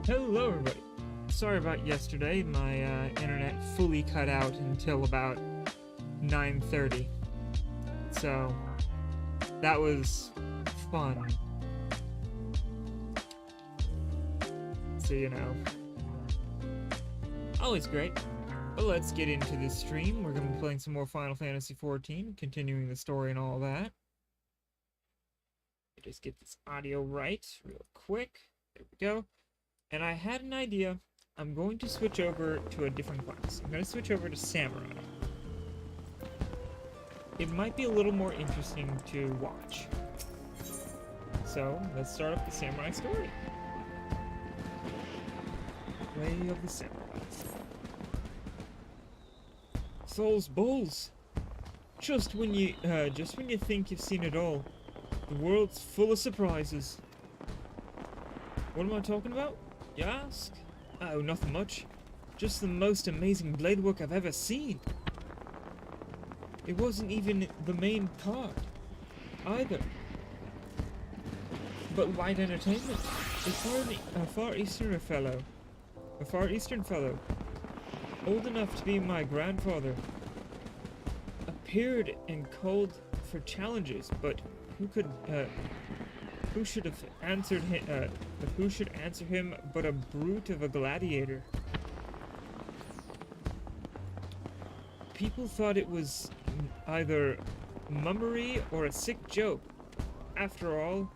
Hello everybody. Sorry about yesterday, my internet fully cut out until about 9:30. So, that was fun. So, always great. But let's get into this stream. We're going to be playing some more Final Fantasy XIV, continuing the story and all that. Just get this audio right real quick. There we go. And I had an idea. I'm going to switch over to a different class. I'm going to switch over to Samurai. It might be a little more interesting to watch. So, let's start up the Samurai story. Way of the Samurai. Souls Bowls! Just when you think you've seen it all, the world's full of surprises. What am I talking about, you ask? Oh, nothing much. Just the most amazing blade work I've ever seen. It wasn't even the main part, either. But light entertainment. A Far Eastern fellow, old enough to be my grandfather, appeared and called for challenges, but who should have answered him? Who should answer him but a brute of a gladiator? People thought it was either mummery or a sick joke. After all,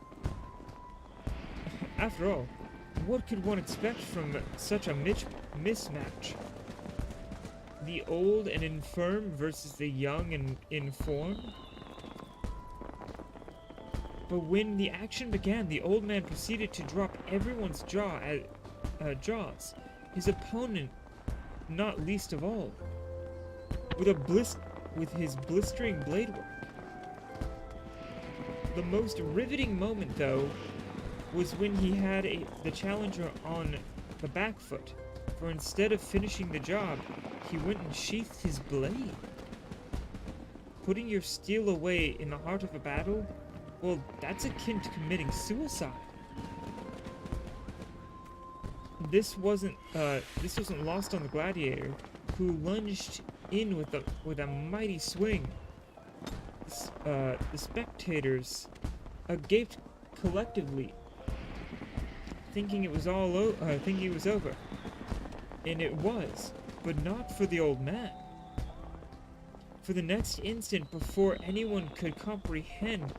what could one expect from such a mismatch? The old and infirm versus the young and informed? But when the action began, the old man proceeded to drop everyone's jaws, his opponent not least of all, with his blistering blade work. The most riveting moment, though, was when he had the challenger on the back foot, for instead of finishing the job, he went and sheathed his blade. Putting your steel away in the heart of a battle, well, that's akin to committing suicide. This wasn't lost on the gladiator, who lunged in with a mighty swing. The spectators gaped collectively, thinking it was over, and it was, but not for the old man. For the next instant, before anyone could comprehend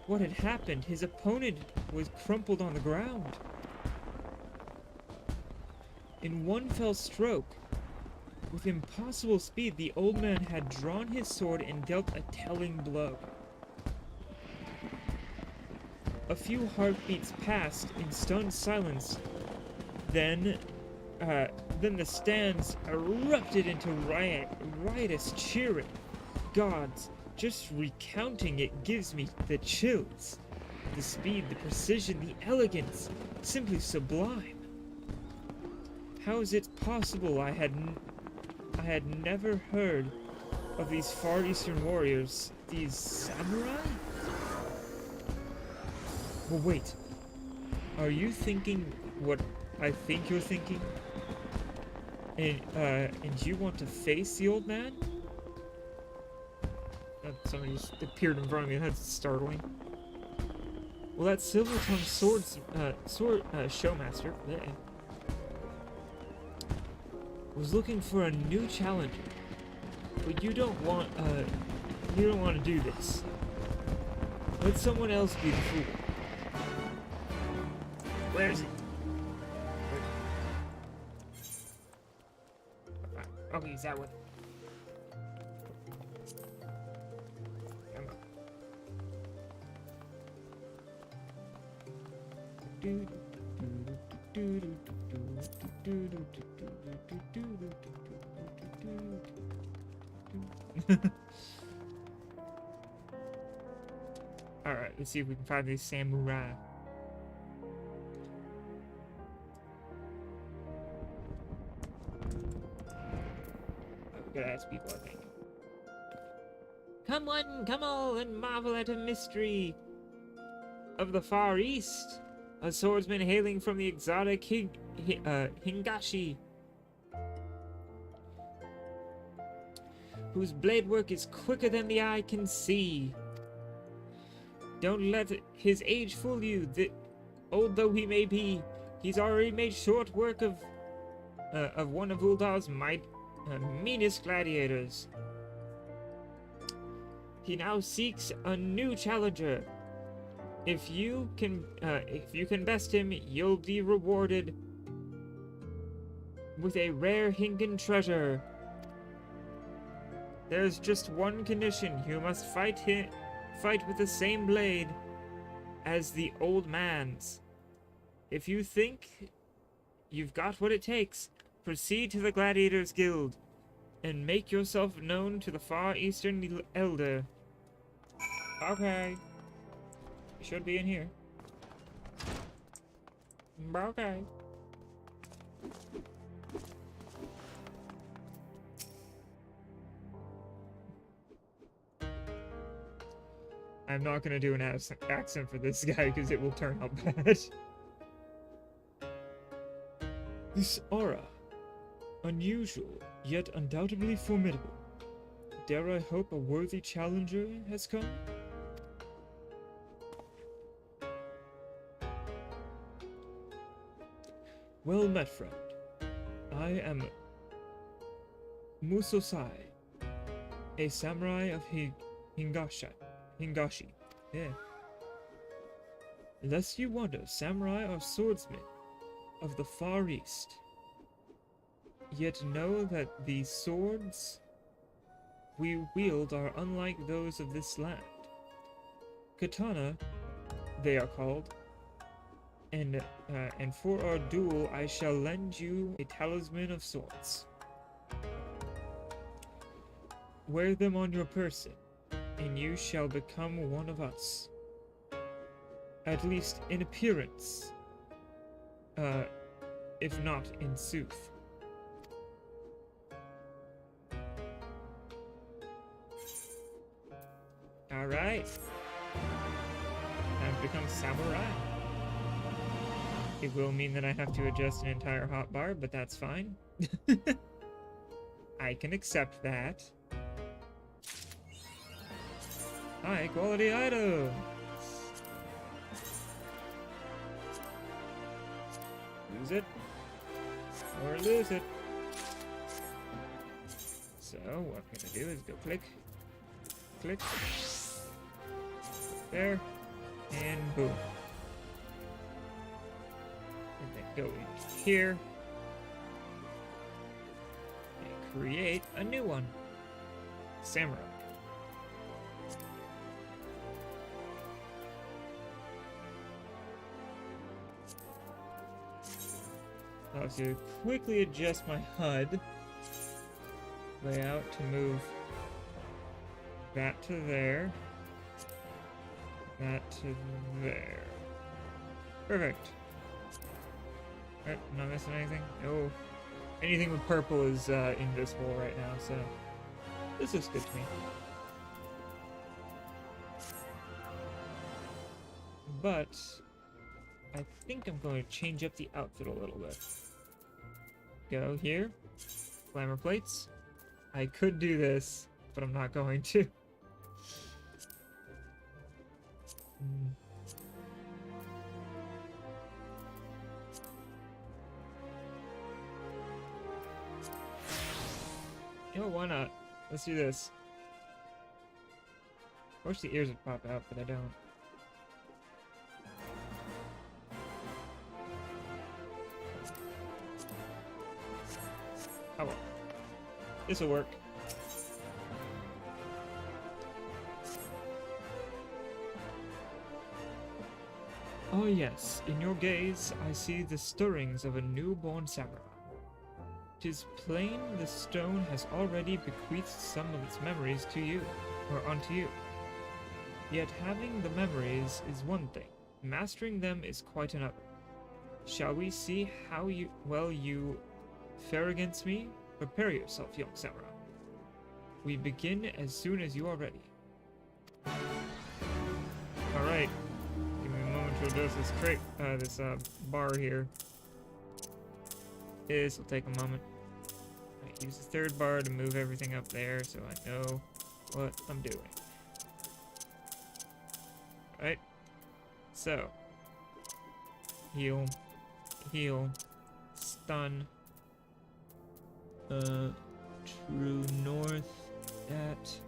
what had happened, his opponent was crumpled on the ground. In one fell stroke, with impossible speed, the old man had drawn his sword and dealt a telling blow. A few heartbeats passed in stunned silence. Then the stands erupted into riotous cheering. Gods, just recounting it gives me the chills. The speed, the precision, the elegance, simply sublime. How is it possible I had never heard of these Far Eastern warriors, these samurai? Well, wait. Are you thinking what I think you're thinking? And you want to face the old man? Somebody just appeared in front of me. That's startling. Well, that silver-tongued showmaster was looking for a new challenger, but you don't want to do this. Let someone else be the fool. Where is it? Okay, is that what? Alright, let's see if we can find these samurai. We gotta ask people, I think. Come one, come all, and marvel at a mystery of the Far East. a swordsman hailing from the exotic Hingashi, whose blade work is quicker than the eye can see. Don't let his age fool you. Old though he may be, he's already made short work of one of Uldar's meanest gladiators. He now seeks a new challenger. If you can best him, you'll be rewarded with a rare Hingan treasure. There's just one condition: you must fight with the same blade as the old man's. If you think you've got what it takes, proceed to the Gladiators Guild and make yourself known to the Far Eastern Elder. Okay. You should be in here. Okay. I'm not gonna do an accent for this guy because it will turn out bad. This aura, unusual, yet undoubtedly formidable. Dare I hope a worthy challenger has come? Well met, friend. I am Musosai, a samurai of Hingashi. Yeah. Lest you wonder, samurai are swordsmen of the Far East. Yet know that the swords we wield are unlike those of this land. Katana, they are called. And for our duel, I shall lend you a talisman of swords. Wear them on your person, and you shall become one of us. At least in appearance, if not in sooth. Alright. I've become samurai. It will mean that I have to adjust an entire hotbar, but that's fine. I can accept that. High quality item! Use it. Or lose it. So, what I'm gonna do is go click. Click. There. And boom. And then go in here. And create a new one. Samurai. I'll have to quickly adjust my HUD layout to move that to there, that to there. Perfect. Alright, I'm not missing anything? No. Anything with purple is invisible right now, so this is good to me. But I think I'm going to change up the outfit a little bit. Go here. Glamour plates. I could do this, but I'm not going to. You know, why not? Let's do this. I wish the ears would pop out, but I don't. Oh well. This'll work. Oh yes, in your gaze I see the stirrings of a newborn samurai. 'Tis plain the stone has already bequeathed some of its memories to you, or unto you. Yet having the memories is one thing, mastering them is quite another. Shall we see how well you fare against me? Prepare yourself, young samurai. We begin as soon as you are ready. Alright. Give me a moment to adjust this crate, this bar here. This will take a moment. I use the third bar to move everything up there so I know what I'm doing. Right? So, heal, heal, stun, true north at,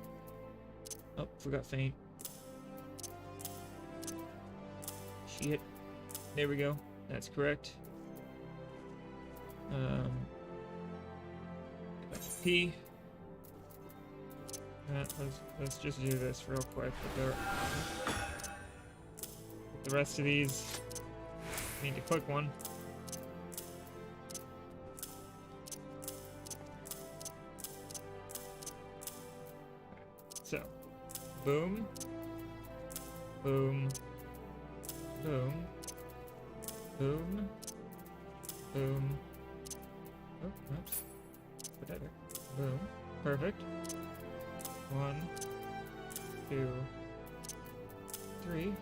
oh, forgot faint. Shit. There we go. That's correct. P. Let's just do this real quick. With the rest of these, I need to click one. So, boom, boom, boom, boom, boom. Oh, oops. Whatever. Boom. Perfect. 1, 2, 3.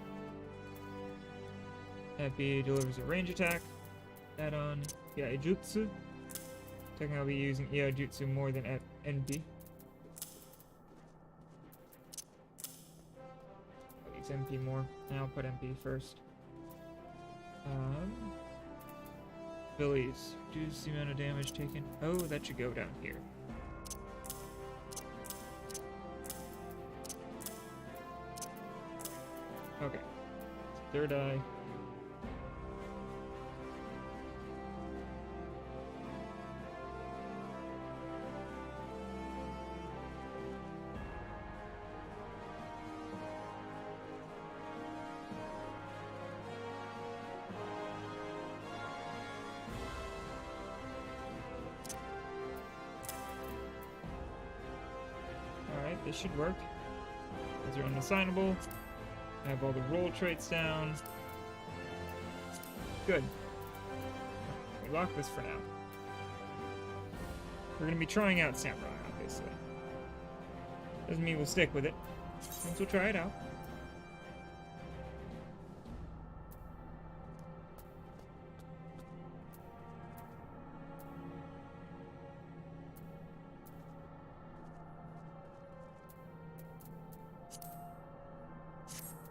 Epi delivers a range attack. Add on Yaijutsu. Technically, I'll be using Yaijutsu more than NP. I'll use MP more, and I'll put MP first. Abilities. Reduce the amount of damage taken. Oh, that should go down here. Okay. Third eye. Alright, this should work. These are unassignable. I have all the roll traits down. Good. We lock this for now. We're gonna be trying out Samurai, obviously. Doesn't mean we'll stick with it. Means we'll try it out.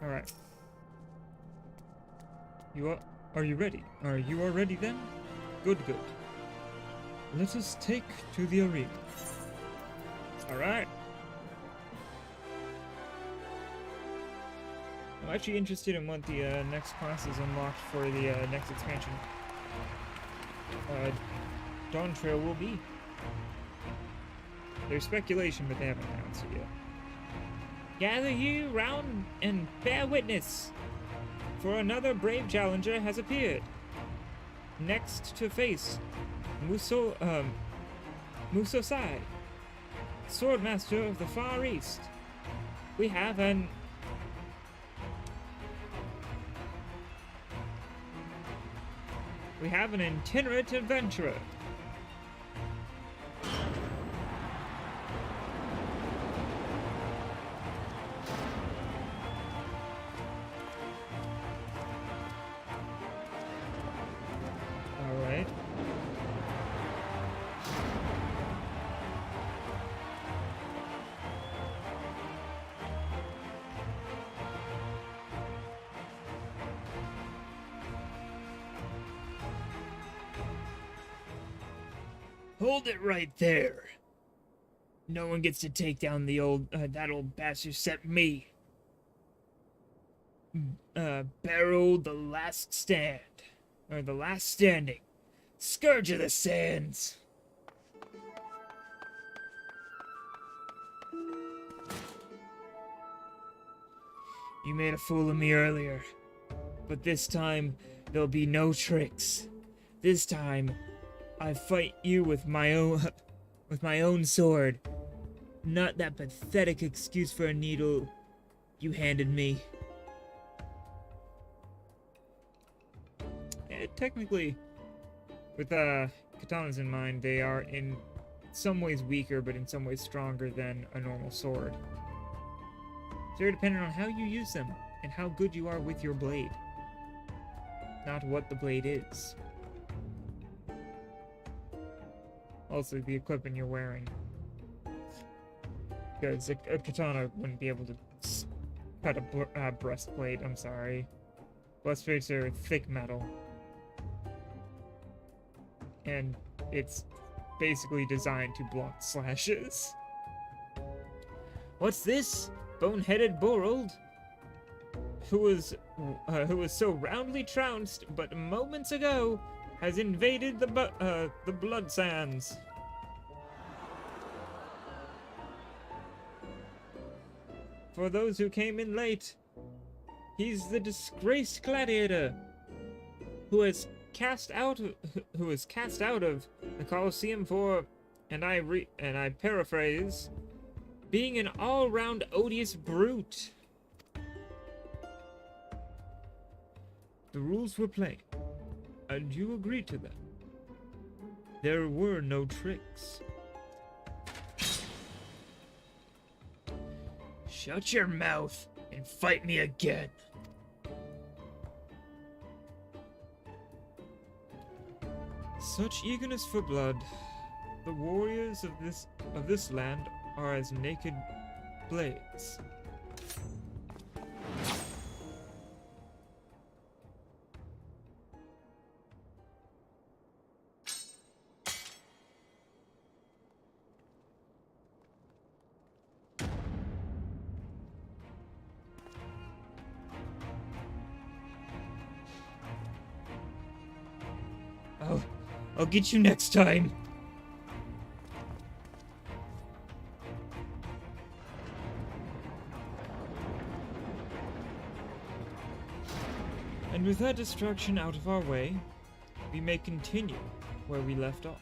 Alright. Are you ready? Are you all ready then? Good, good. Let us take to the arena. Alright. I'm actually interested in what the next class is unlocked for the next expansion. Dawn Trail will be. There's speculation, but they haven't announced it yet. Gather you round and bear witness, for another brave challenger has appeared. Next to face Musosai, Swordmaster of the Far East. We have an itinerant adventurer. Alright. Hold it right there. No one gets to take down the that old bastard except me. Beryl the Last Stand. Or the Last Standing. Scourge of the Sands. You made a fool of me earlier. But this time, there'll be no tricks. This time, I fight you with my own sword. Not that pathetic excuse for a needle you handed me. Technically, with katanas in mind, they are in some ways weaker, but in some ways stronger than a normal sword. So they're dependent on how you use them, and how good you are with your blade. not what the blade is. Also, the equipment you're wearing. Because a katana wouldn't be able to cut a breastplate, I'm sorry. Breastplates are thick metal. And it's basically designed to block slashes. What's this? Bone-headed Borold? Who was so roundly trounced but moments ago has invaded the blood sands. For those who came in late, he's the disgraced gladiator who was cast out of the Colosseum for, and I paraphrase, being an all-round odious brute. The rules were plain, and you agreed to them. There were no tricks. Shut your mouth and fight me again. Such eagerness for blood. The warriors of this land are as naked blades. I'll get you next time. And with that distraction out of our way, we may continue where we left off.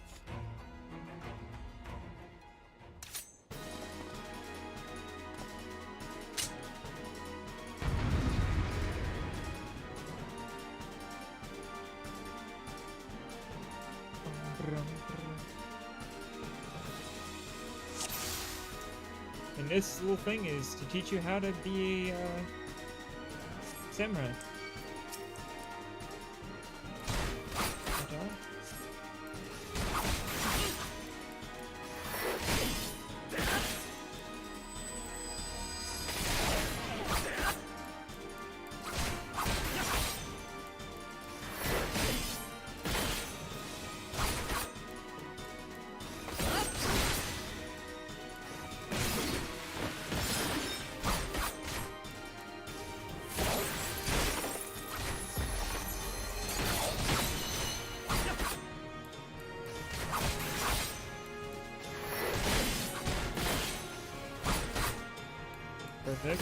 And this little thing is to teach you how to be a samurai. Perfect.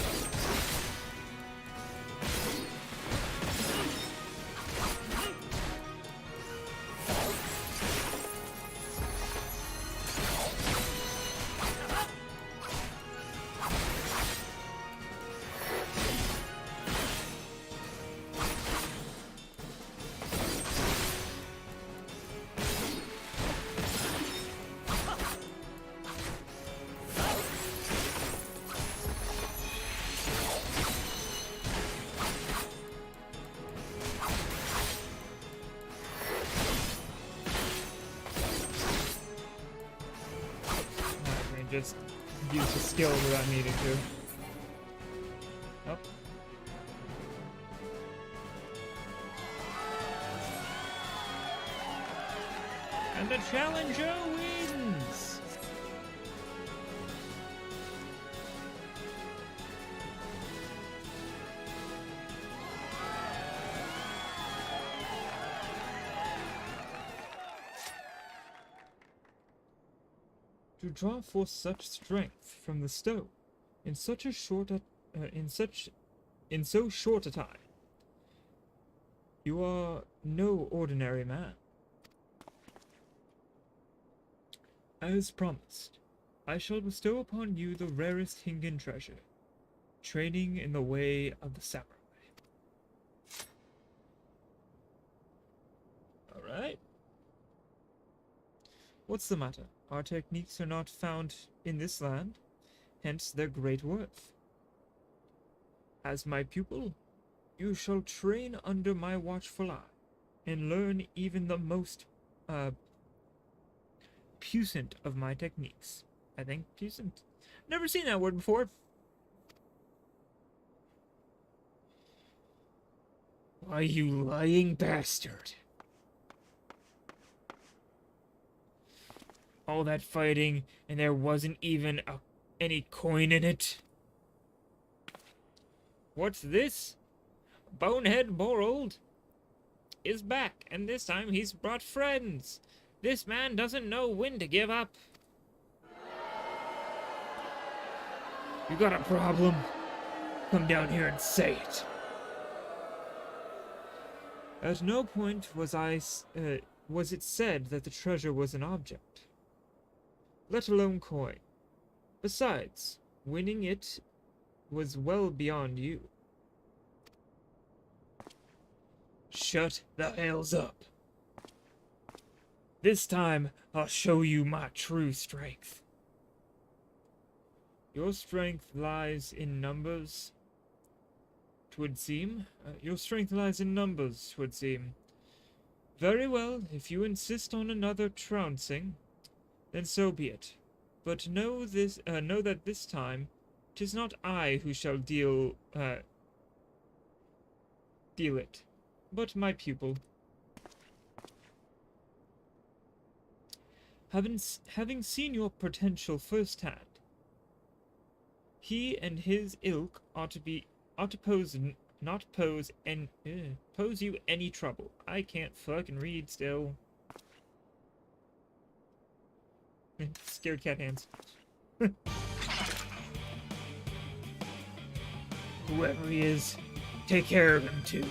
Just use the skill without needing to. Oh. And the challenger wins! To draw forth such strength from the stone in such a short in so short a time, you are no ordinary man. As promised, I shall bestow upon you the rarest Hingan treasure, training in the way of the samurai. All right. What's the matter? Our techniques are not found in this land, hence their great worth. As my pupil, you shall train under my watchful eye. and learn even the most puissant of my techniques. I think puissant. Never seen that word before. Why, you lying bastard. All that fighting, and there wasn't even any coin in it. What's this? Bonehead Borold is back, and this time he's brought friends. This man doesn't know when to give up. You got a problem? Come down here and say it. At no point was it said that the treasure was an object, let alone coin. Besides, winning it was well beyond you. Shut the hells up. This time, I'll show you my true strength. Your strength lies in numbers, 'twould seem. Your strength lies in numbers, 'twould seem. Very well, if you insist on another trouncing, then so be it. But know that this time, 'tis not I who shall deal it, but my pupil. Having seen your potential firsthand, he and his ilk ought to pose you any trouble. I can't fucking read still. Scared cat hands. Whoever he is, take care of him too.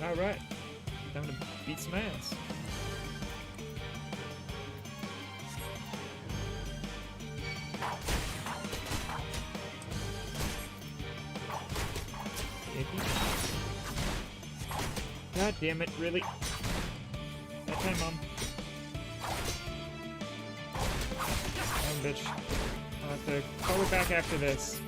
Alright, time to beat some ass. God damn it, really? That time, Mom. Oh, bitch. I'll have to call it back after this.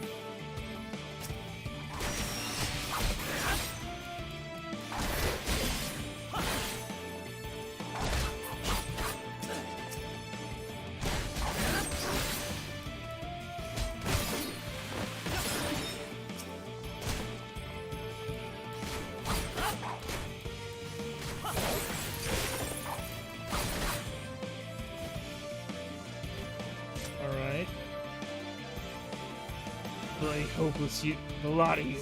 Bloody hopeless, you, a lot of you.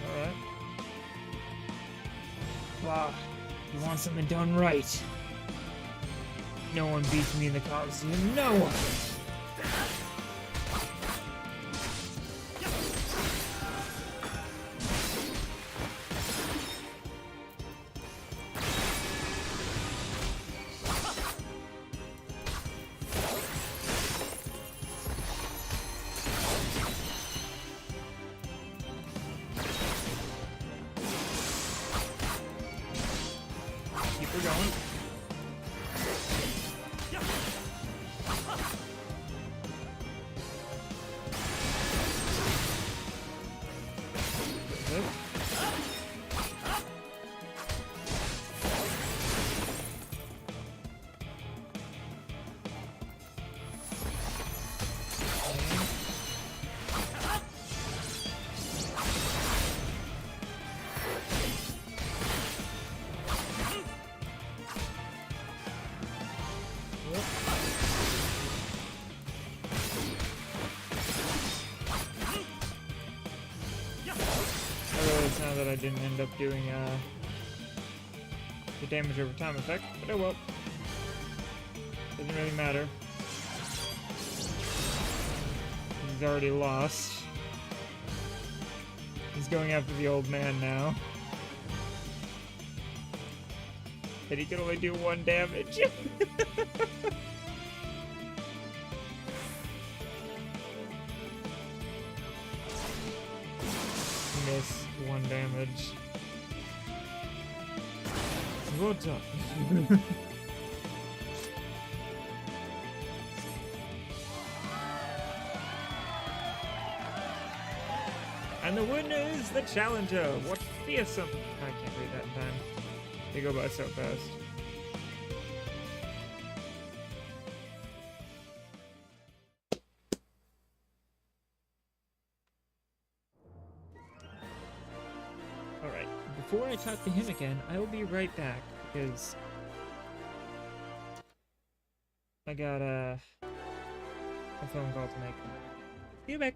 Alright. Wow. You want something done right. No one beats me in the Coliseum. No one! We're going. Now that I didn't end up doing the damage over time effect, but oh well. Doesn't really matter. He's already lost. He's going after the old man now. and he can only do 1 damage. Miss 1 damage. What's up? And the winner is the challenger. What fearsome! I can't read that in time. They go by so fast. Alright, before I talk to him again, I will be right back, because I got a phone call to make. See you back.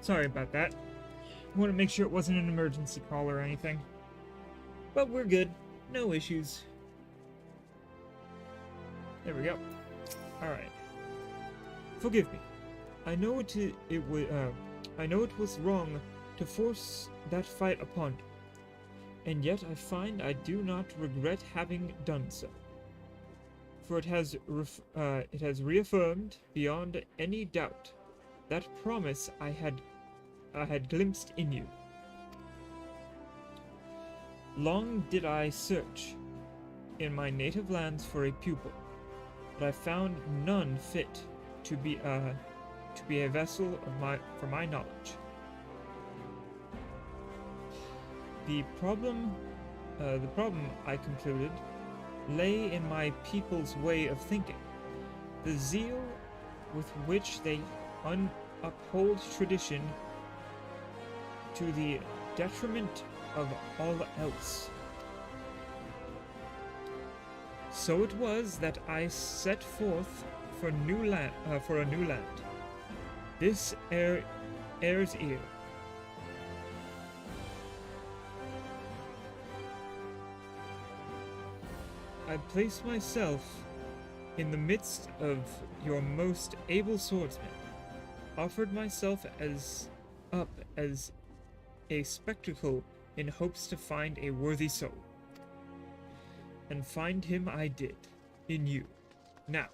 Sorry about that. I want to make sure it wasn't an emergency call or anything. But we're good. No issues. There we go. Alright. Forgive me. I know I know it was wrong to force that fight upon you, and yet I find I do not regret having done so. For it has reaffirmed beyond any doubt that promise I had glimpsed in you. Long did I search in my native lands for a pupil, but I found none fit to be a vessel for my knowledge. The problem, I concluded, lay in my people's way of thinking. The zeal with which they uphold tradition to the detriment of all else. So it was that I set forth for a new land. This Eorzea. I placed myself in the midst of your most able swordsmen, offered myself up as a spectacle in hopes to find a worthy soul. And find him I did, in you. Now,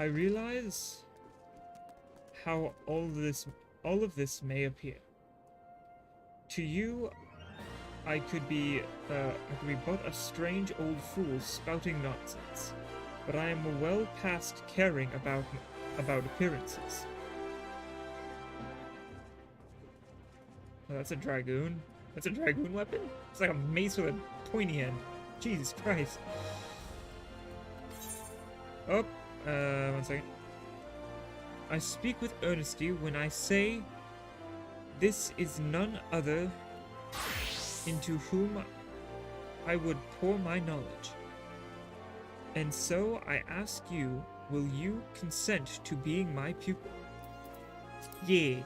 I realize how all of this may appear. To you, I could be but a strange old fool spouting nonsense, but I am well past caring about appearances. Oh, that's a dragoon. That's a dragoon weapon? It's like a mace with a pointy end. Jesus Christ. Oh, 1 second. I speak with earnesty when I say this is none other into whom I would pour my knowledge. And so I ask you, will you consent to being my pupil? Yea.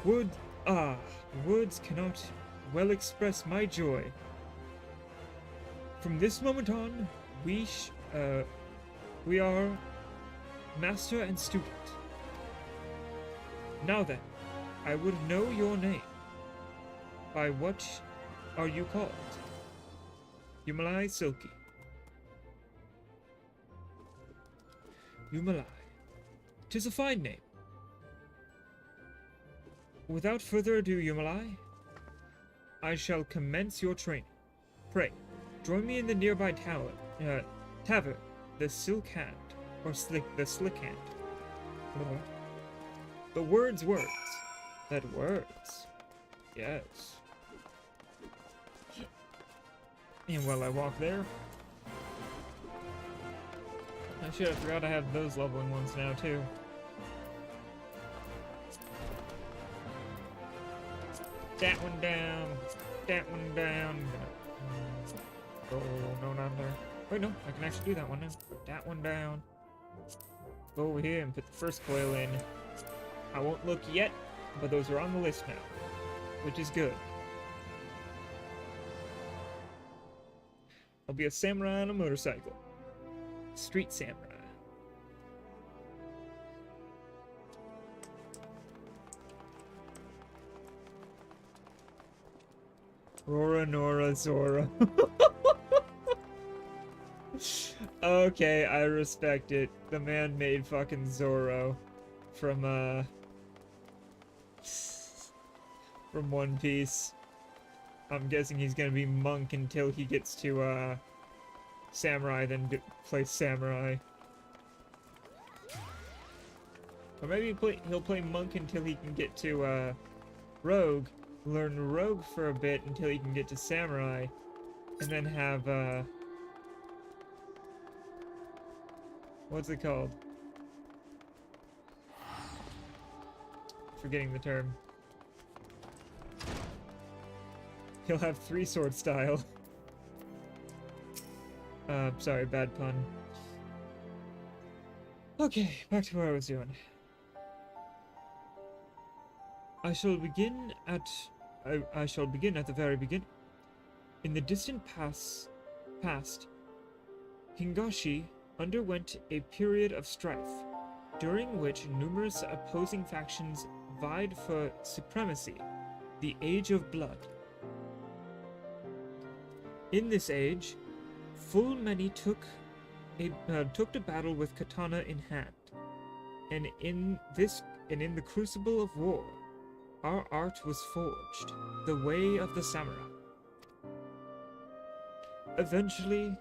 Words cannot well express my joy. From this moment on, we are master and student. Now then, I would know your name. By what are you called? Yumalai Silky. Yumalai. 'Tis a fine name. Without further ado, Yumalai, I shall commence your training. Pray, join me in the nearby tavern, the Silk Hand, or the Slick Hand. The words. That words. Yes. And while I walk there, I forgot I have those leveling ones now too. That one down. That one down. Oh, no, not there. Wait, no, I can actually do that one now. Put that one down. Go over here and put the first coil in. I won't look yet, but those are on the list now, which is good. I'll be a samurai on a motorcycle. Street samurai. Rora, Nora, Zora. Okay, I respect it. The man made fucking Zoro from One Piece. I'm guessing he's gonna be monk until he gets to samurai, then play samurai. Or maybe he'll play monk until he can get to rogue, learn rogue for a bit until he can get to samurai, and then have what's it called? Forgetting the term. He'll have 3 sword style. Sorry, bad pun. Okay, back to what I was doing. I shall begin at the very beginning. In the distant past, Hingashi underwent a period of strife, during which numerous opposing factions vied for supremacy, the Age of Blood. In this age, full many took to battle with katana in hand, and in the crucible of war, our art was forged, the way of the samurai. Eventually,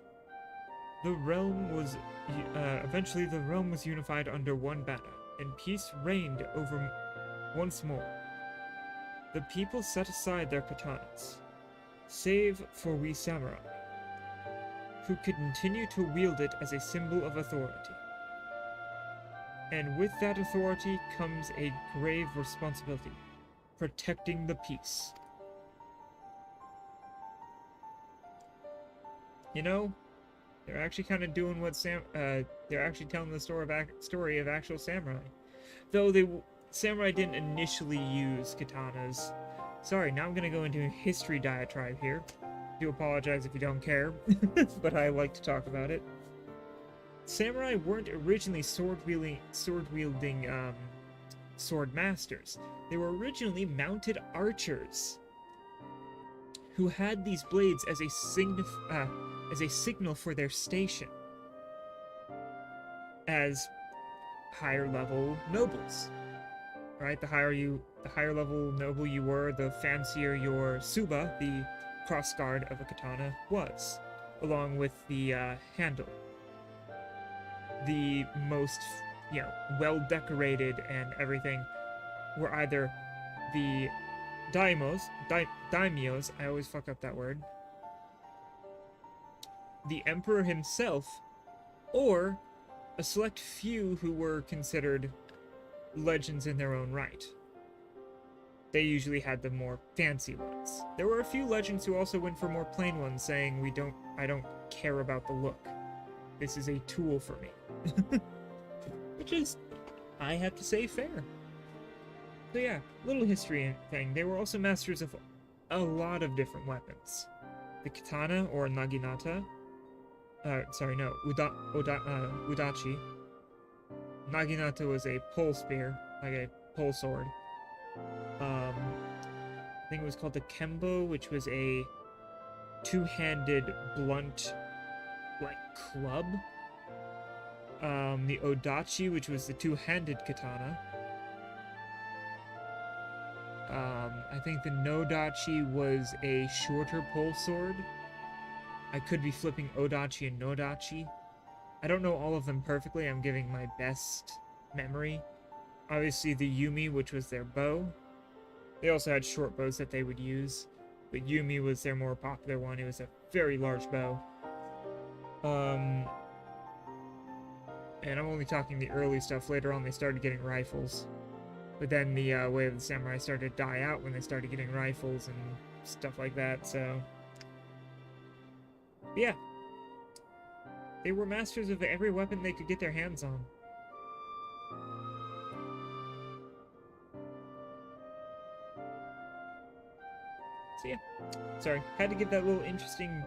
the realm was unified under one banner, and peace reigned over once more. The people set aside their katanas, save for we samurai, who could continue to wield it as a symbol of authority. And with that authority comes a grave responsibility. protecting the peace. You know, they're actually kind of doing what they're actually telling the story of actual samurai. Though samurai didn't initially use katanas. Sorry, now I'm gonna go into a history diatribe here. Do apologize if you don't care, but I like to talk about it. Samurai weren't originally sword-wielding sword masters. They were originally mounted archers who had these blades as a signal for their station as higher level nobles. Right? The higher level noble you were, the fancier your suba, the crossguard of a katana, was, along with the handle. The most, well decorated and everything were either the daimyos, I always fuck up that word, the emperor himself, or a select few who were considered legends in their own right. They usually had the more fancy ones. There were a few legends who also went for more plain ones, saying, I don't care about the look. This is a tool for me. Which is, I have to say, fair. So yeah, little history thing. They were also masters of a lot of different weapons. The katana, or naginata. Udachi. Naginata was a pole spear, like a pole sword. I think it was called the kembo, which was a two-handed, blunt, like, club. The odachi, which was the two-handed katana. I think the nodachi was a shorter pole sword. I could be flipping odachi and nodachi. I don't know all of them perfectly. I'm giving my best memory. Obviously the yumi, which was their bow. They also had short bows that they would use, but yumi was their more popular one. It was a very large bow. And I'm only talking the early stuff. Later on they started getting rifles. But then the way of the samurai started to die out when they started getting rifles and stuff like that, so... But yeah. They were masters of every weapon they could get their hands on. So yeah. Sorry, had to give that little interesting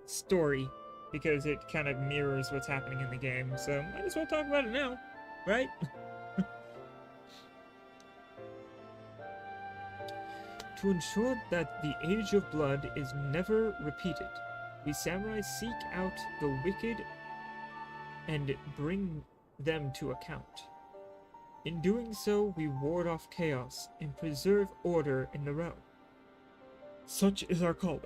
story, because it kind of mirrors what's happening in the game, so might as well talk about it now, right? To ensure that the Age of Blood is never repeated, we samurai seek out the wicked and bring them to account. In doing so, we ward off chaos and preserve order in the realm. Such is our calling.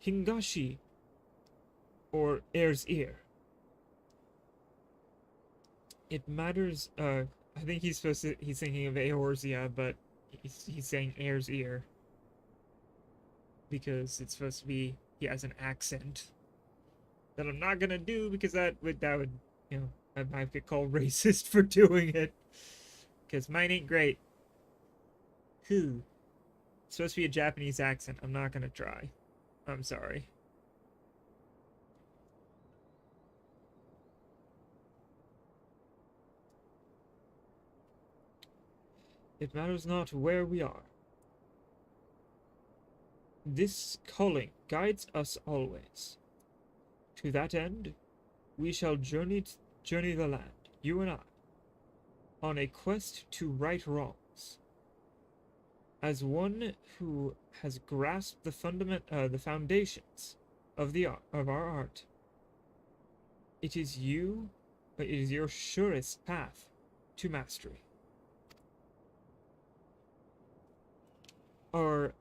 Hingashi, or Eorzea. It matters, I think he's thinking of Eorzea, but he's saying Eorzea. Because it's supposed to be, he has an accent. That I'm not gonna do, because that would, I might get called racist for doing it. Because mine ain't great. Who? It's supposed to be a Japanese accent. I'm not gonna try. I'm sorry. It matters not where we are. This calling guides us always. To that end, we shall journey the land, you and I, on a quest to right wrongs. As one who has grasped the foundations of our art, it is your surest path to mastery. Our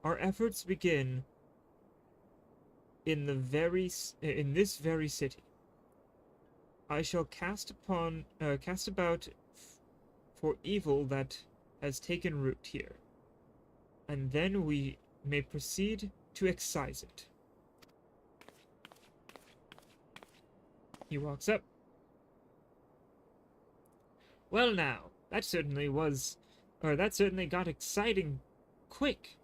efforts begin in this very city. I shall cast about for evil that has taken root here, and then we may proceed to excise it. He walks up. Well now, that certainly got exciting quick.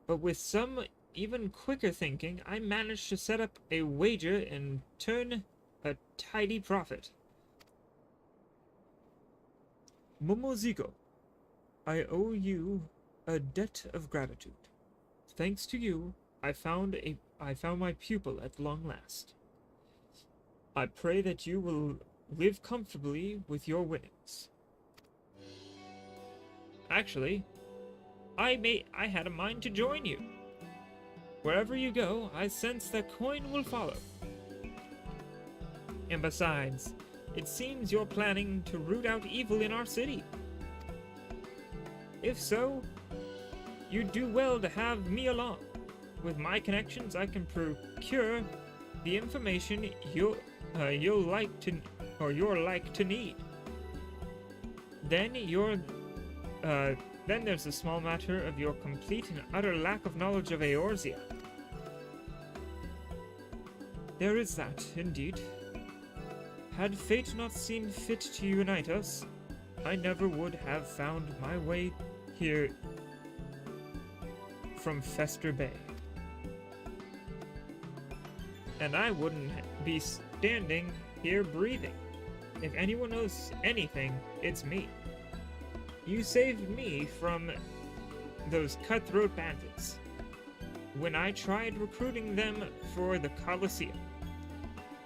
But with some even quicker thinking, I managed to set up a wager and turn a tidy profit. Momoziko, I owe you a debt of gratitude. Thanks to you, I found my pupil at long last. I pray that you will live comfortably with your winnings. Actually, I had a mind to join you. Wherever you go, I sense that coin will follow. And besides, it seems you're planning to root out evil in our city. If so, you'd do well to have me along. With my connections, I can procure the information you're like to need. Then there's the small matter of your complete and utter lack of knowledge of Eorzea. There is that, indeed. Had fate not seen fit to unite us, I never would have found my way here from Fester Bay. And I wouldn't be standing here breathing. If anyone knows anything, it's me. You saved me from those cutthroat bandits when I tried recruiting them for the Colosseum.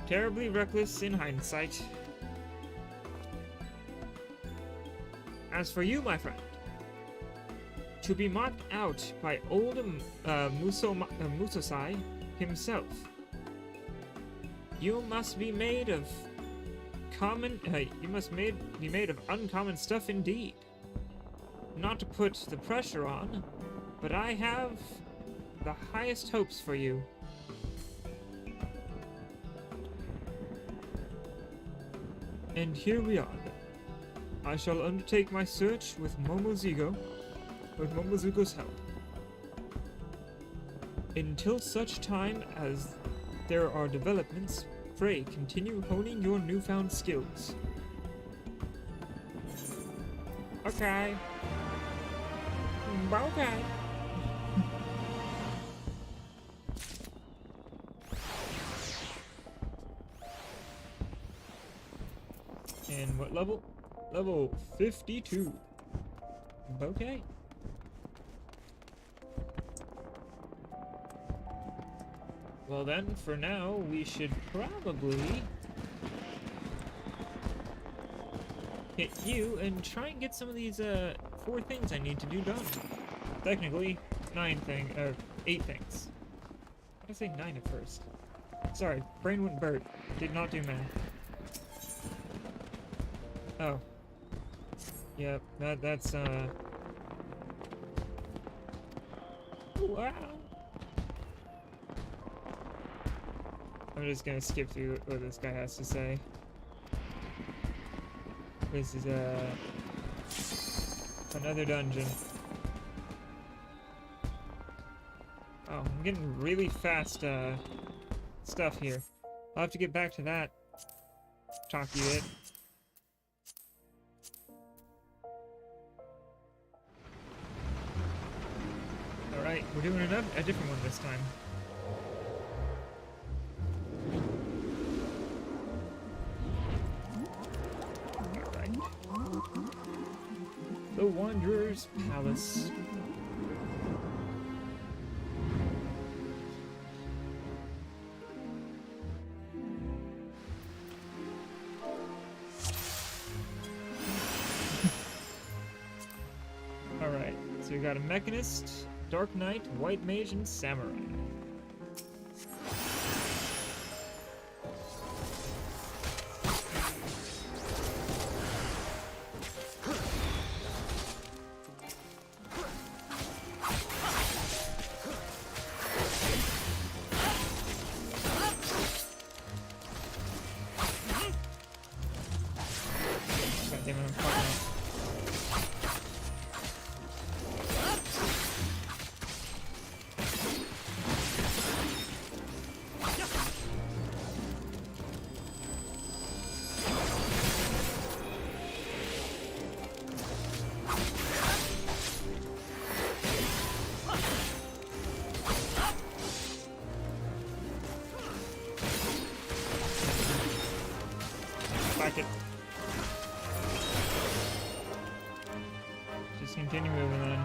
Terribly reckless in hindsight. As for you, my friend, to be marked out by old Musosai himself, you must be made of uncommon stuff indeed. Not to put the pressure on, but I have the highest hopes for you. And here we are. I shall undertake my search with Momozugo's help. Until such time as there are developments, pray continue honing your newfound skills. Okay. Okay. And what level? Level 52. Okay. Well then, for now, we should probably hit you and try and get some of these 4 things I need to do done. Technically, 8 things. Why did I say 9 at first? Sorry, brain went burp. Did not do math. Oh. Yep, that's wow. I'm just gonna skip through what this guy has to say. This is another dungeon. Oh, I'm getting really fast stuff here. I'll have to get back to that. Talk you it. Alright, we're doing a different one this time. The Wanderer's Palace. Alright, so we got a Mechanist, Dark Knight, White Mage, and Samurai. Attack it. Just continue moving then.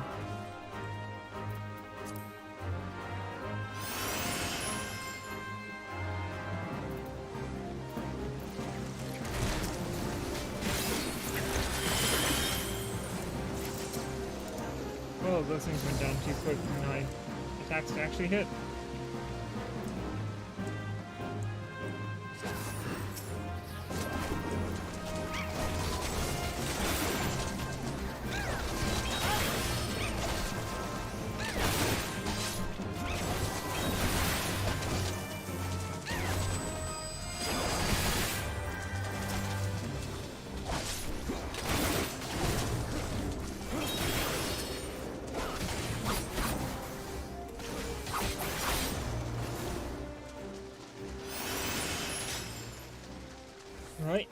Oh, those things went down too quick for my attacks to actually hit. Right.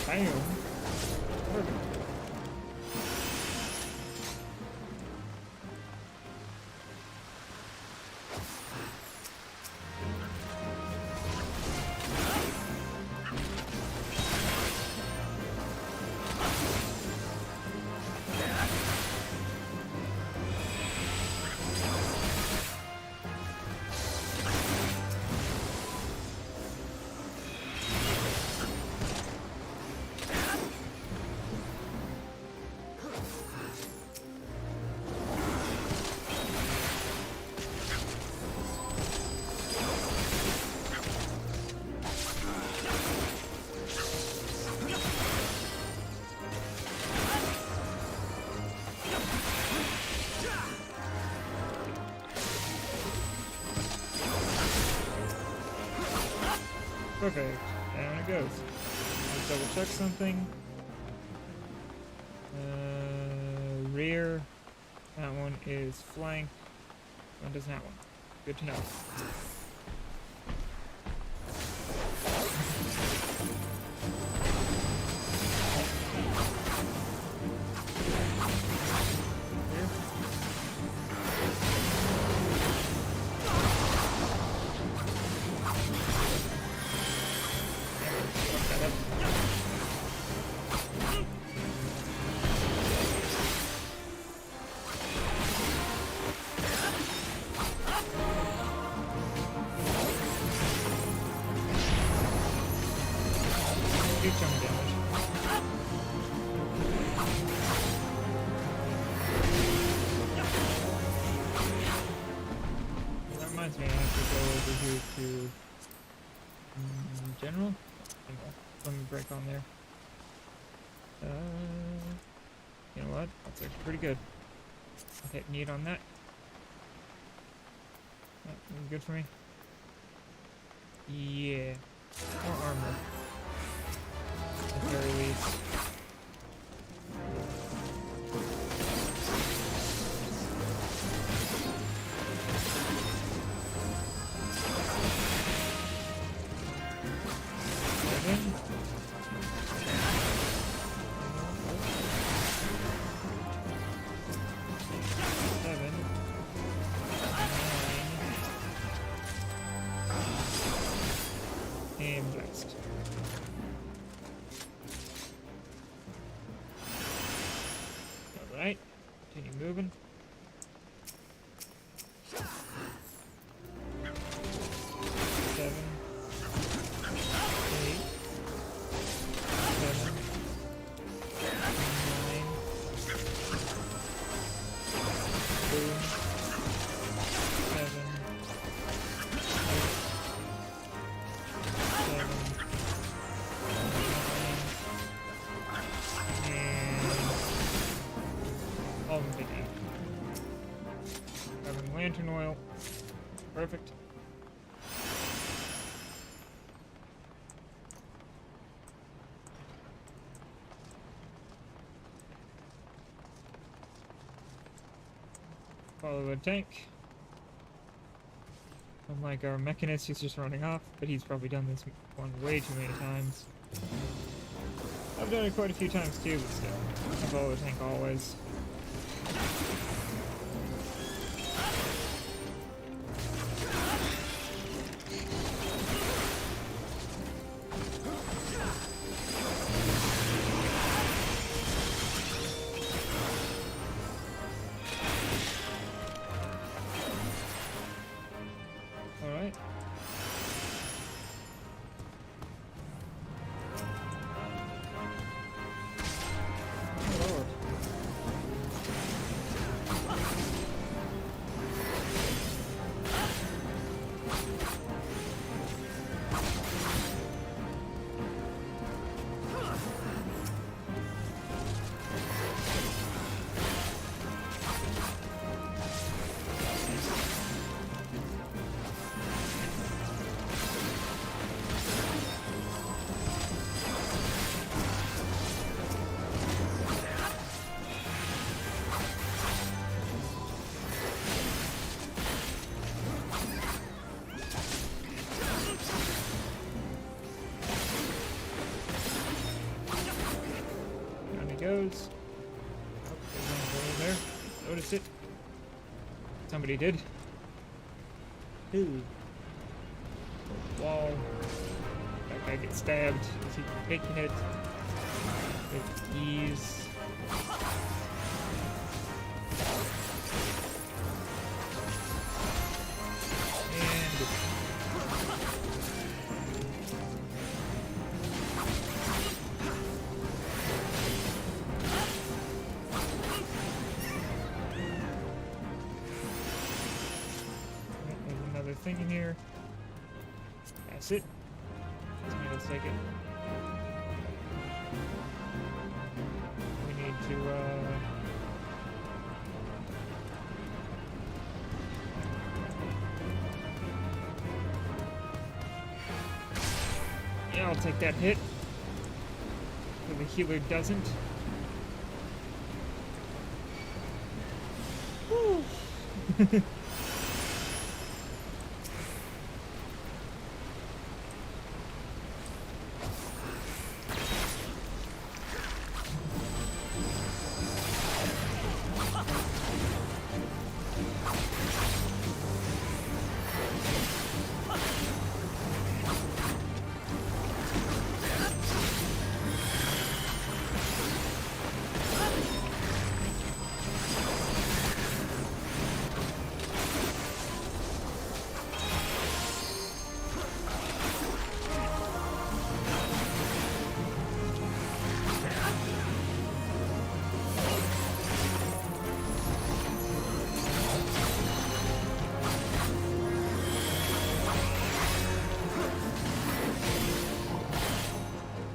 Bam. Perfect. Perfect. Down it goes. Let's double check something. Rear. That one is flank. One doesn't have one. Good to know. Good chunk of damage. That reminds me, I have to go over here to general. Let me break on there. You know what? That's actually pretty good. I'll hit need on that. That good for me. Yeah. More armor. At the very least. And blast. Alright, continue moving. Seven, eight, 7, 9, boom, 7, 8, 7, 9, and all of them big. Having lantern oil. Perfect. Follow the tank. Unlike our mechanist, he's just running off, but he's probably done this one way too many times. I've done it quite a few times too, but still. I follow the tank always. Alright. Oh Lord. Down he goes. Oh, there's one over there. Notice it. Somebody did. Ooh. Wall. That guy gets stabbed. Is he taking it with ease? And there's another thing in here. That's it. Somebody else take it. We need to, yeah, I'll take that hit. So the healer doesn't. Whew.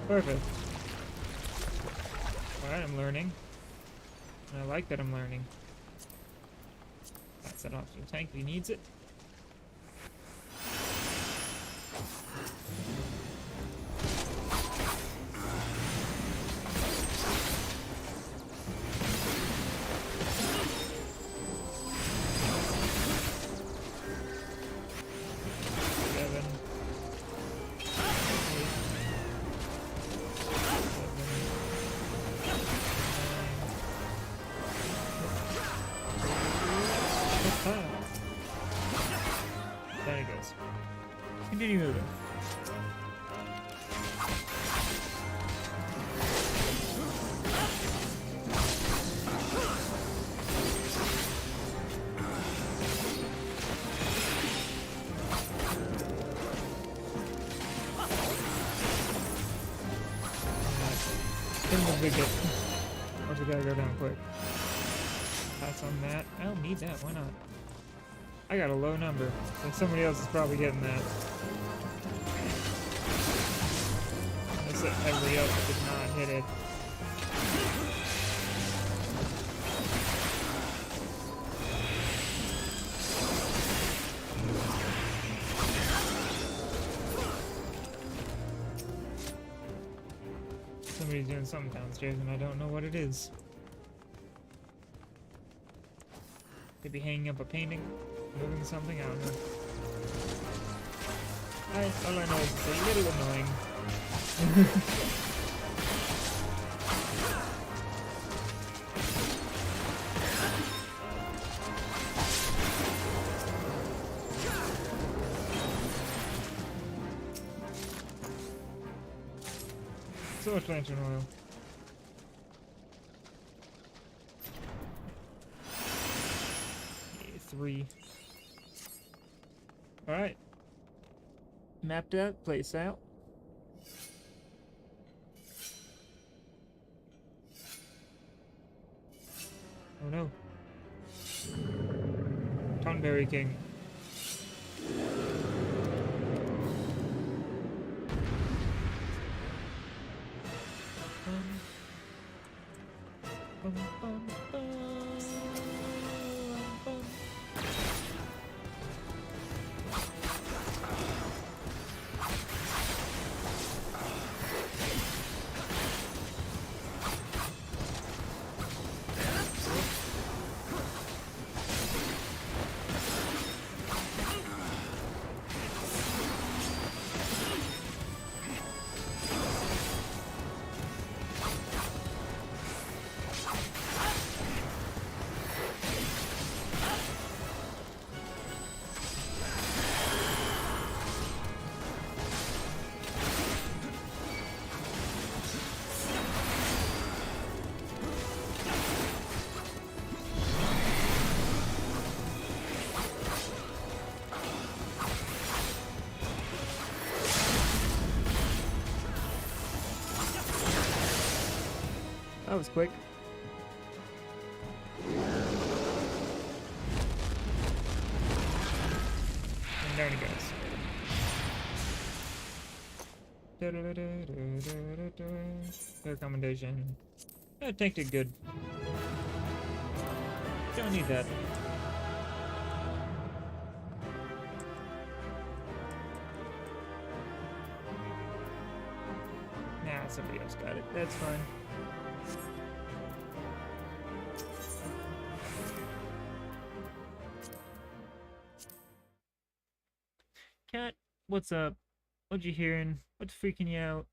Perfect. Alright, I'm learning. And I like that I'm learning. Pass that off to the tank if he needs it. There he goes. Continue moving. In the bigot. Or we gotta go down quick. Pass on that. I don't need that, why not? I got a low number, and somebody else is probably getting that. Unless everybody else did not hit it. Somebody's doing something downstairs and I don't know what it is. Maybe hanging up a painting, moving something, I don't know. All I know is it's a little annoying. So much lantern oil. Yeah, 3. Alright. Mapped out, place out. Oh no. Tonberry King. Bum, bum, bum, bum. That was quick. And down he goes. Their commendation. Tank did good. Don't need that. Nah, somebody else got it. That's fine. Cat, what's up? What you hearing? What's freaking you out?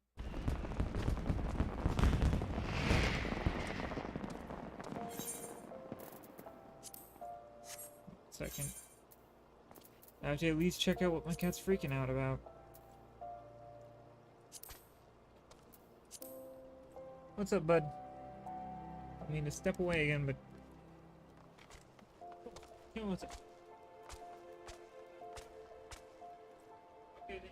Second. I have to at least check out what my cat's freaking out about. What's up, bud? I mean to step away again, but... You know what's up? Okay, then you...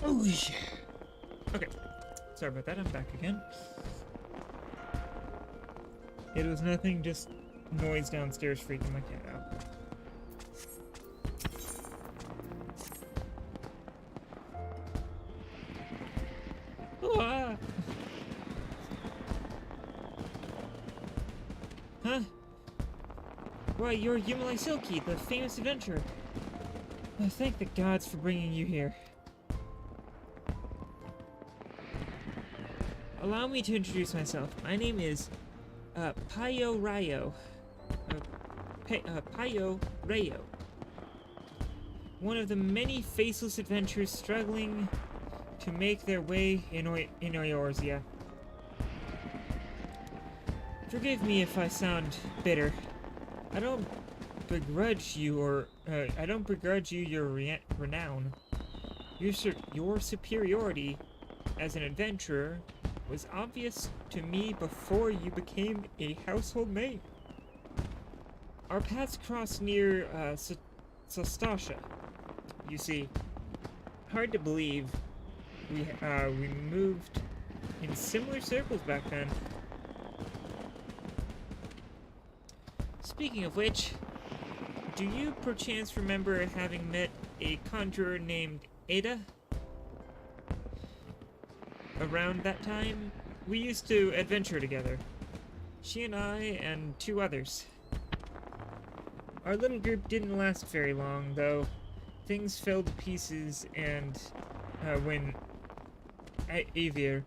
Oh yeah. Okay. Sorry about that, I'm back again. It was nothing, just noise downstairs freaking my cat out. Ah! Huh? Why, you're Yumile Silky, the famous adventurer. I thank the gods for bringing you here. Allow me to introduce myself. My name is Payo Rayo. Payo Rayo. One of the many faceless adventurers struggling to make their way in Eorzea. Forgive me if I sound bitter. I don't begrudge you your renown. Your superiority as an adventurer was obvious to me before you became a household name. Our paths crossed near Sostasha. You see, hard to believe we moved in similar circles back then. Speaking of which, do you perchance remember having met a conjurer named Ada? Around that time, we used to adventure together. She and I and 2 others. Our little group didn't last very long, though. Things fell to pieces, and when Avir,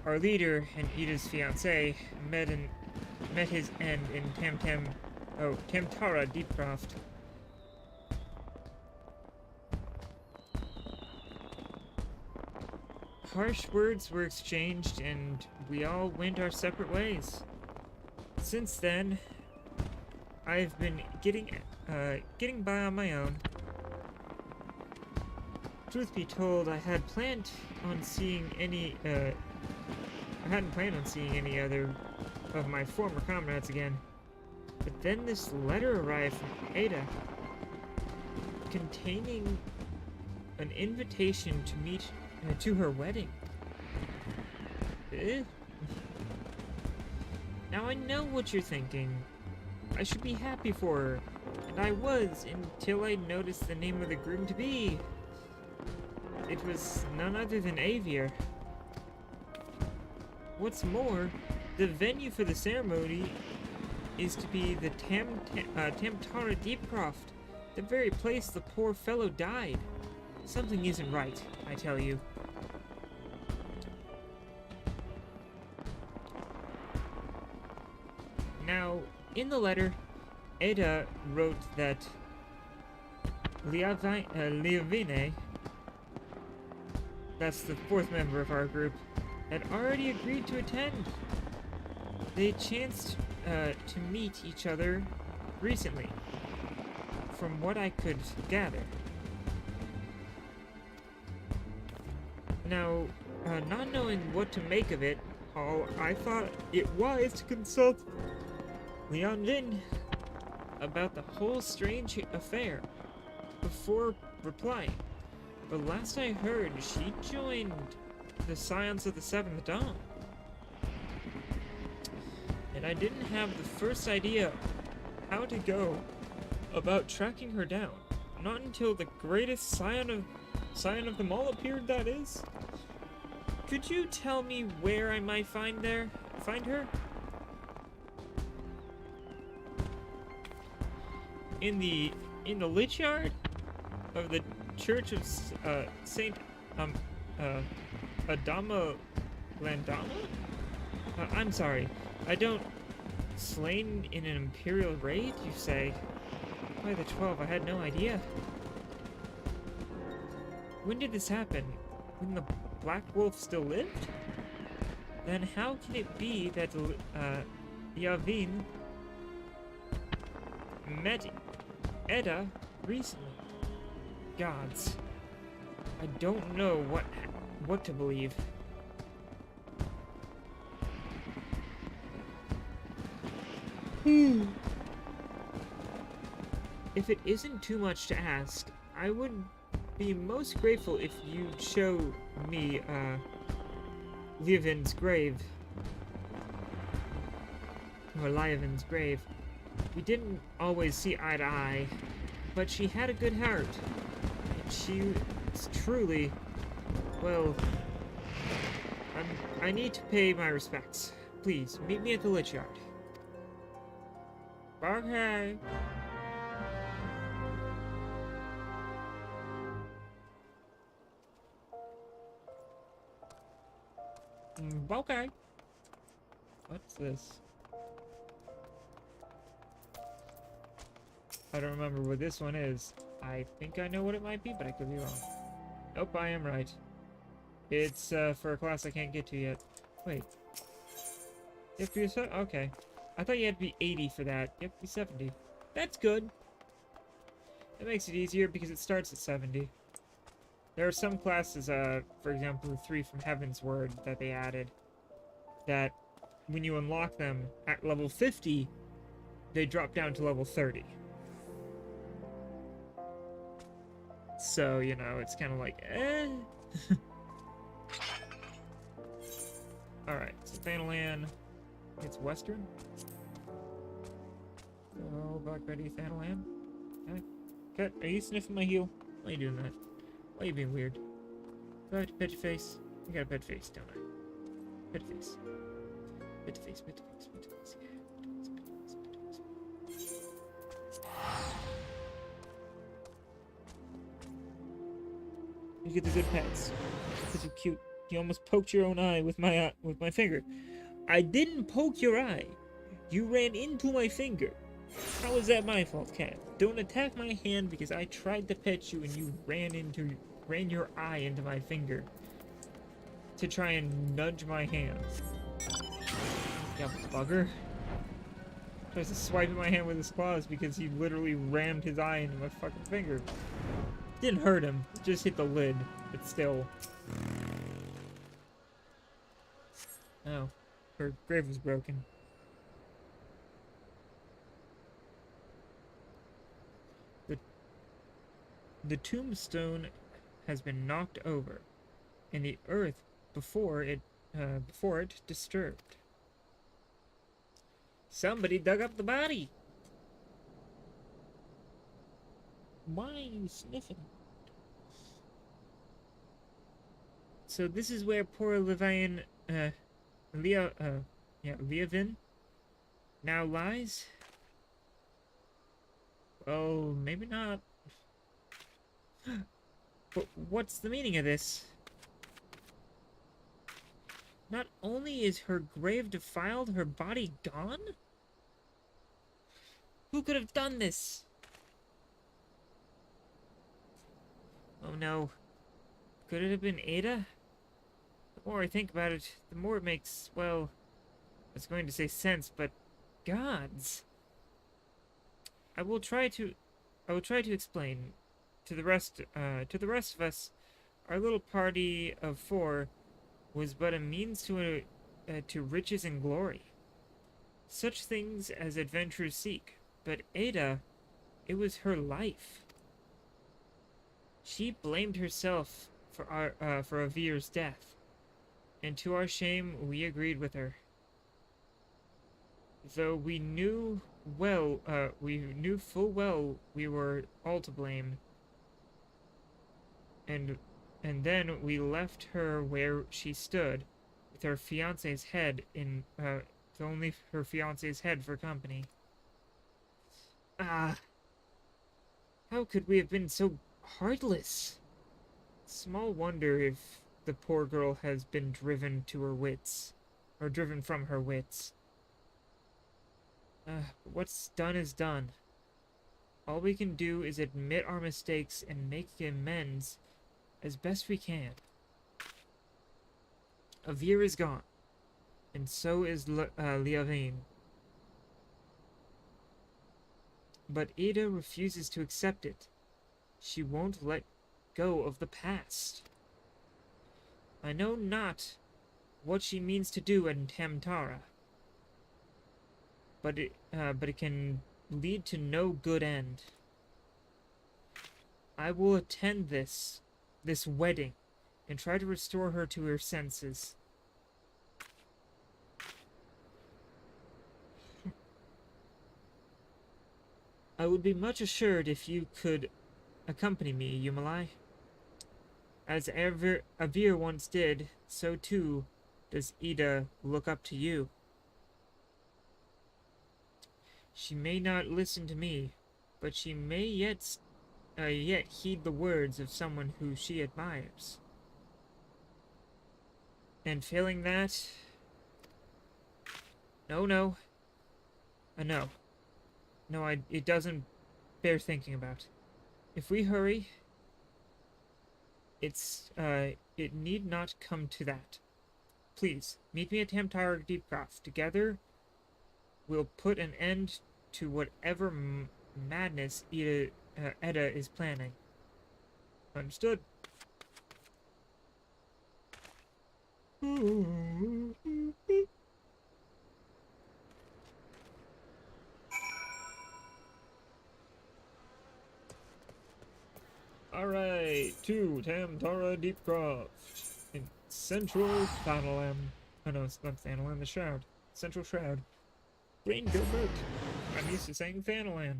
our leader and Ida's fiancé, met his end in Tamtara Deepcroft. Harsh words were exchanged, and we all went our separate ways. Since then, I've been getting by on my own. Truth be told, I hadn't planned on seeing any other of my former comrades again. But then this letter arrived from Ada, containing an invitation to meet to her wedding. Now I know what you're thinking. I should be happy for her, and I was until I noticed the name of the groom to be. It was none other than Avir. What's more, the venue for the ceremony is to be the Tamtara Deepcroft, the very place the poor fellow died. Something isn't right, I tell you. Now, in the letter, Ada wrote that Liavine, that's the 4th member of our group, had already agreed to attend. They chanced to meet each other recently, from what I could gather. Now, not knowing what to make of it all, I thought it wise to consult Leon Lin about the whole strange affair before replying. But last I heard, she joined the Scions of the 7th Dawn. And I didn't have the first idea how to go about tracking her down. Not until the greatest scion of them all appeared, that is. Could you tell me where I might find her? In the lich yard of the Church of Saint Adama Landama? I'm sorry, I don't. Slain in an Imperial raid, you say? By the 12, I had no idea. When did this happen? When the Black Wolf still lived? Then how can it be that Yavin met Edda recently? Gods. I don't know what to believe. If it isn't too much to ask, I would be most grateful if you'd show me, Lievin's grave. or Lieven's grave. We didn't always see eye to eye, but she had a good heart. And she is truly, well, I need to pay my respects. Please, meet me at the Lich Yard. Okay. Okay. What's this? I don't remember what this one is. I think I know what it might be, but I could be wrong. Nope, I am right. It's for a class I can't get to yet. Wait. You have to be okay. I thought you had to be 80 for that. You have to be 70. That's good. That makes it easier because it starts at 70. There are some classes, for example, the 3 from Heaven's Word that they added, that when you unlock them at level 50, they drop down to level 30. So, you know, it's kind of like, eh. Alright, so Thanalan, it's Western. Oh, back ready, Thanalan. Okay. Cut, are you sniffing my heel? Why are you doing that? Why are you being weird? Do I have to pet your face? I got a pet face, don't I? Pet face. Pet face, pet face, pet face. Yeah, pet face, pet face, pet face. You get the good pets. Because you're cute. You almost poked your own eye with my finger. I didn't poke your eye. You ran into my finger. How is that my fault, cat? Don't attack my hand because I tried to pet you and you ran your eye into my finger to try and nudge my hand. Yeah, bugger. Tries to swipe at my hand with his claws because he literally rammed his eye into my fucking finger. Didn't hurt him, just hit the lid, but still. Oh, her grave was broken. The tombstone has been knocked over, and the earth before it disturbed. Somebody dug up the body. Why are you sniffing? So this is where poor Levian, Leovin now lies? Well, maybe not. But what's the meaning of this? Not only is her grave defiled, her body gone? Who could have done this? Oh no. Could it have been Ada? The more I think about it, the more it makes, well, I was going to say sense, but gods. I will try to explain to the rest of us. Our little party of 4 was but a means to riches and glory. Such things as adventurers seek, but Ada, it was her life. She blamed herself for Avir's death, and to our shame, we agreed with her. Though we knew full well we were all to blame. And then we left her where she stood, with her fiance's head with only her fiance's head for company. Ah, how could we have been so heartless? Small wonder if the poor girl has been driven to her wits, or driven from her wits. What's done is done. All we can do is admit our mistakes and make amends as best we can. Avir is gone, and so is Leovain. But Ada refuses to accept it. She won't let go of the past. I know not what she means to do in Tamtara, but it can lead to no good end. I will attend this wedding and try to restore her to her senses. I would be much assured if you could accompany me, Yumalai. As Avir once did, so too does Ida look up to you. She may not listen to me, but she may yet heed the words of someone who she admires. And failing that... No. No. No, it doesn't bear thinking about. If we hurry, it need not come to that. Please, meet me at Tamtara Deepcroft. Together, we'll put an end to whatever madness Edda is planning. Understood. Alright, to Tamtara Deepcroft. In Central Thanalan. Oh no, it's not Thanalan, the Shroud. Central Shroud. Brain Gilbert. I'm used to saying Thanalan.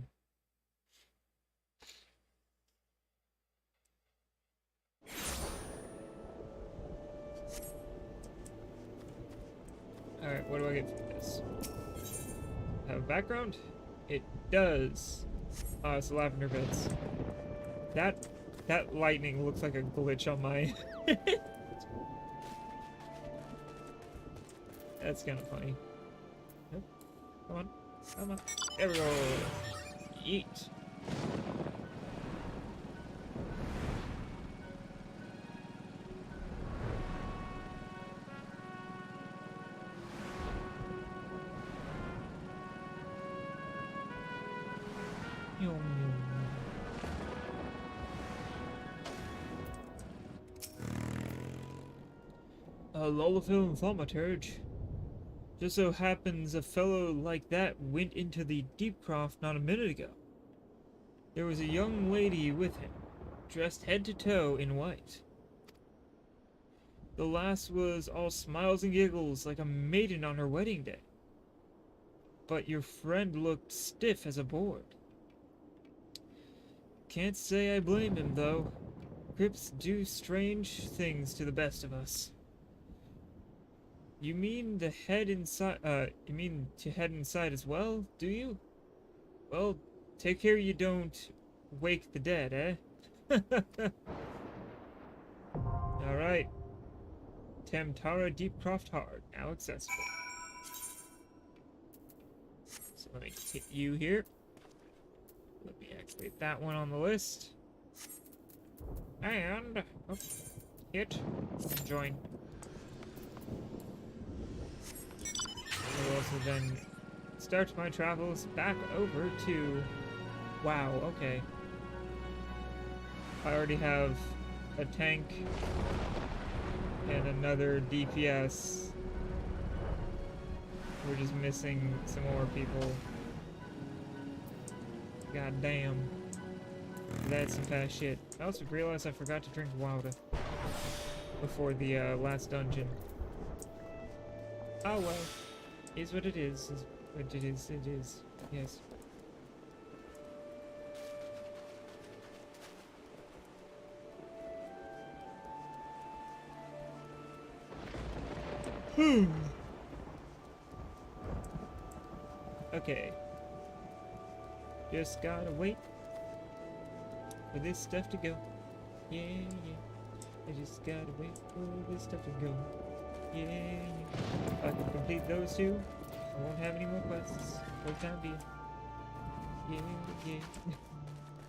Alright, what do I get for this? Have a background? It does. Oh, it's the lavender beds. That lightning looks like a glitch on my... That's kind of funny. Nope. Come on. Come on. There we go. Yeet. Lullafil and Thaumaturge. Just so happens a fellow like that went into the Deepcroft not a minute ago. There was a young lady with him, dressed head to toe in white. The lass was all smiles and giggles like a maiden on her wedding day. But your friend looked stiff as a board. Can't say I blame him, though. Crypts do strange things to the best of us. You mean to head inside as well, do you? Well, take care you don't wake the dead, eh? Alright. Tamtara Deepcroft Hard, now accessible. So let me hit you here. Let me activate that one on the list. And... oh, hit. Join. I will also then start my travels back over to... Wow, okay. I already have a tank and another DPS. We're just missing some more people. God damn. That's some fast shit. I also realized I forgot to drink water before the last dungeon. Oh well. Is what it is what it is, yes. Okay. Just gotta wait for this stuff to go. Yeah. I just gotta wait for this stuff to go. Yeah. If I can complete those two, I won't have any more quests for the time being. Yeah.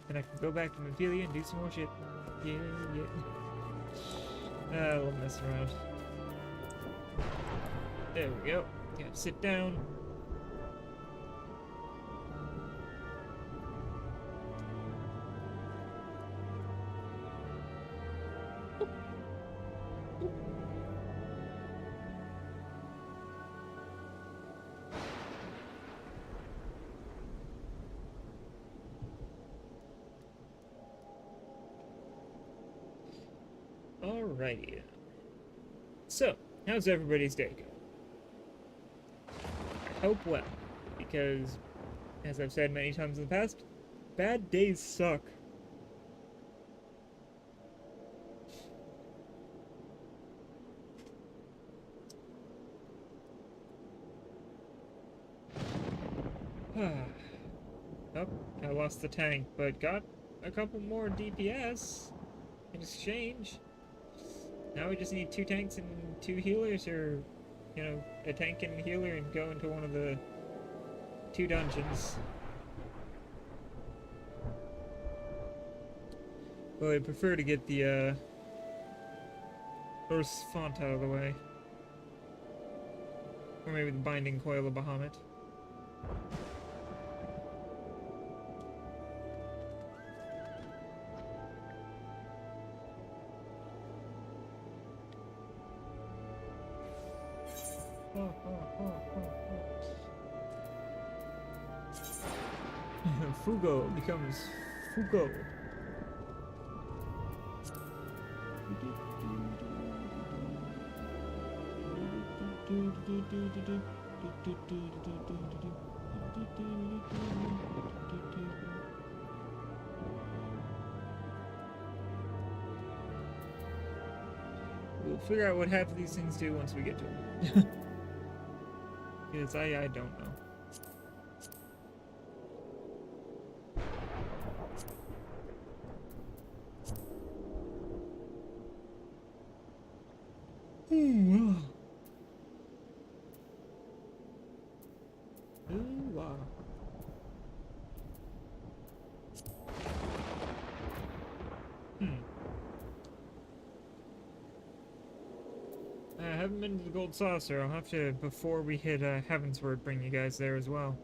And I can go back to Memphilia and do some more shit. Yeah. A little messing around. There we go. Gotta sit down. Alrighty. So, how's everybody's day going? I hope well, because, as I've said many times in the past, Bad days suck. Oh, I lost the tank, but got a couple more DPS in exchange. Now we just need 2 tanks and 2 healers, or, you know, a tank and a healer, and go into one of the 2 dungeons. Well, I prefer to get the, Earth's font out of the way. Or maybe the binding coil of Bahamut. Fugo becomes Fugo. We'll figure out what half of these things do once we get to them. Because I don't know. Ooh, wow. I haven't been to the Gold Saucer. I'll have to, before we hit Heavensward, bring you guys there as well.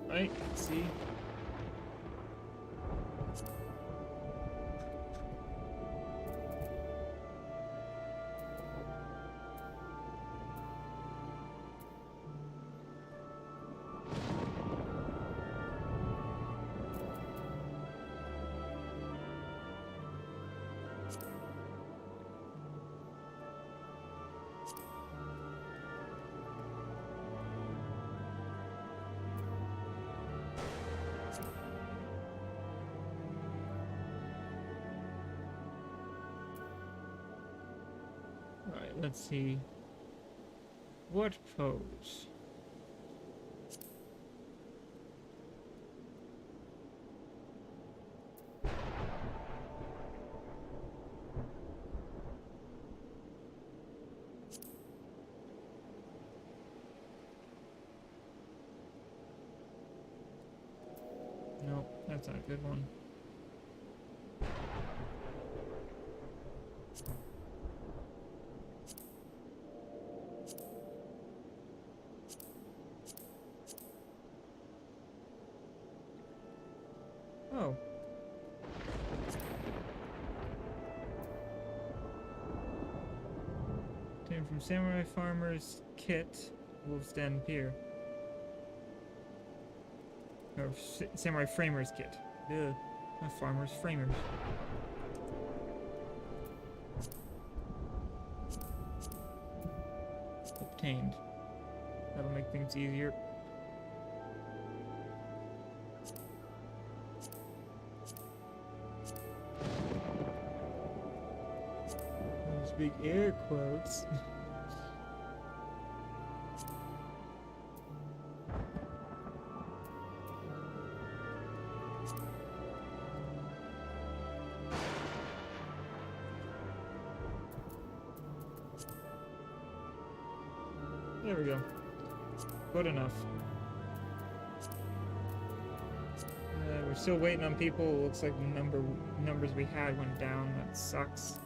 Right, see? Alright, let's see. What pose? Nope, that's not a good one. Oh. Came from Samurai Farmer's Kit, Wolf's Den Pier. Or Samurai Framer's Kit. Ugh. Not Farmers, Framers. Obtained. That'll make things easier. Those big air quotes. There we go. Good enough. We're still waiting on people. It looks like the numbers we had went down. That sucks.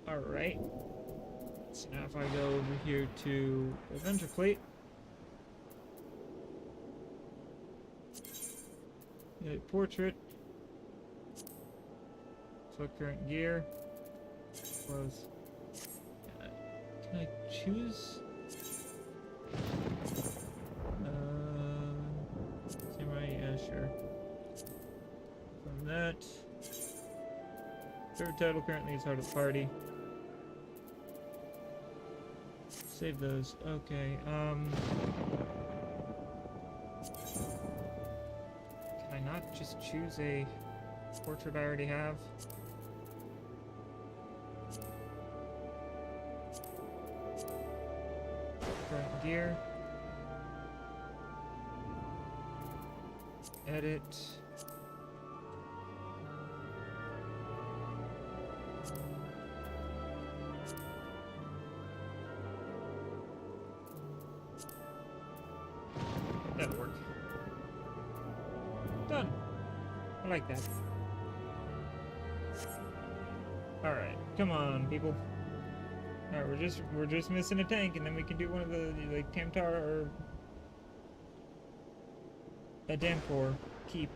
Alright. So now if I go over here to Adventure Plate. Portrait. Select current gear. Close. Can I choose? Samurai, yeah, sure. From that. Third title currently is Heart of the Party. Save those. Okay, can I not just choose a portrait I already have? Current gear. Edit. That'll work. Done. I like that. Alright, come on, people. Alright, we're just missing a tank, and then we can do one of the like Tamtar or a Dampor keep.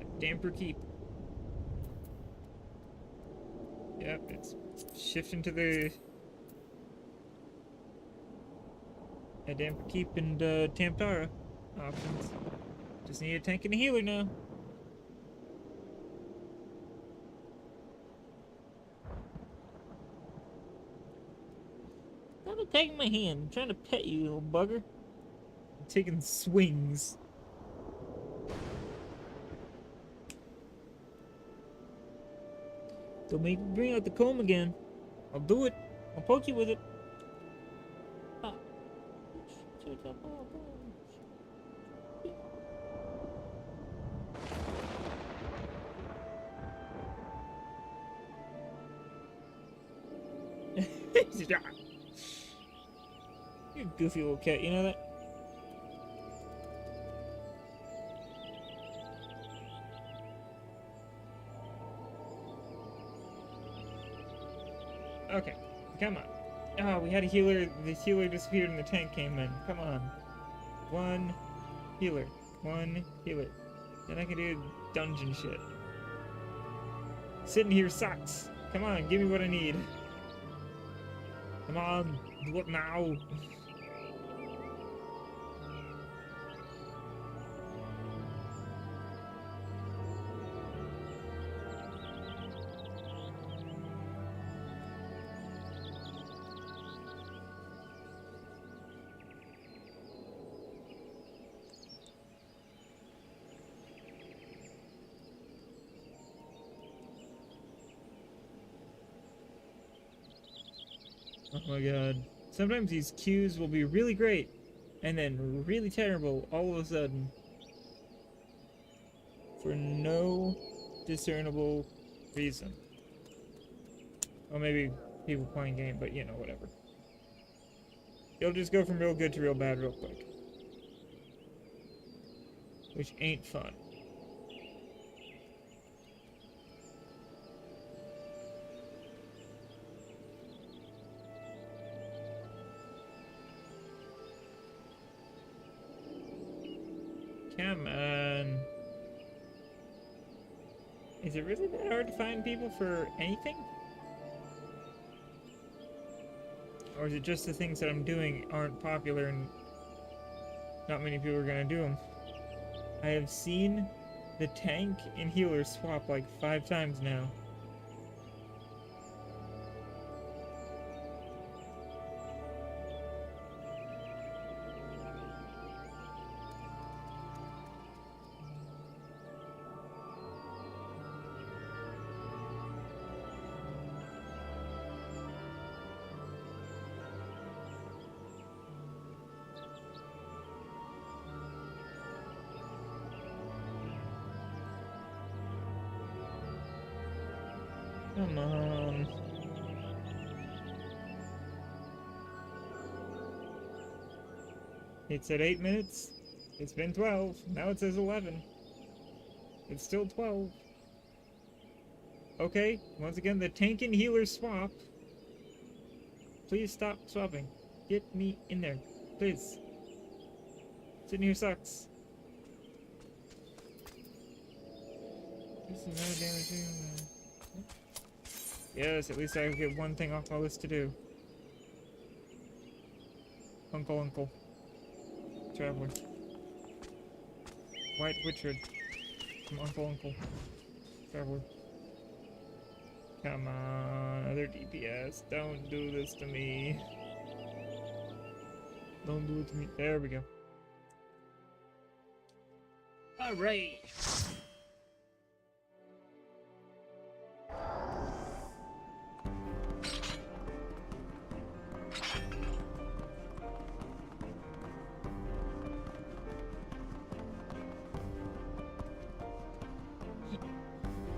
A Damper keep. Yep, it's shifting to the a Damper keep and Tamtara options. Just need a tank and a healer now. Gotta take my hand. I'm trying to pet you, little bugger. I'm taking swings. Don't make me bring out the comb again. I'll do it. I'll poke you with it. Ah. You're a goofy little cat, you know that? Okay, come on. Oh, we had a healer. The healer disappeared and the tank came in. Come on. One healer. One healer. Then I can do dungeon shit. Sitting here sucks. Come on, give me what I need. Come on, do it now. Oh my god. Sometimes these queues will be really great, and then really terrible all of a sudden. For no discernible reason. Or maybe people playing game, but you know, whatever. It'll just go from real good to real bad real quick. Which ain't fun. Come on. Is it really that hard to find people for anything? Or is it just the things that I'm doing aren't popular and not many people are gonna do them? I have seen the tank and healer swap like 5 times now. Come on. It said 8 minutes. It's been 12. Now it says 11. It's still 12. Okay, once again, the tank and healer swap. Please stop swapping. Get me in there. Please. Sitting here sucks. This is no damage. Yes, at least I get one thing off my list to do. Uncle. Traveler. White Witchard. From Uncle. Traveler. Come on, other DPS. Don't do this to me. Don't do it to me. There we go. Alright.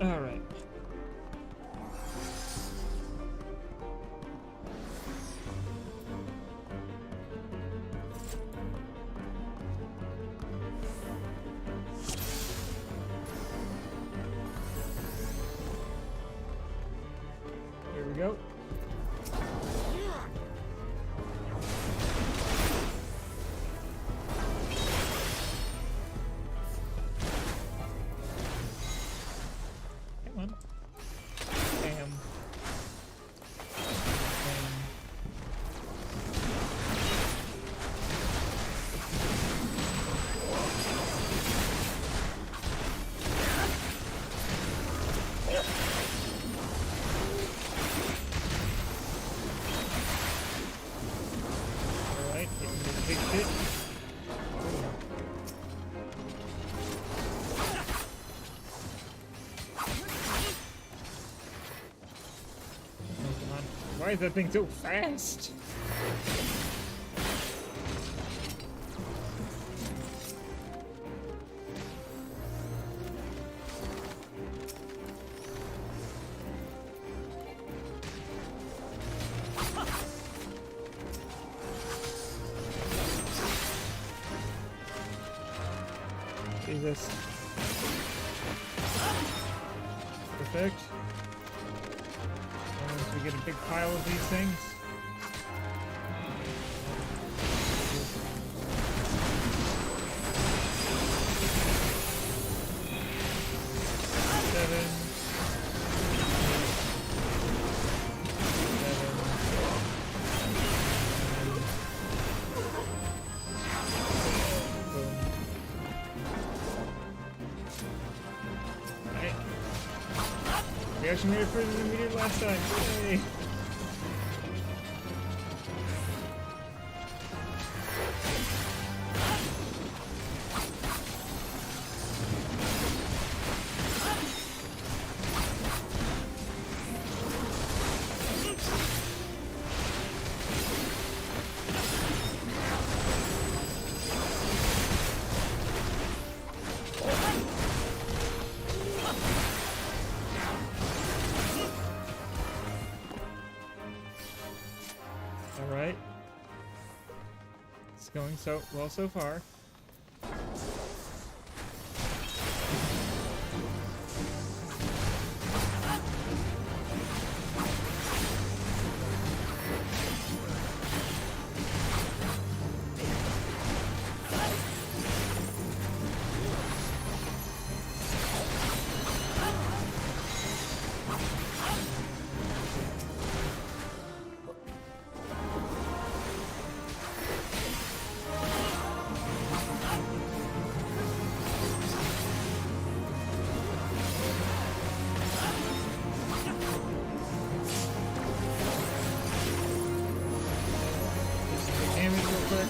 Alright. Here we go. Come on. Bam. Alright, hitting the big hit. Come on. Why is that thing so fast? Jesus. Perfect. Once we get a big pile of these things. Seven. Boom. Alright. We actually made it further than we did last time. Yay! Alright. It's going so well so far. Damage real quick.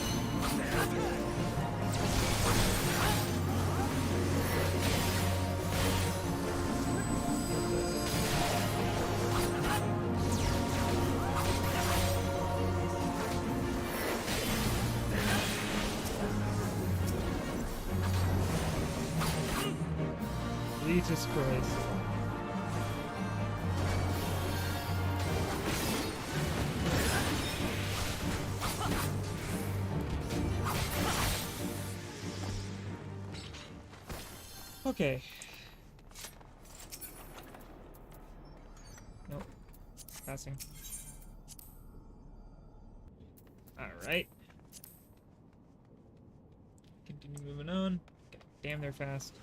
Jesus Christ. Okay. Passing. Alright. Continue moving on. God damn, they're fast.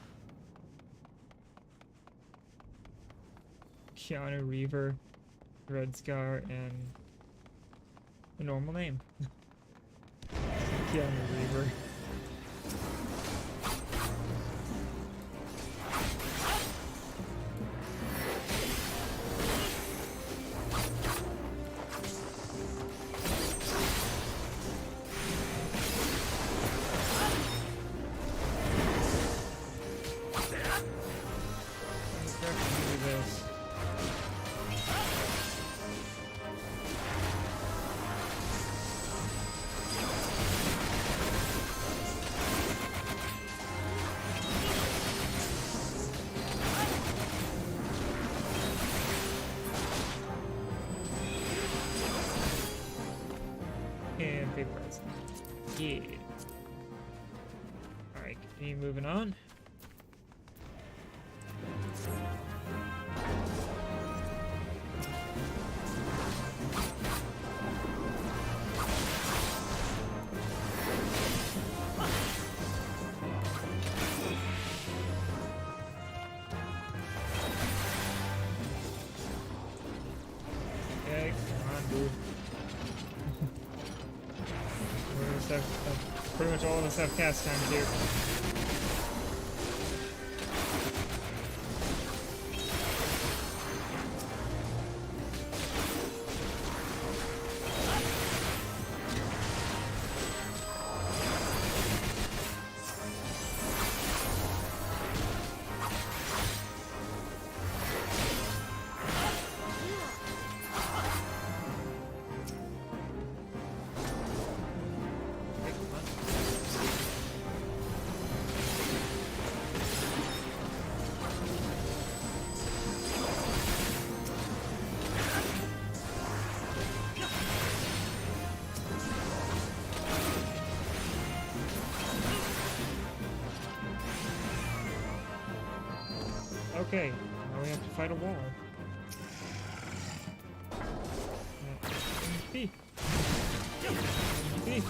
Keanu Reaver, Red Scar, and a normal name. Keanu Reaver. And vaporize. Yeah. Alright, continue moving on. Okay, come on, dude. Pretty much all of us have cast time here. Okay, now we have to fight a wall. MP. MP.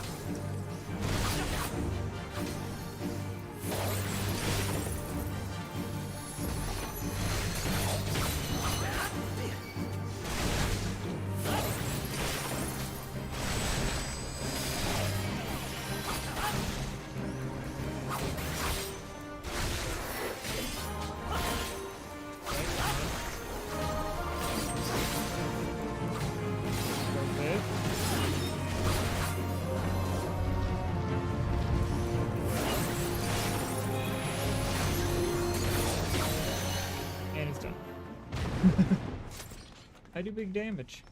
I do big damage.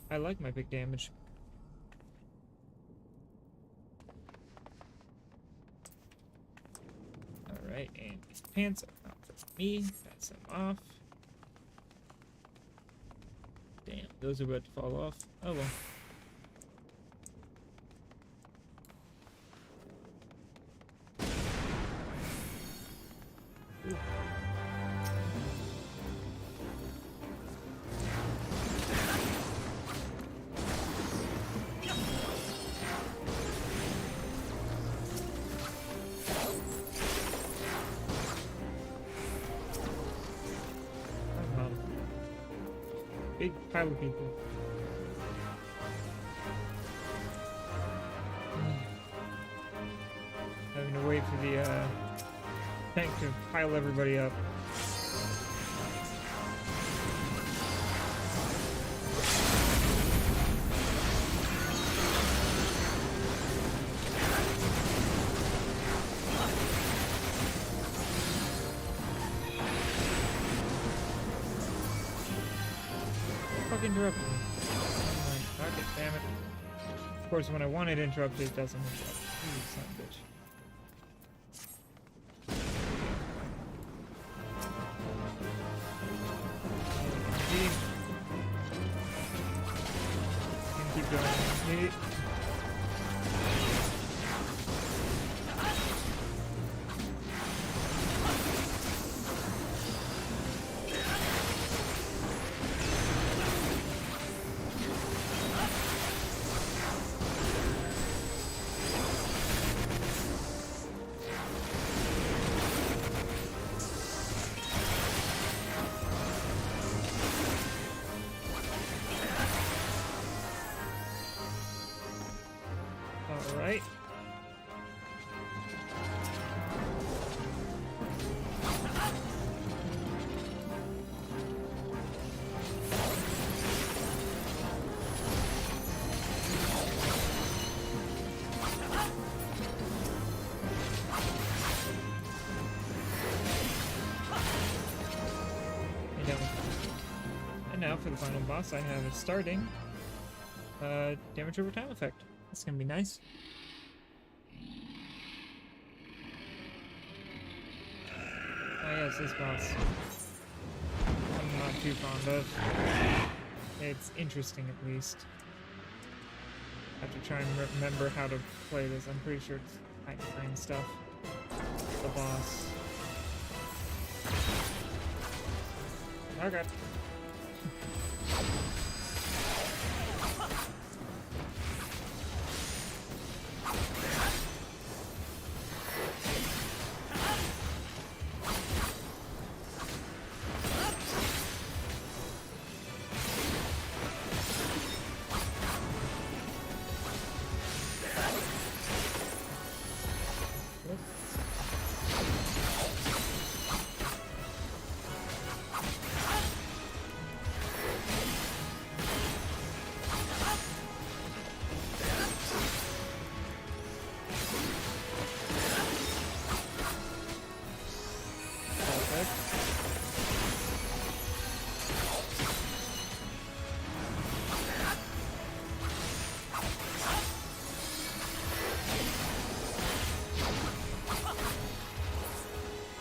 I like my big damage. Alright, and these pants are not for me. Pass them off. Damn, those are about to fall off. Oh well. Ooh. Big pile of people. Having to wait for the tank to pile everybody up. Interrupted me. Oh, okay, damn it. Of course, when I want it interrupted, it doesn't interrupt. You son of a bitch. Can keep going. now for the final boss, I have a starting damage over time effect. That's gonna be nice. Oh yes, this boss. I'm not too fond of. It's interesting at least. I have to try and remember how to play this. I'm pretty sure it's kind stuff. The boss. Okay.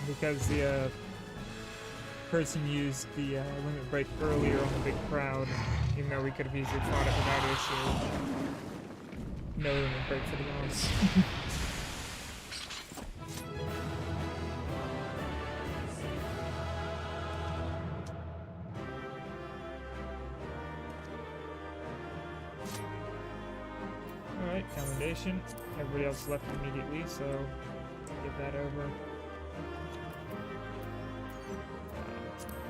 Because the person used the limit break earlier on the big crowd, even though we could have easily fought it without issue. No limit break for the boss. Alright, commendation. Everybody else left immediately, so get that over.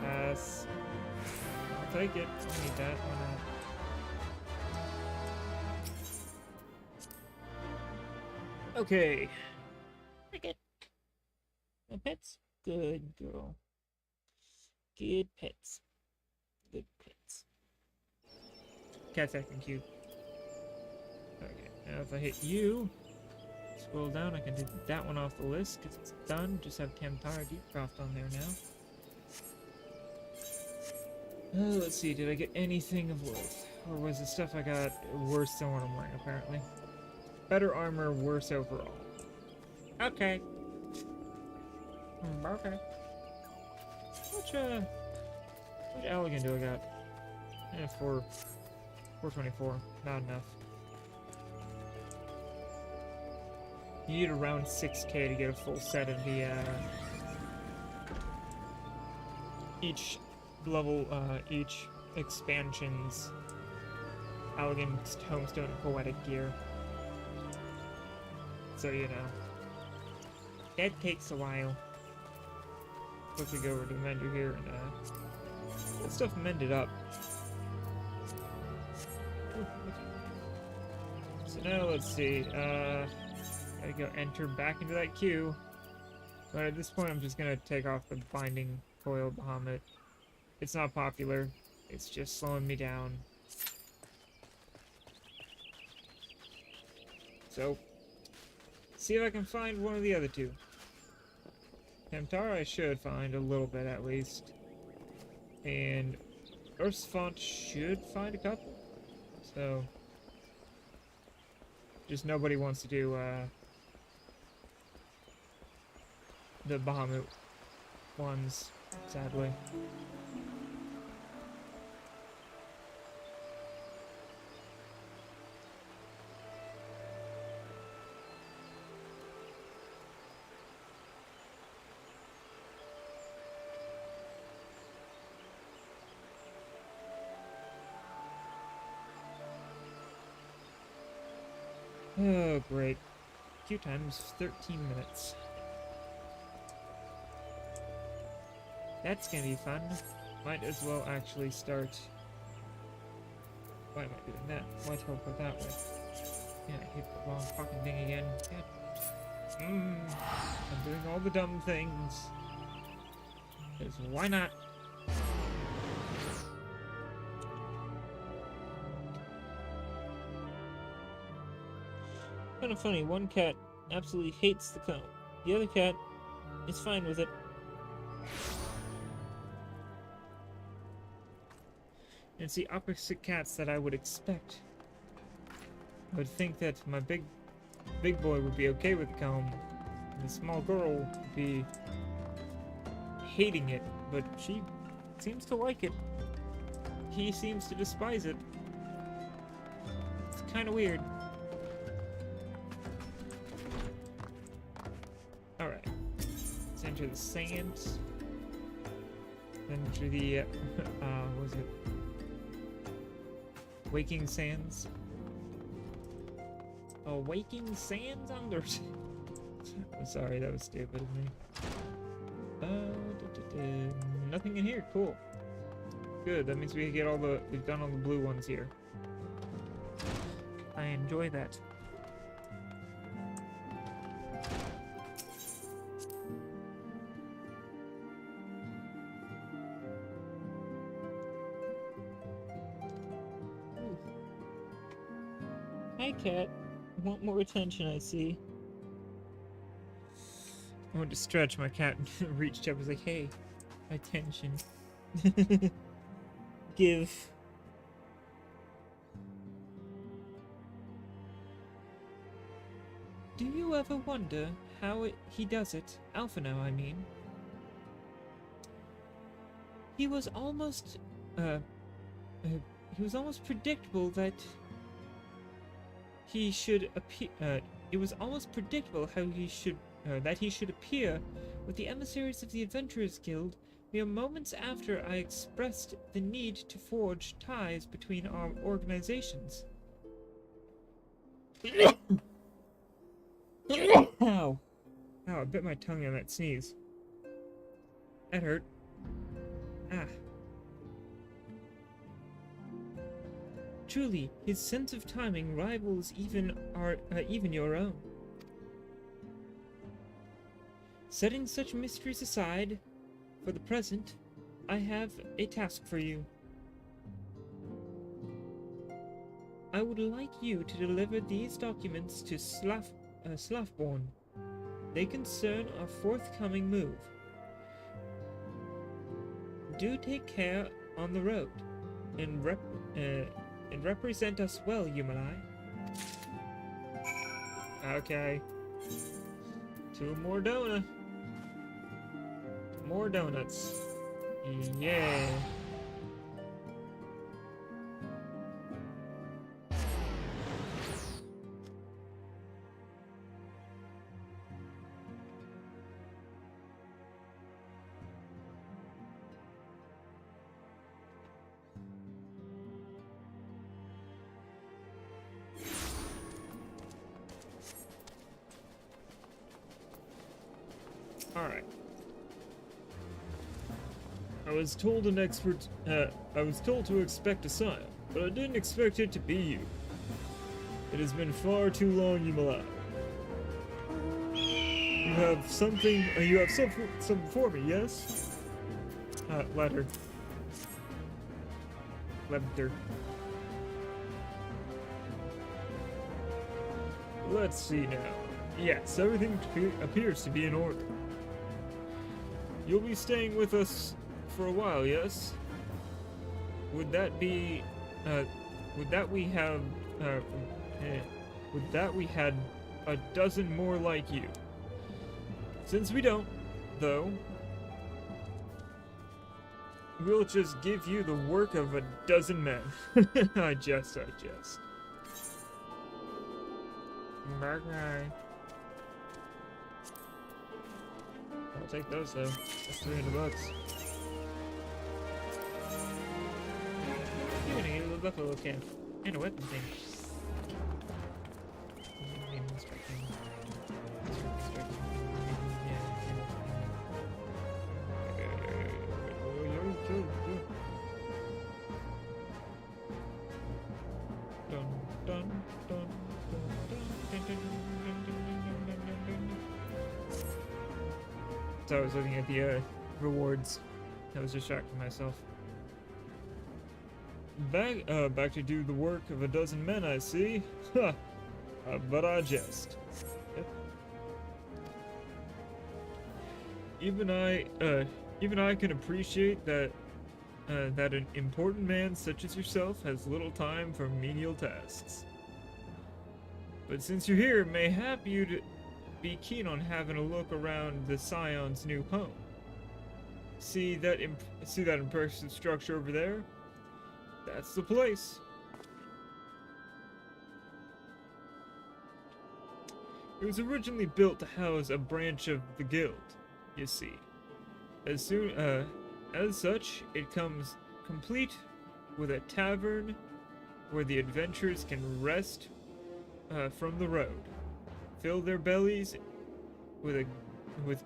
Pass. I'll take it. I'll need that. Why not? Okay. Take it. My pets? Good girl. Good pets. Good pets. Cat's acting cute. Okay, now if I hit you, scroll down, I can do that one off the list because it's done. Just have Camtara Deepcroft on there now. Let's see, did I get anything of worth? Or was the stuff I got worse than what I'm wearing, apparently? Better armor, worse overall. Okay. Okay. Which Allegan do I got? 424. Not enough. You need around 6k to get a full set of the, each level, each expansion's Allegan's Homestone and Poetic gear. So, you know. That takes a while. Quickly go over to the menu here and, get stuff mended up. So now, let's see, gotta go enter back into that queue. But at this point, I'm just gonna take off the Binding Coil Bahamut. It's not popular. It's just slowing me down. So, see if I can find one of the other two. Camtara I should find a little bit at least. And Ursfont should find a couple. So, just nobody wants to do the Bahamut ones, sadly. Oh, great. Queue time is 13 minutes. That's gonna be fun. Might as well actually start... Why am I doing that? Why teleport that way? Yeah, I hit the wrong fucking thing again. I'm doing all the dumb things. Because why not? Kind of funny, one cat absolutely hates the cone. The other cat is fine with it. And it's the opposite cats that I would expect. I would think that my big boy would be okay with the comb. And the small girl would be hating it, but she seems to like it. He seems to despise it. It's kind of weird. Alright. Let's enter the sands. Enter the, what was it? Waking Sands. Oh, Waking Sands under. I'm sorry, that was stupid of me. Nothing in here. Cool. Good. That means we've done all the blue ones here. I enjoy that. Ooh. Hi, cat. Want more attention, I see. I went to stretch. My cat reached up and was like, hey, attention. Give. Do you ever wonder how he does it? Alphino, I mean. He was almost predictable that he should appear. It was almost predictable how he should that he should appear with the emissaries of the Adventurers Guild mere moments after I expressed the need to forge ties between our organizations. Ow! Ow, I bit my tongue on that sneeze. That hurt. Ah. Truly, his sense of timing rivals even your own. Setting such mysteries aside, for the present, I have a task for you. I would like you to deliver these documents to Sloughbourne. They concern our forthcoming move. Do take care on the road, and represent us well, Yumalai. Okay. 2 more donuts. More donuts. Yeah. Alright. I was told to expect a sign, but I didn't expect it to be you. It has been far too long, Yumalai. You have something for me, yes? Letter. Let's see now. Yes, everything appears to be in order. You'll be staying with us for a while, yes? Would that we had a dozen more like you? Since we don't, though, we'll just give you the work of a dozen men. I jest. Okay. I'll take those though. That's $300. You're gonna get a little buffalo calf and a weapon thing. So I was looking at the rewards. I was distracting myself. Back to do the work of a dozen men, I see. Ha! But I jest. Even I can appreciate that that an important man such as yourself has little time for menial tasks. But since you're here, mayhap you'd be keen on having a look around the Scion's new home. See that impressive structure over there? That's the place. It was originally built to house a branch of the guild, you see. As such, it comes complete with a tavern where the adventurers can rest from the road, fill their bellies with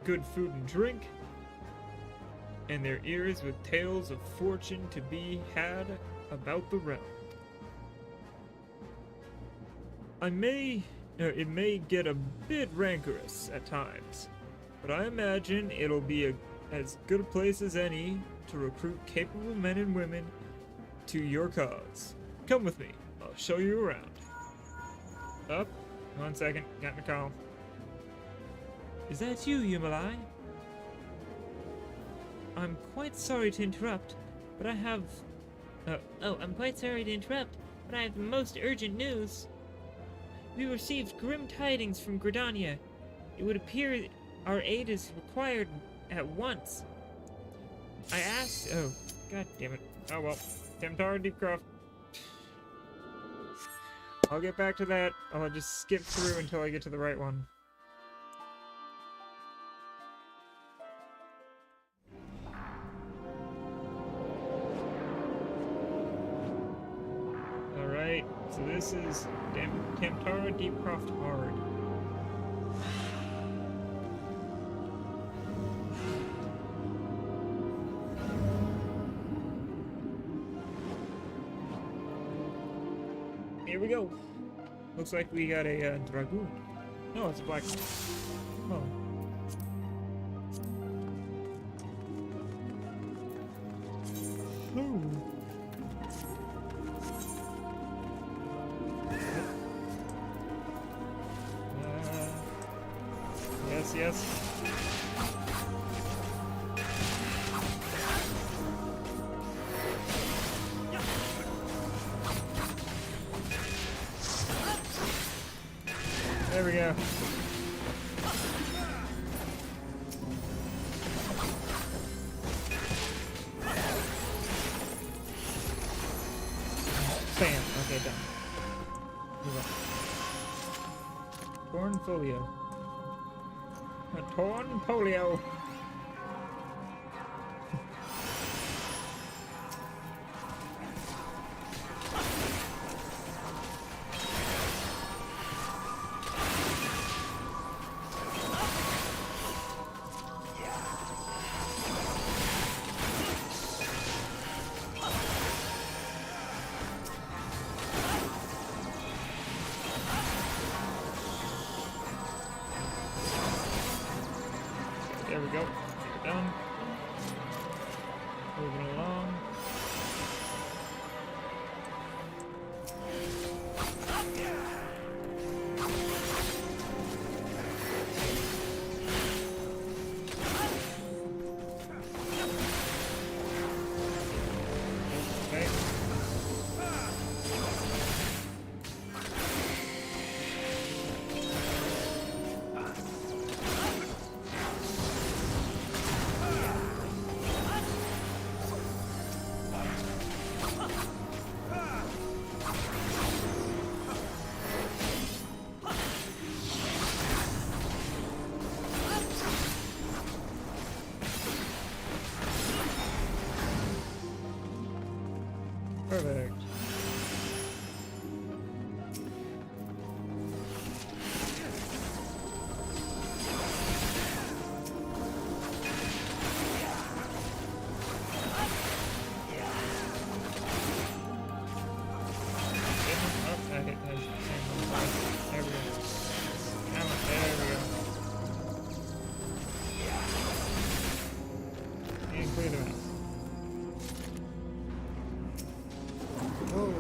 good food and drink, and their ears with tales of fortune to be had about the realm. It may get a bit rancorous at times, but I imagine it'll be as good a place as any to recruit capable men and women to your cause. Come with me, I'll show you around. Up, 1 second, got my call. Is that you, Yumalai? I'm quite sorry to interrupt, but I have... I'm quite sorry to interrupt, but I have the most urgent news. We received grim tidings from Gridania. It would appear our aid is required at once. I asked... Oh, god damn it. Oh well. Temptar Deepcroft. I'll get back to that. I'll just skip through until I get to the right one. Alright, so this is Temptara Deepcroft Hard. Here we go. Looks like we got a dragoon. No, it's a black. Oh. Ooh. Yes. There we go. Bam. Okay, done. Move on. Torn folio. A torn polio. There we go. We're done. Moving along. Okay. Perfect. Clear them out. Whoa.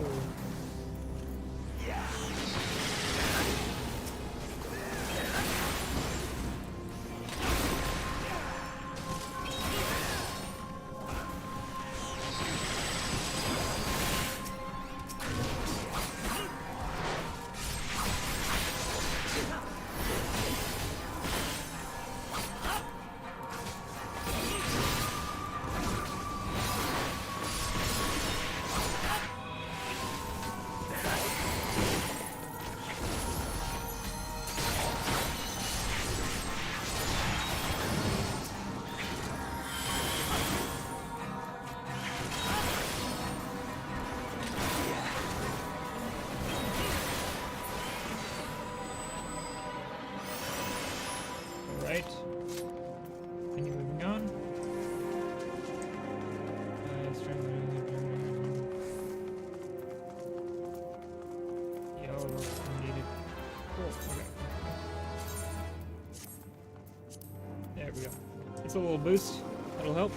gets a little boost. That'll help.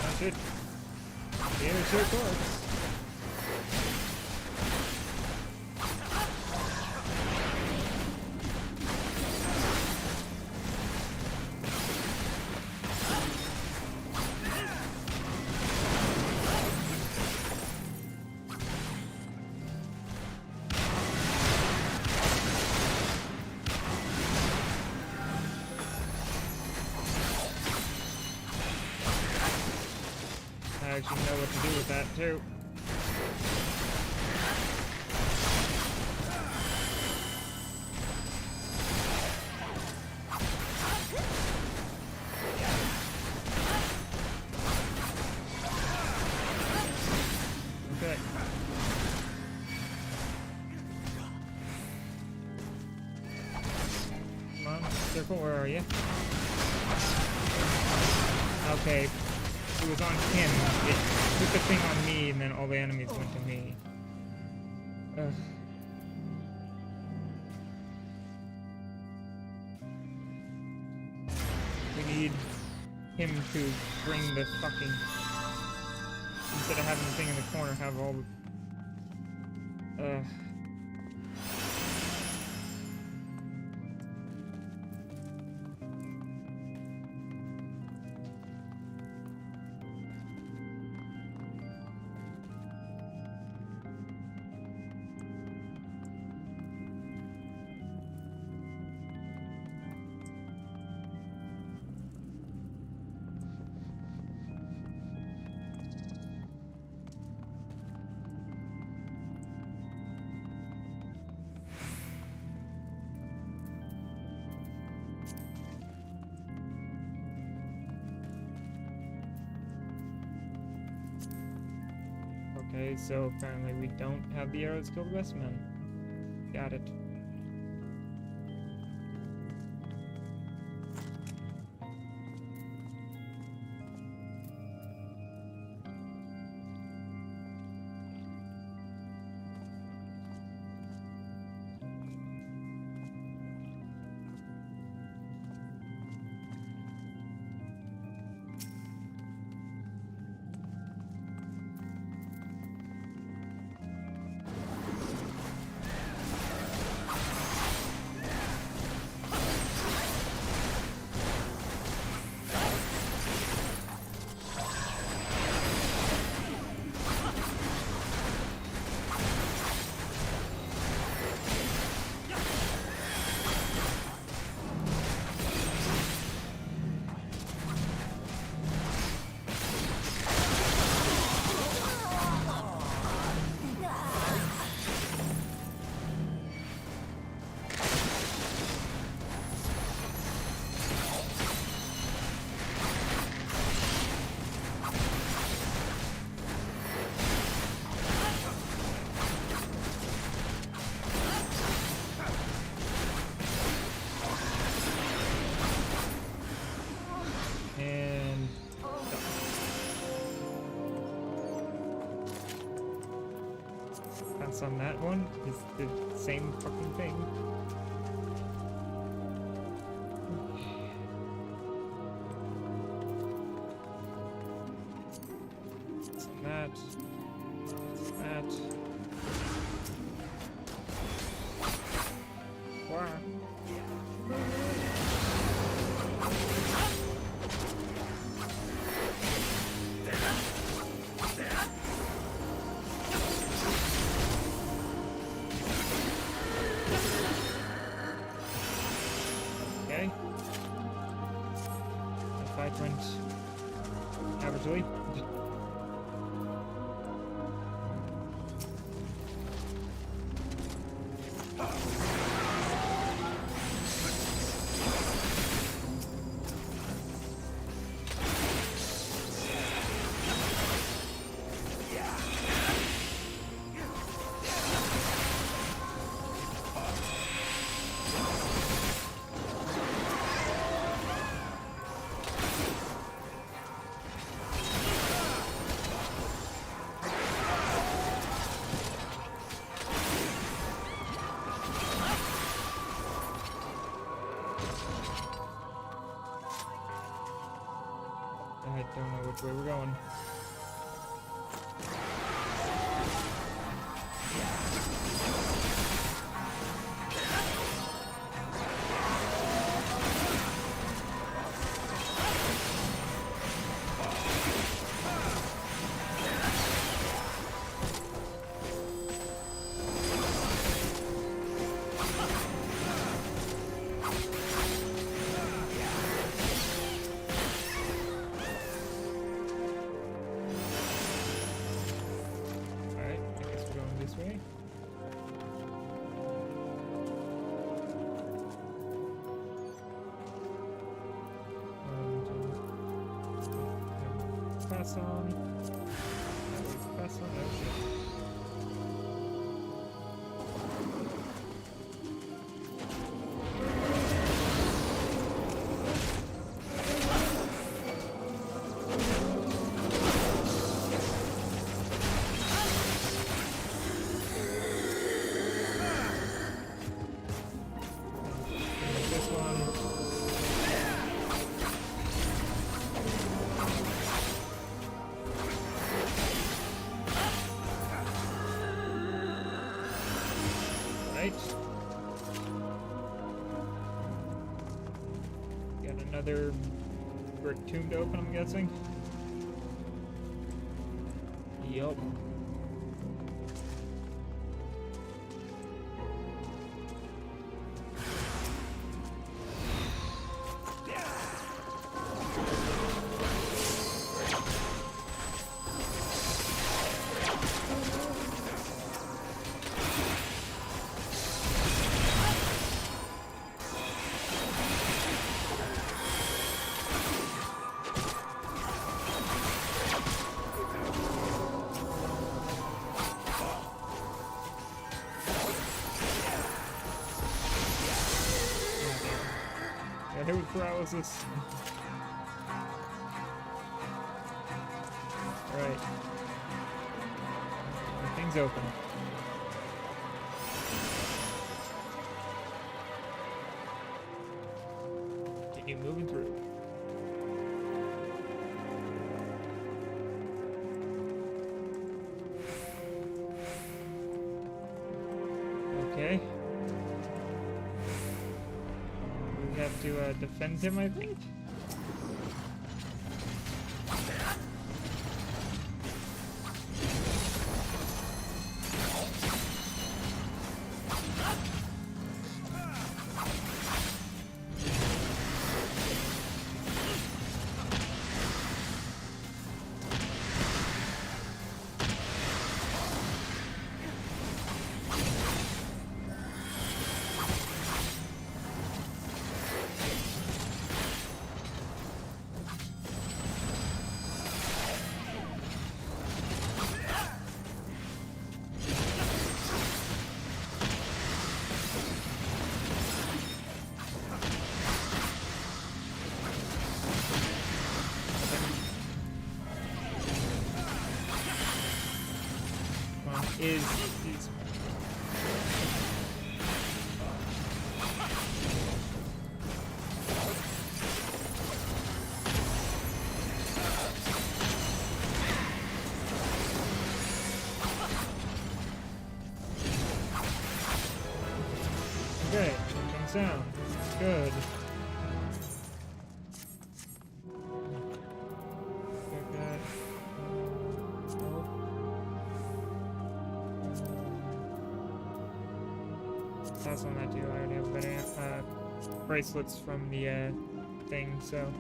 That's it. Here's your corpse. I actually know what to do with that too. Okay. Come on, circle, where are you? Okay. It was on him. It put the thing on me, and then all the enemies went to me. Ugh. We need him to bring the fucking... Instead of having the thing in the corner, have all the... Okay, so apparently we don't have the arrows kill the best men. Got it. On that one is the same fucking thing. That. Wow. Okay. The fight went averagely. I don't know which way we're going. Pass on. Pass on. Oh shit. This one. Right. Got another brick tomb to open, I'm guessing. Yup. Got hit with paralysis. Alright. Everything's open. Continue moving through. Okay. We have to defend him, I think. Is okay, something sound. Good. Got that. Pass on that too. I already have better bracelets from the thing, so.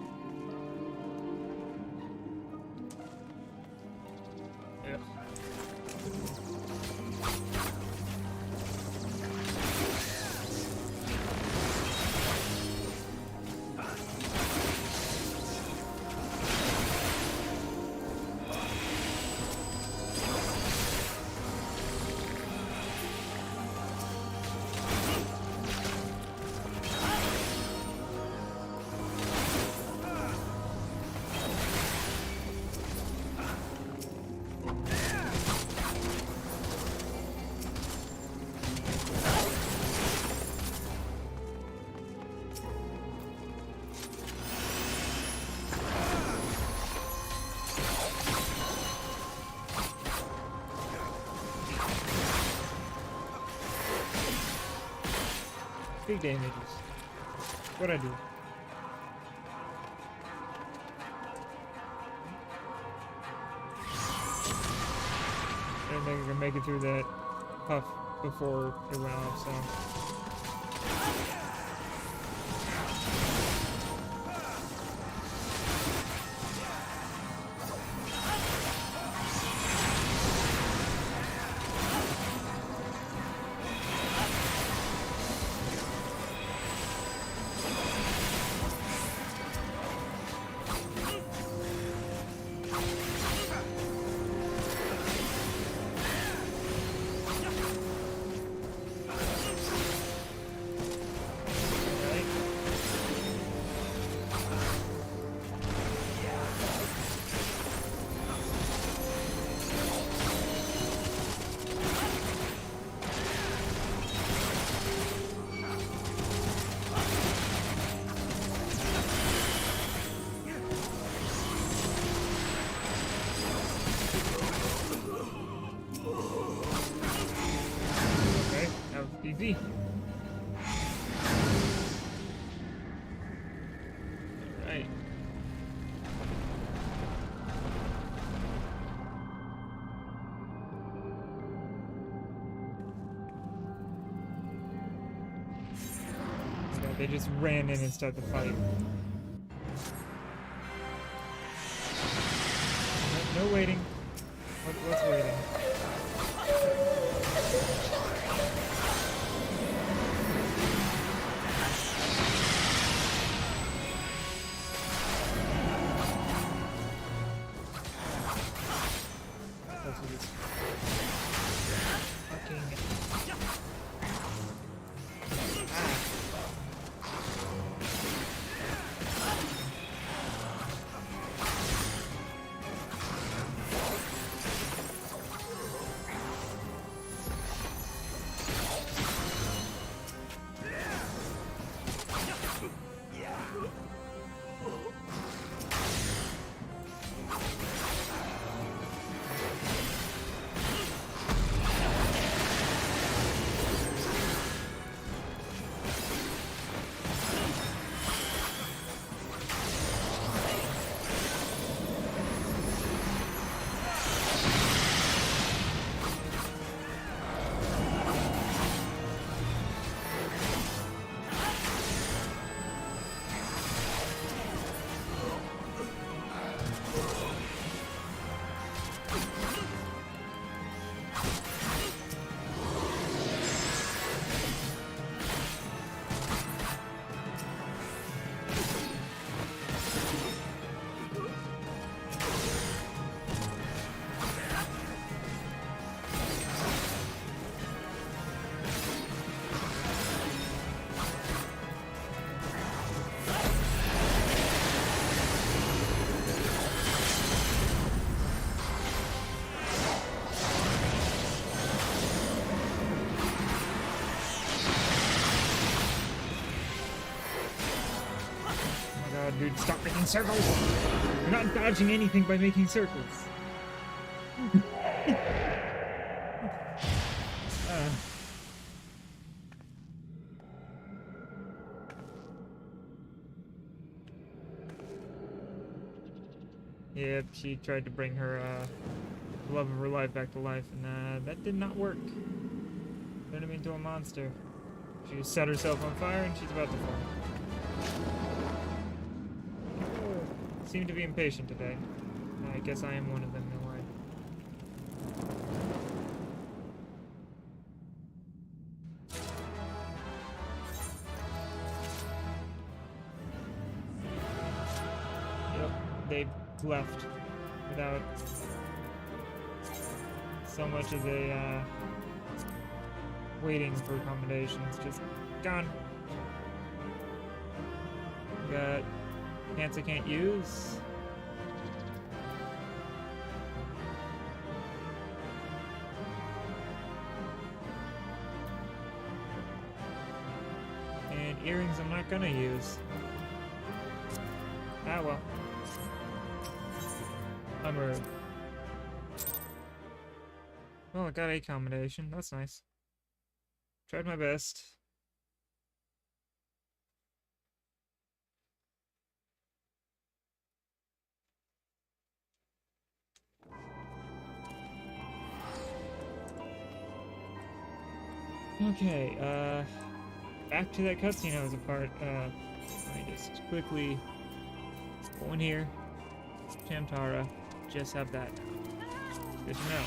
Ugh. big damages. What'd I do? I don't think I can make it through that puff before it went off, so... Easy. Right. Yeah, they just ran in and started the fight. No waiting. What's waiting? Dude, stop making circles! You're not dodging anything by making circles. Yep, she tried to bring her love of her life back to life, and that did not work. Turned him into a monster. She set herself on fire, and she's about to fall. Seem to be impatient today. I guess I am one of them in a way. Yep, they've left without so much as a waiting for accommodations. Just gone. Got pants I can't use. And earrings I'm not gonna use. Ah well. I'm rude. Well, I got a combination. That's nice. Tried my best. Okay, back to that cutscene I was a part. Let me just quickly go in here. Tamtara, just have that now. Good to know.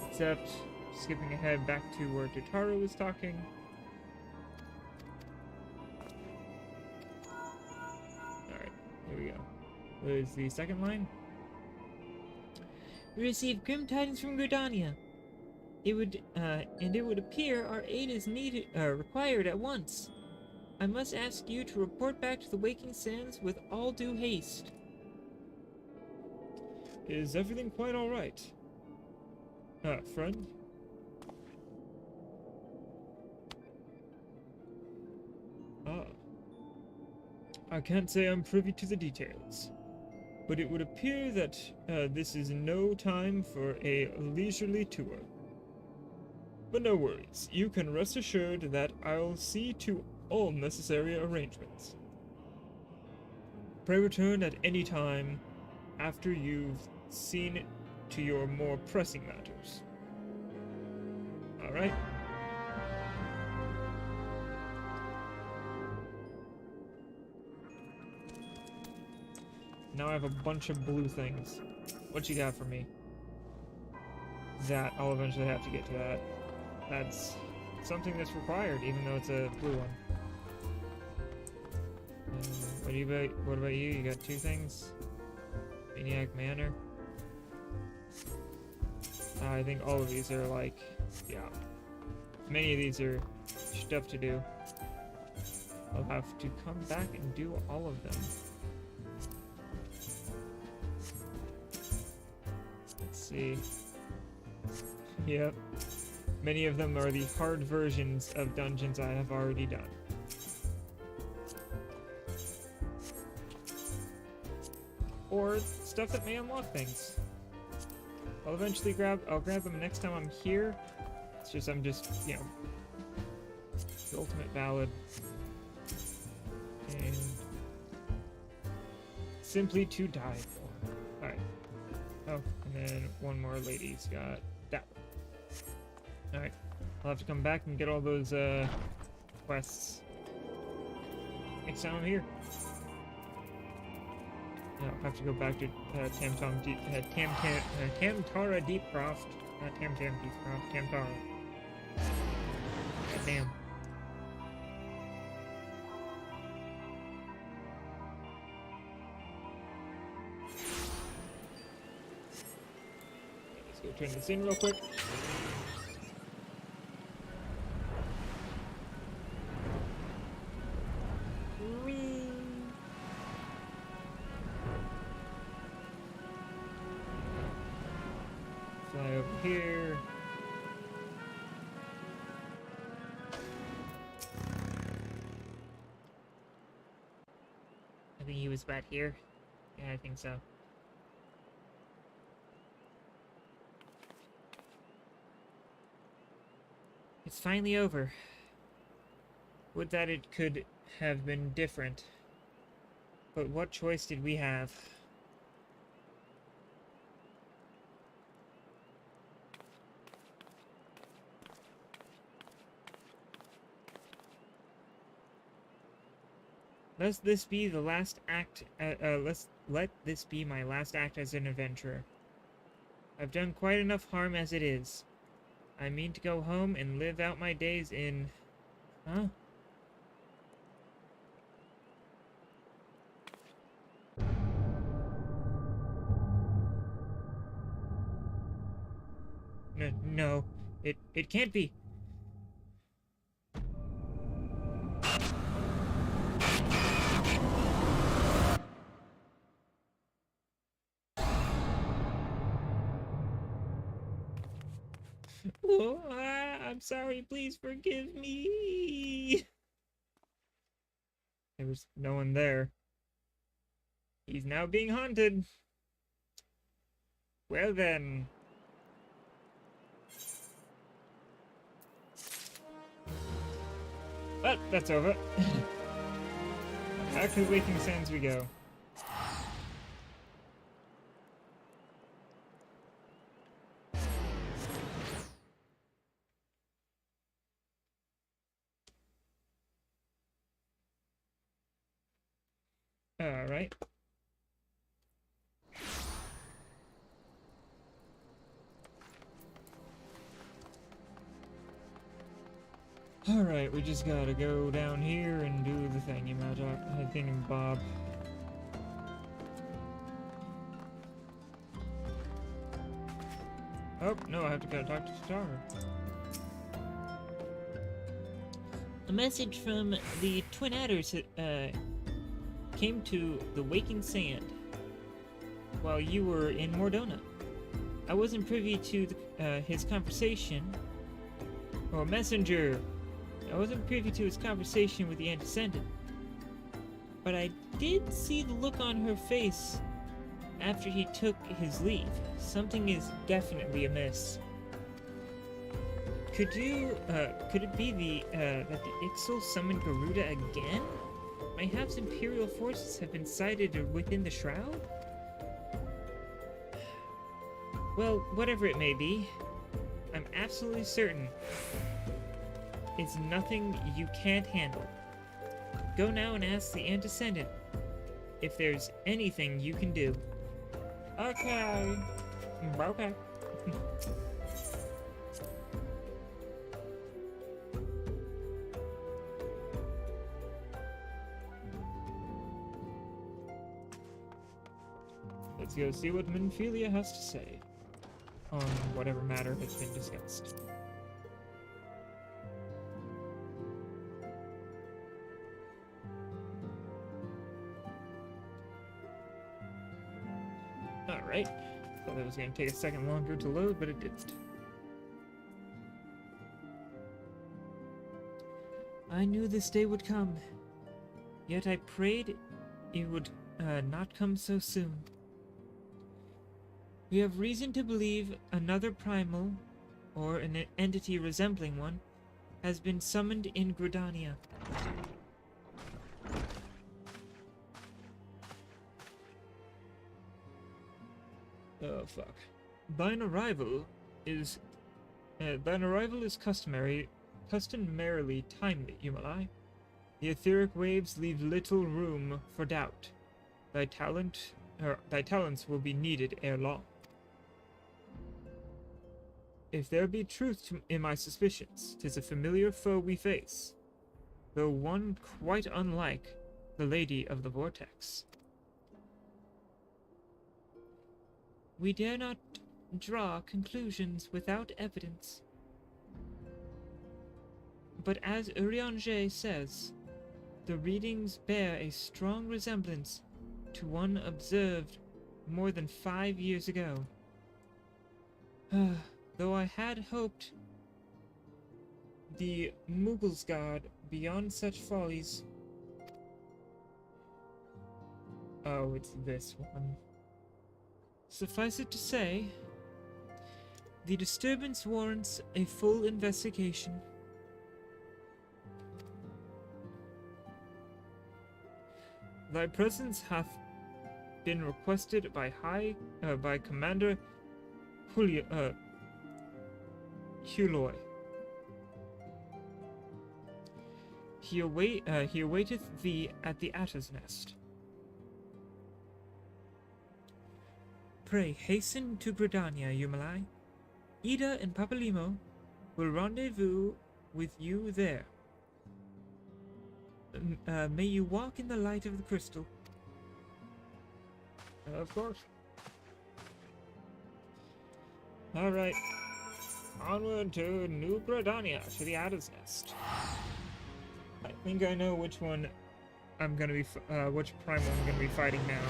Except, skipping ahead back to where Totaro was talking. Alright, here we go. What is the second line? We received grim tidings from Gridania. It would appear our aid is required at once. I must ask you to report back to the Waking Sands with all due haste. Is everything quite alright? Friend? Ah. I can't say I'm privy to the details, but it would appear that this is no time for a leisurely tour. But no worries, you can rest assured that I'll see to all necessary arrangements. Pray return at any time after you've seen to your more pressing matters. Alright? Now I have a bunch of blue things. What you got for me? That, I'll eventually have to get to that. That's something that's required, even though it's a blue one. What about you? You got two things? Maniac Manor? I think all of these are like, yeah. Many of these are stuff to do. I'll have to come back and do all of them. Let's see. Yep. Many of them are the hard versions of dungeons I have already done. Or stuff that may unlock things. I'll grab them next time I'm here. It's just, you know, the ultimate ballad. And simply to die for. Alright. Oh, and then one more lady's got that one. Alright. I'll have to come back and get all those, quests next time I'm here. Yeah, I'll have to go back to Tamtara Deepcroft. Not Tamtara Deepcroft, Tamtara. God damn. Let's go turn this in real quick. Fly over here. I think he was about here. Yeah, I think so. It's finally over. Would that it could have been different. But what choice did we have? Let this be the last act. Let this be my last act as an adventurer. I've done quite enough harm as it is. I mean to go home and live out my days in... Huh? No, it can't be. Oh, I'm sorry, please forgive me. There was no one there. He's now being haunted. Well then. But that's over. Back to the Waking Sands we go. Alright. Alright, we just gotta go down here and do the thingy Bob. Oh, no, I have to go talk to Star. A message from the Twin Adders came to the Waking Sand while you were in Mordona. I wasn't privy to his conversation. Or messenger! I wasn't privy to his conversation with the Antecedent. But I did see the look on her face after he took his leave. Something is definitely amiss. Could it be that the Ixal summoned Garuda again? Mayhaps Imperial forces have been sighted within the Shroud? Well, whatever it may be, I'm absolutely certain it's nothing you can't handle. Go now and ask the Antecedent if there's anything you can do. Okay. Okay. Let's go see what Minfilia has to say on whatever matter has been discussed. Alright. Thought that was going to take a second longer to load, but it didn't. I knew this day would come, yet I prayed it would not come so soon. We have reason to believe another primal, or an entity resembling one, has been summoned in Gridania. Oh, fuck. Thine arrival is customarily timely, Yumalai. The etheric waves leave little room for doubt. Thy talents will be needed ere long. If there be truth in my suspicions, 'tis a familiar foe we face, though one quite unlike the Lady of the Vortex. We dare not draw conclusions without evidence. But as Eorzea says, the readings bear a strong resemblance to one observed more than 5 years ago. Though I had hoped the Mughals guard beyond such follies. Oh, it's this one. Suffice it to say, the disturbance warrants a full investigation. Thy presence hath been requested by Commander Huloi. He awaiteth thee at the Atter's Nest. Pray hasten to Gridania, Yumalai. Ida and Papalimo will rendezvous with you there. May you walk in the light of the crystal. Of course. Alright. Onward to New Gridania, to the Adder's Nest. I think I know which one I'm gonna be, which primal I'm gonna be fighting now.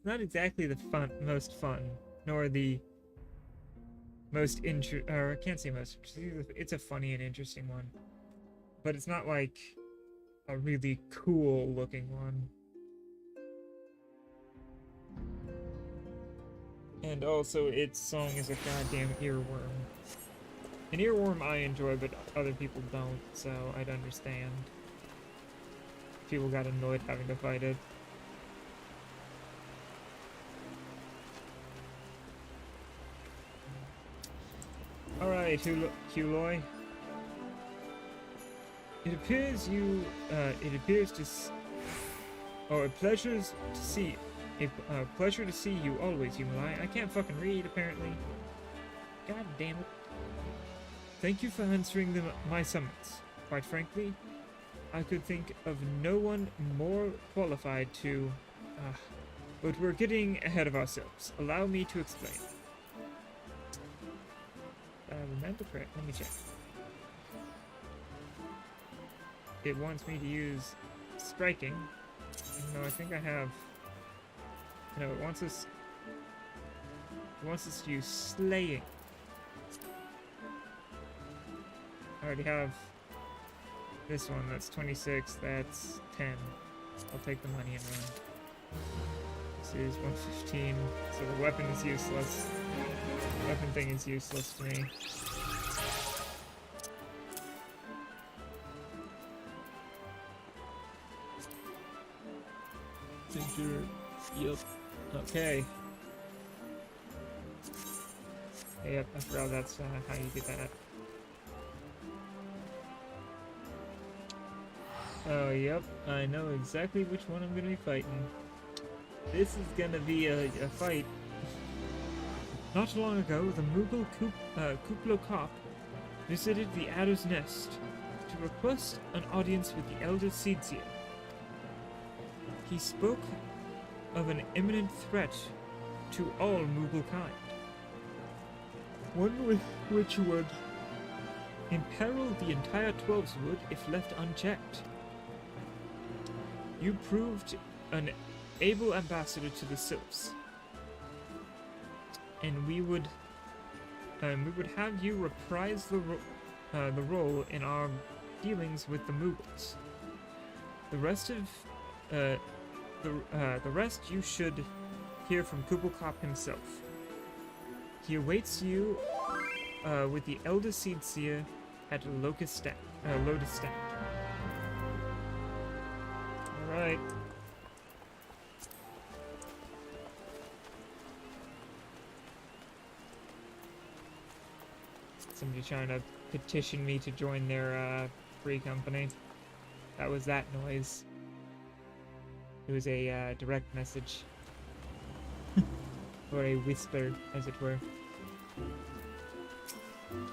Not exactly the most fun, nor the most I can't say most interesting. It's a funny and interesting one, but it's not like a really cool looking one. And also, its song is a goddamn earworm. An earworm I enjoy, but other people don't, so I'd understand. People got annoyed having to fight it. Alright, Huloi. It appears you, it appears to, oh, a pleasure to see, pleasure to see you always, Yumalai. I can't fucking read, apparently. God damn it. Thank you for answering my summons. Quite frankly, I could think of no one more qualified to, but we're getting ahead of ourselves. Allow me to explain. Remember correct, let me check. It wants me to use striking. No, I think I have. No, it wants us to use slaying. I already have this one, that's 26, that's 10. I'll take the money and run. This is 115, so the weapon is useless. The weapon thing is useless to me. Yep. Okay. Yep, I forgot that's how you get that. Oh, yep. I know exactly which one I'm gonna be fighting. This is gonna be a fight. Not long ago, the Mughal Kuplo Kop visited the Adder's Nest to request an audience with the Elder Seedseer. He spoke of an imminent threat to all Mughal kind, one which would imperil the entire Twelveswood if left unchecked. You proved an able ambassador to the Sylphs, and we would have you reprise the role in our dealings with the Mughals. The rest you should hear from Kublai himself. He awaits you with the Elder Seedseer at Lotus Stand. Alright. Somebody trying to petition me to join their free company. That was that noise. It was a direct message. Or a whisper, as it were.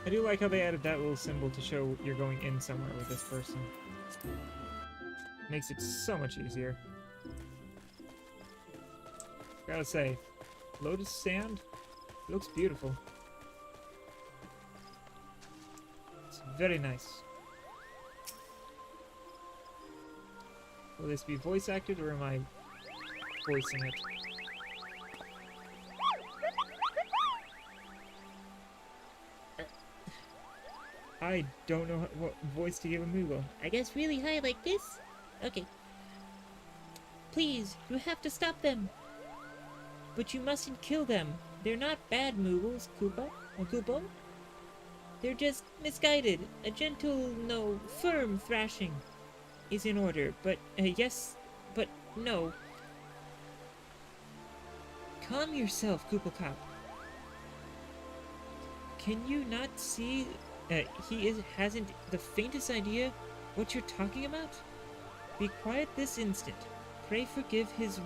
I do like how they added that little symbol to show you're going in somewhere with this person. Makes it so much easier. Gotta say, Lotus Sand looks beautiful. It's very nice. Will this be voice acted or am I voicing it? I don't know what voice to give a Moogle. I guess really high like this? Okay. Please, you have to stop them. But you mustn't kill them. They're not bad Moogles, Kupo. They're just misguided. A gentle, no, firm thrashing is in order, but yes, but no. Calm yourself, Kupakap. Can you not see he hasn't the faintest idea what you're talking about? Be quiet this instant. Pray forgive his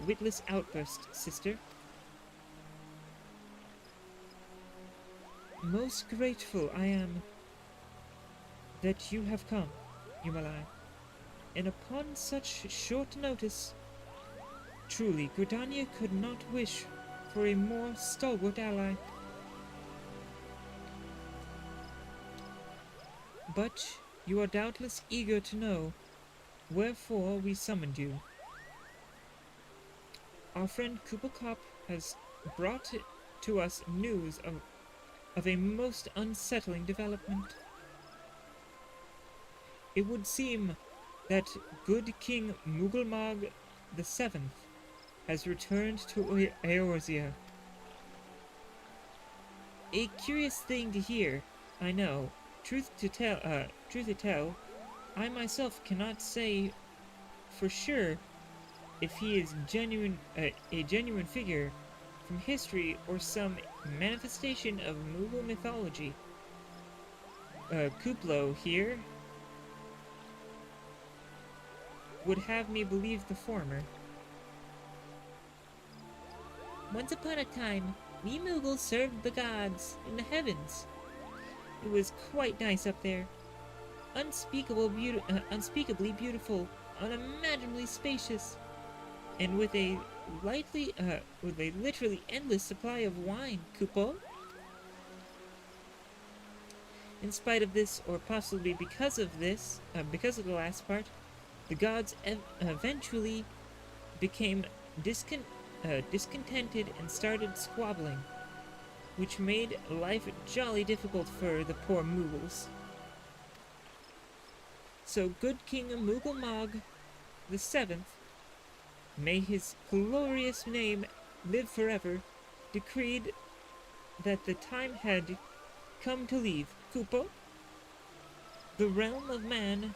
witless outburst, sister. Most grateful I am that you have come, Yumalai. And upon such short notice, truly, Gridania could not wish for a more stalwart ally. But you are doubtless eager to know wherefore we summoned you. Our friend Kupakop has brought to us news of a most unsettling development. It would seem that good King Mughal the Seventh has returned to Eorzea. A curious thing to hear, I know. Truth to tell, I myself cannot say for sure if he is a genuine figure from history or some manifestation of Mughal mythology. Kuplo here would have me believe the former. Once upon a time, we Mughals served the gods in the heavens. It was quite nice up there. Unspeakably beautiful, unimaginably spacious, and with a literally endless supply of wine, Kupo. In spite of this, or possibly because of this, because of the last part, the gods eventually became discontented and started squabbling, which made life jolly difficult for the poor Mughals. So good King Mughal the Seventh, may his glorious name live forever, decreed that the time had come to leave Kupo. The realm of man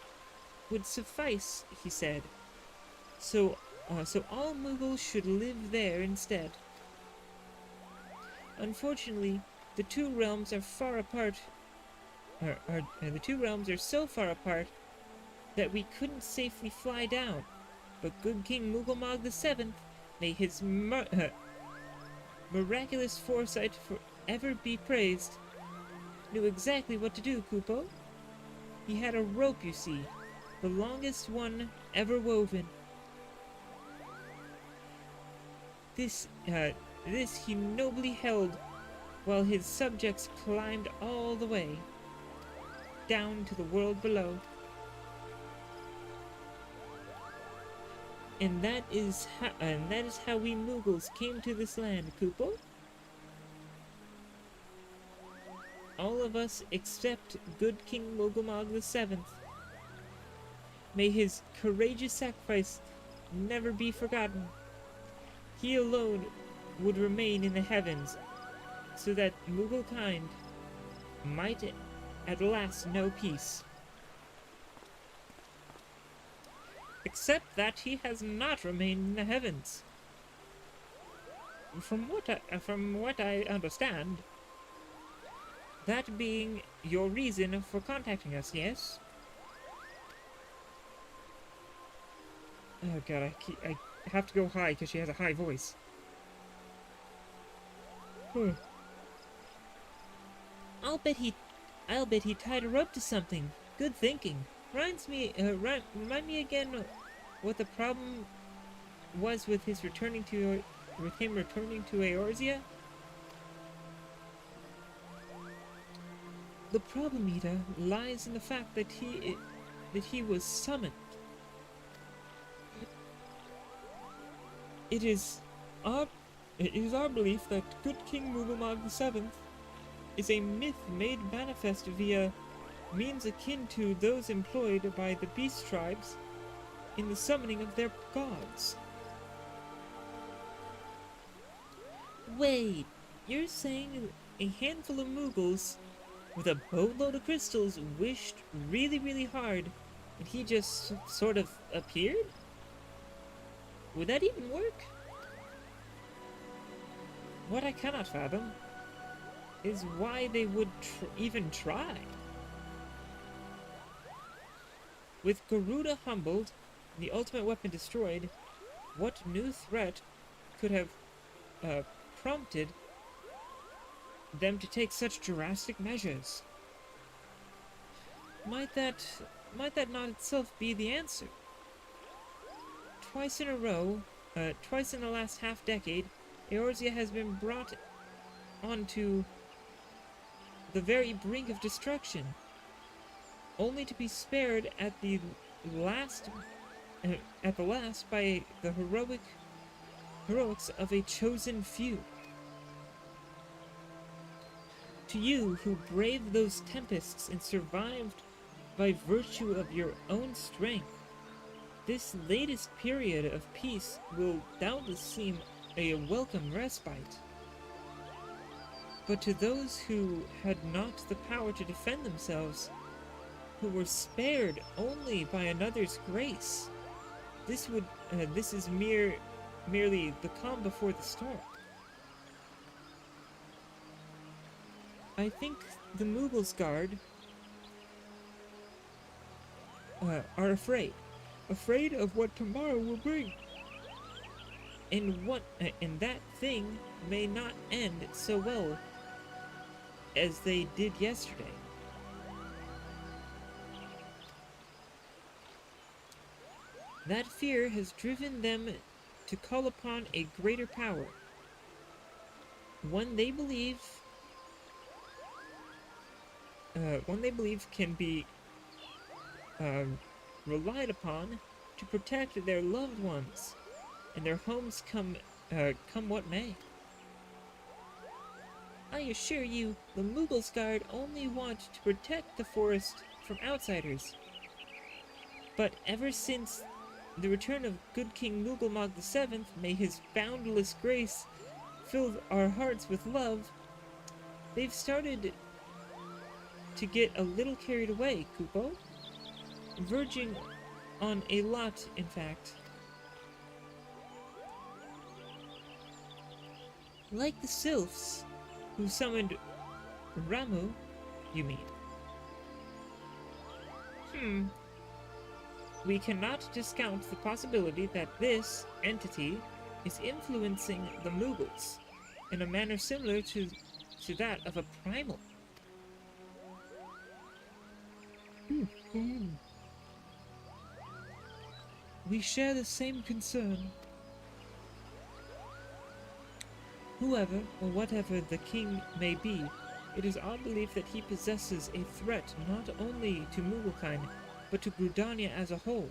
would suffice, he said. So all Mughals should live there instead. Unfortunately, the two realms are far apart. The two realms are so far apart that we couldn't safely fly down. But good King Mughal the Seventh, may his miraculous foresight forever be praised, knew exactly what to do, Kupo. He had a rope, you see, the longest one ever woven. This he nobly held, while his subjects climbed all the way down to the world below. And that is how we Mughals came to this land, Kupo. All of us except good King Mughal the Seventh. May his courageous sacrifice never be forgotten. He alone would remain in the heavens, so that Mughal kind might at last know peace. Except that he has not remained in the heavens. From what I understand, that being your reason for contacting us, yes? Oh god, I have to go high because she has a high voice. I'll bet he tied her up to something. Good thinking. Remind me again what the problem was with him returning to Eorzea? The problem, Ida, lies in the fact that he was summoned. It is our belief that good King Mughal VII is a myth made manifest via means akin to those employed by the beast tribes in the summoning of their gods. Wait, you're saying a handful of Mughals with a boatload of crystals wished really, really hard and he just sort of appeared? Would that even work? What I cannot fathom is why they would even try. With Garuda humbled and the ultimate weapon destroyed, what new threat could have prompted them to take such drastic measures? Might that not itself be the answer? Twice in a row, twice in the last half-decade, Eorzea has been brought onto the very brink of destruction, only to be spared at the last by the heroics of a chosen few. To you, who braved those tempests and survived by virtue of your own strength, this latest period of peace will doubtless seem a welcome respite. But to those who had not the power to defend themselves, who were spared only by another's grace, this is merely the calm before the storm. I think the Mughals' guard are afraid. afraid of what tomorrow will bring. And that thing may not end so well as they did yesterday. That fear has driven them to call upon a greater power, one they believe can be uh, relied upon to protect their loved ones and their homes come what may. I assure you, the Mughals Guard only want to protect the forest from outsiders. But ever since the return of good King Mughal VII, may his boundless grace fill our hearts with love, they've started to get a little carried away, Kupo. Verging on a lot, in fact. Like the sylphs who summoned Ramu, you mean? We cannot discount the possibility that this entity is influencing the Mughals in a manner similar to that of a primal. We share the same concern. Whoever or whatever the king may be, it is our belief that he possesses a threat not only to Mughal-kind, but to Gridania as a whole.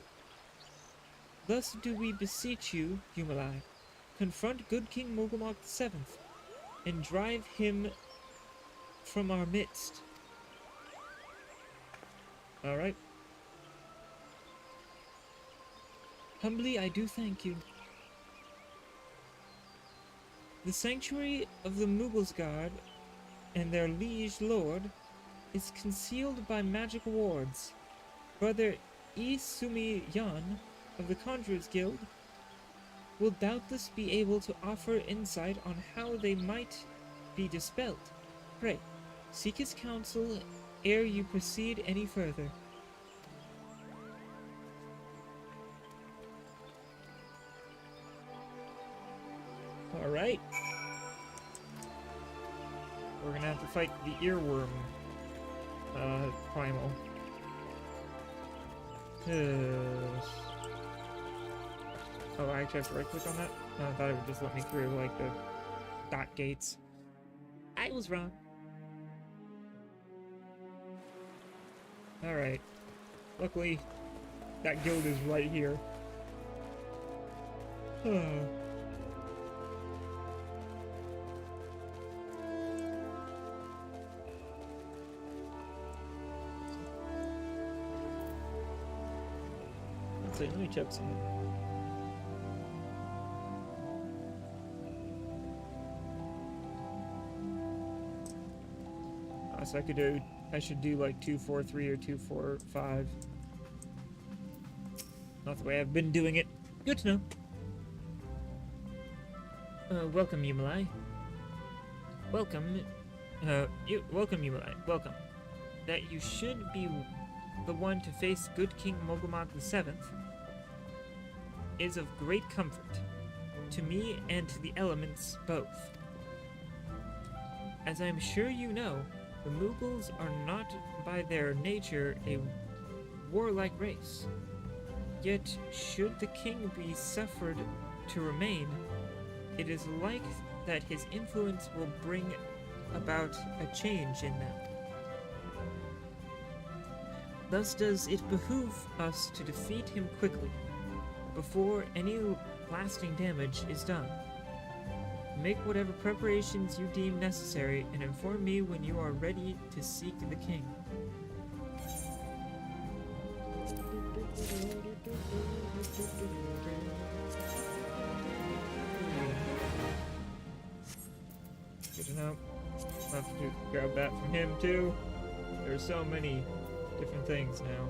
Thus do we beseech you, Humalai, confront good King Mughal VII, and drive him from our midst. Alright. Humbly I do thank you. The sanctuary of the Mughals Guard and their liege lord is concealed by magic wards. Brother Sumi Yan of the Conjurers Guild will doubtless be able to offer insight on how they might be dispelled. Pray, seek his counsel ere you proceed any further. Alright. We're gonna have to fight the earworm primal. Oh, I actually have to right click on that? Oh, I thought it would just let me through like the dot gates. I was wrong. Alright. Luckily, that guild is right here. So let me check some. So I should do like 2-4-3 or 2-4-5. Not the way I've been doing it. Good to know. Welcome, Yumalai. Welcome. Welcome, Yumalai. Welcome. That you should be the one to face good King Mogomog VII is of great comfort, to me and to the elements both. As I am sure you know, the Mughals are not by their nature a warlike race. Yet, should the king be suffered to remain, it is like that his influence will bring about a change in them. Thus does it behoove us to defeat him quickly, before any lasting damage is done. Make whatever preparations you deem necessary and inform me when you are ready to seek the king. Good to know. I'll have to grab that from him too. There's so many different things now.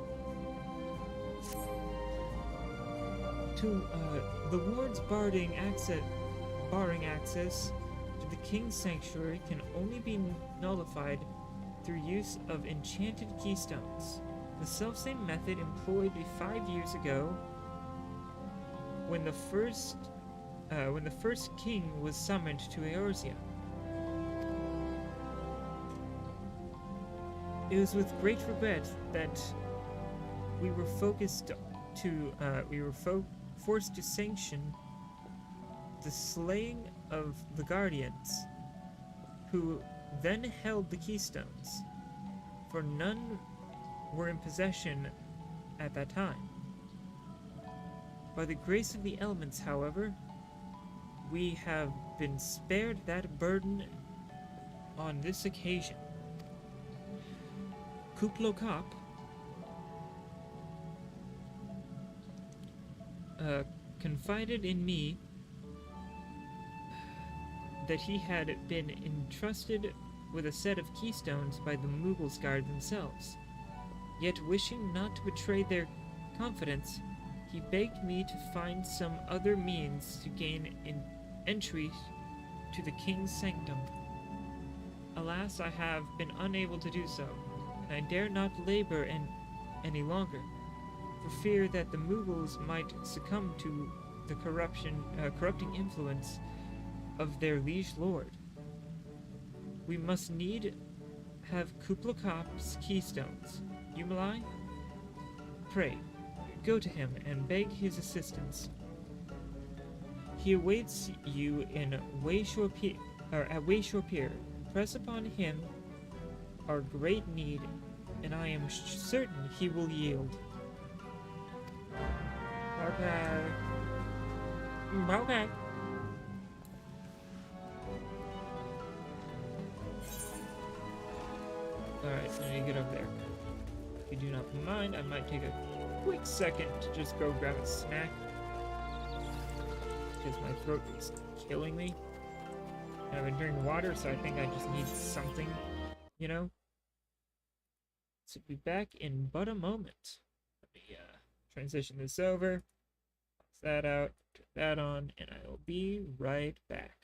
The ward's barring access to the king's sanctuary can only be nullified through use of enchanted keystones. The selfsame method employed 5 years ago when the first king was summoned to Eorzea. It was with great regret that we were forced to sanction the slaying of the Guardians, who then held the Keystones, for none were in possession at that time. By the grace of the elements, however, we have been spared that burden on this occasion. Kuplokap confided in me that he had been entrusted with a set of keystones by the Mughals themselves. Yet wishing not to betray their confidence, he begged me to find some other means to gain an entry to the king's sanctum. Alas, I have been unable to do so, and I dare not labor any longer, for fear that the Mughals might succumb to the corrupting influence of their liege lord. We must need have Kuplokap's keystones. Yumalai, pray, go to him and beg his assistance. He awaits you in at Wayshore Pier. Press upon him our great need, and I am certain he will yield. Okay. Okay. Alright, so I need to get up there. If you do not mind, I might take a quick second to just go grab a snack, because my throat is killing me. I've been drinking water, so I think I just need something, you know? So be back in but a moment. Let me transition this over, box that out, turn that on, and I will be right back.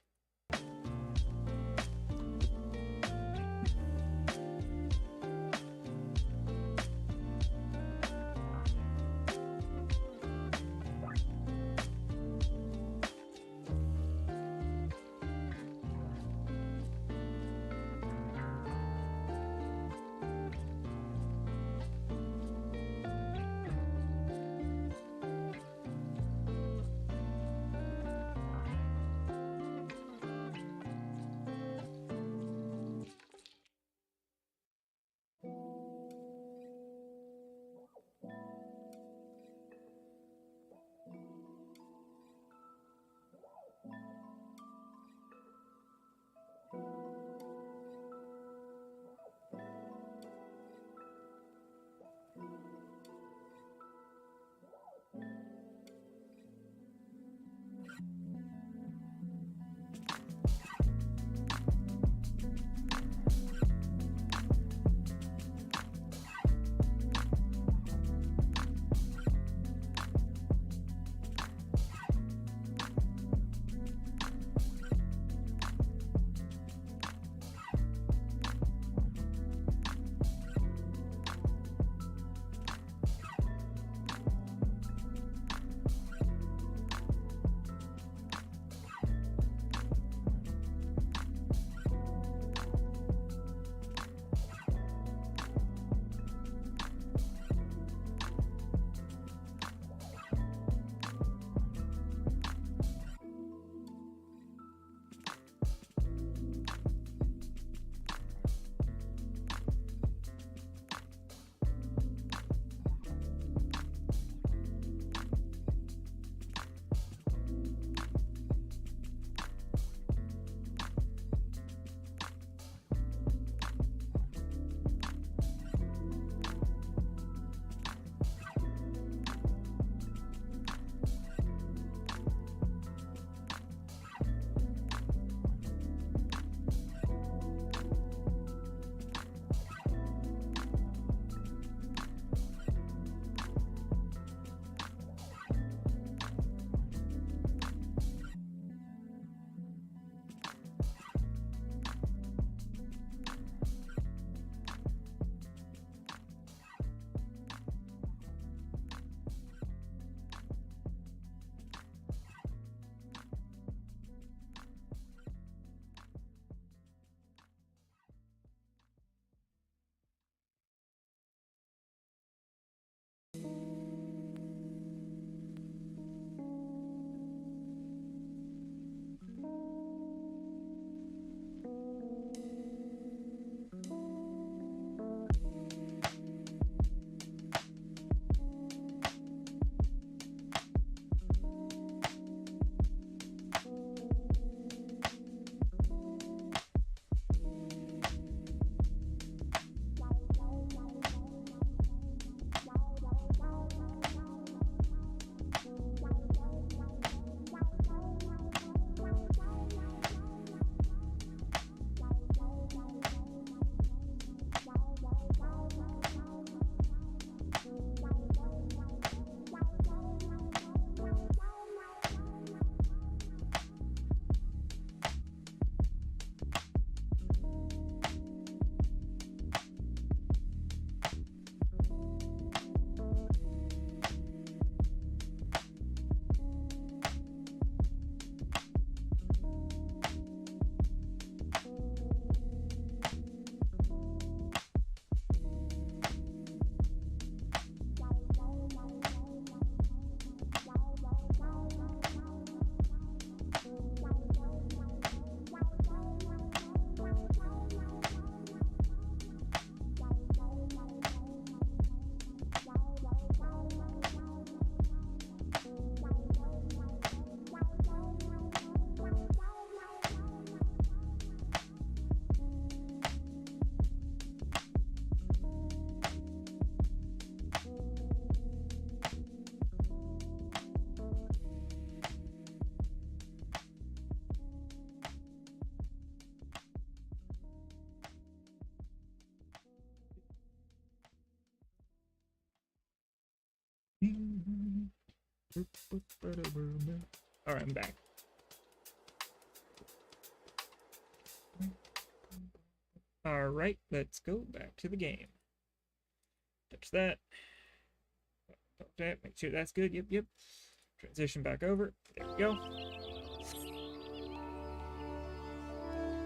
Alright, I'm back. Alright, let's go back to the game. Touch that. Touch that. Make sure that's good. Yep, yep. Transition back over. There we go.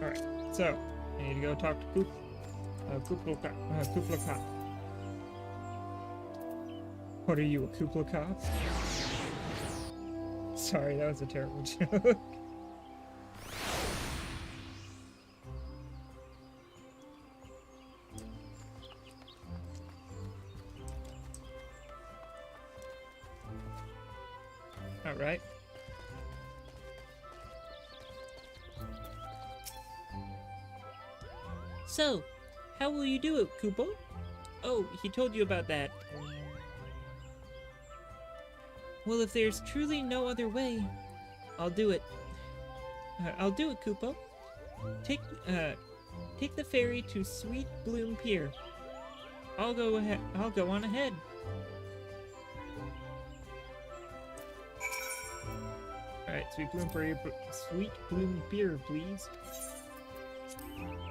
Alright, so I need to go talk to Koopla Cop. What are you, a Koopla Cop? Sorry, that was a terrible joke. Alright. So, how will you do it, Koopo? Oh, he told you about that. Well, if there's truly no other way, I'll do it. I'll do it, Koopo. Take the ferry to Sweet Bloom Pier. I'll go on ahead. Alright, Sweet Bloom Pier, please.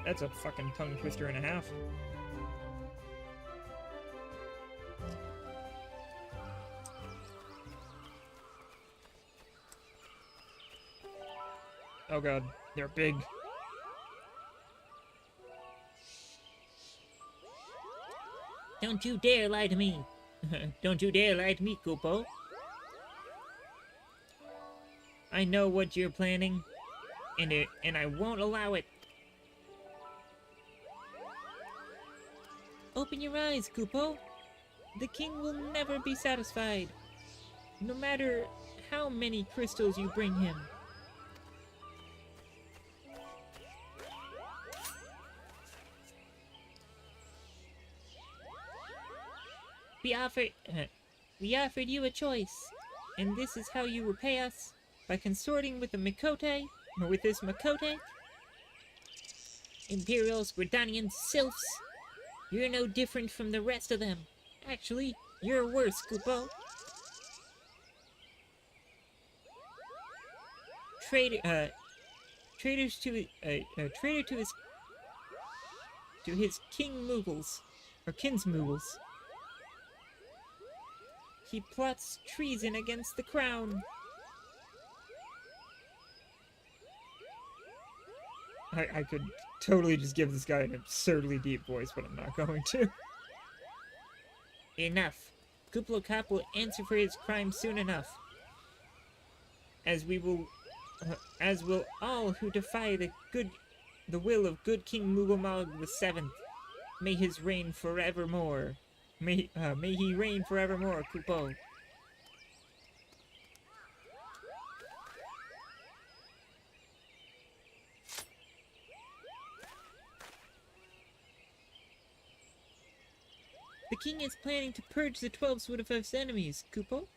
That's a fucking tongue twister and a half. Oh god, they're big. Don't you dare lie to me. Don't you dare lie to me, Koopo. I know what you're planning, and I won't allow it. Open your eyes, Koopo. The king will never be satisfied, no matter how many crystals you bring him. We offered you a choice, and this is how you repay us, by consorting with the Mikote, or with this Mikote. Imperial Squidanian sylphs. You're no different from the rest of them. Actually, you're worse, Koopo. Traitor to his King Moogles, or Kins Moogles. He plots treason against the crown. I could totally just give this guy an absurdly deep voice, but I'm not going to. Enough. Kuplo Cop will answer for his crime soon enough. As will all who defy the will of good King Mugglemog VII. May his reign forevermore. May he reign forevermore, Kupo. The king is planning to purge the 12 Swordifif's enemies, Kupo.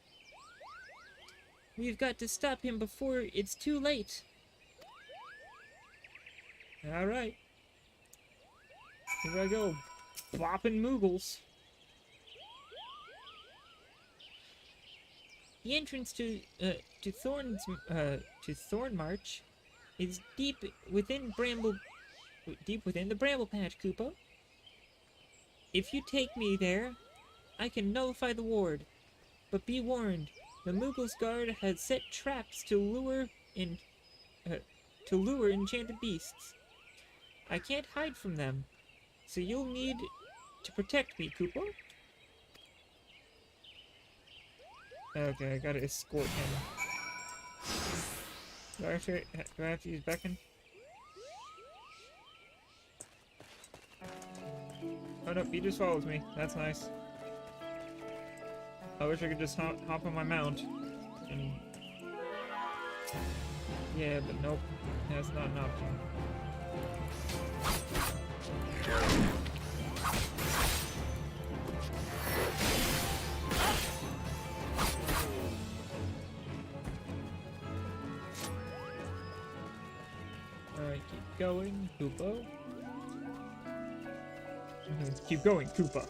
We've got to stop him before it's too late. Alright. Here I go. Bopping Moogles. The entrance to Thornmarch is deep within the Bramble Patch, Kupo. If you take me there, I can nullify the ward. But be warned, the Moogles Guard has set traps to lure enchanted beasts. I can't hide from them, so you'll need to protect me, Kupo. Okay, I gotta escort him. Do I have to use Beckon? Oh no, he just follows me. That's nice. I wish I could just hop on my mount. And... yeah, but nope. That's not an option. Alright, keep going, Koopa. Keep going, Koopa.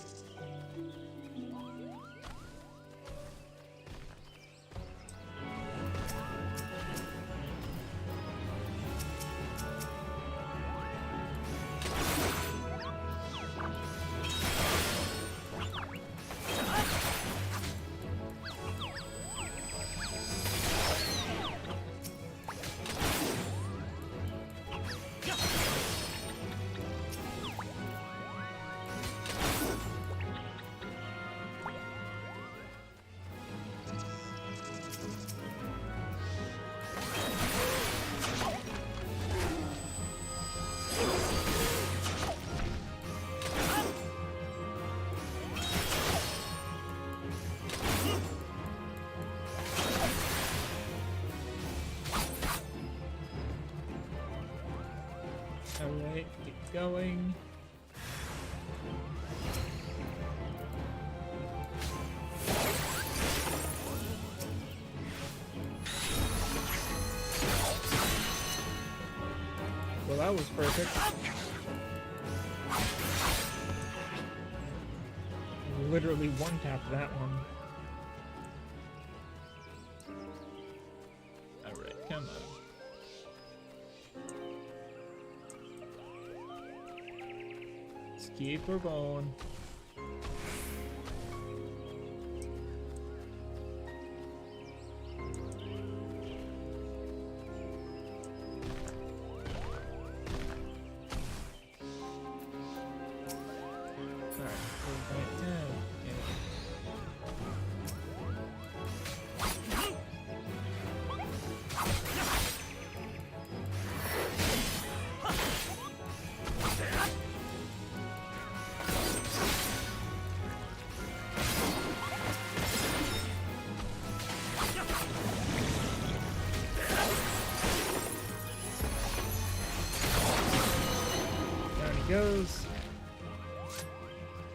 Alright, keep going. Well, that was perfect. Literally one tap that one. Alright, come on. Let's keep her going. Goes.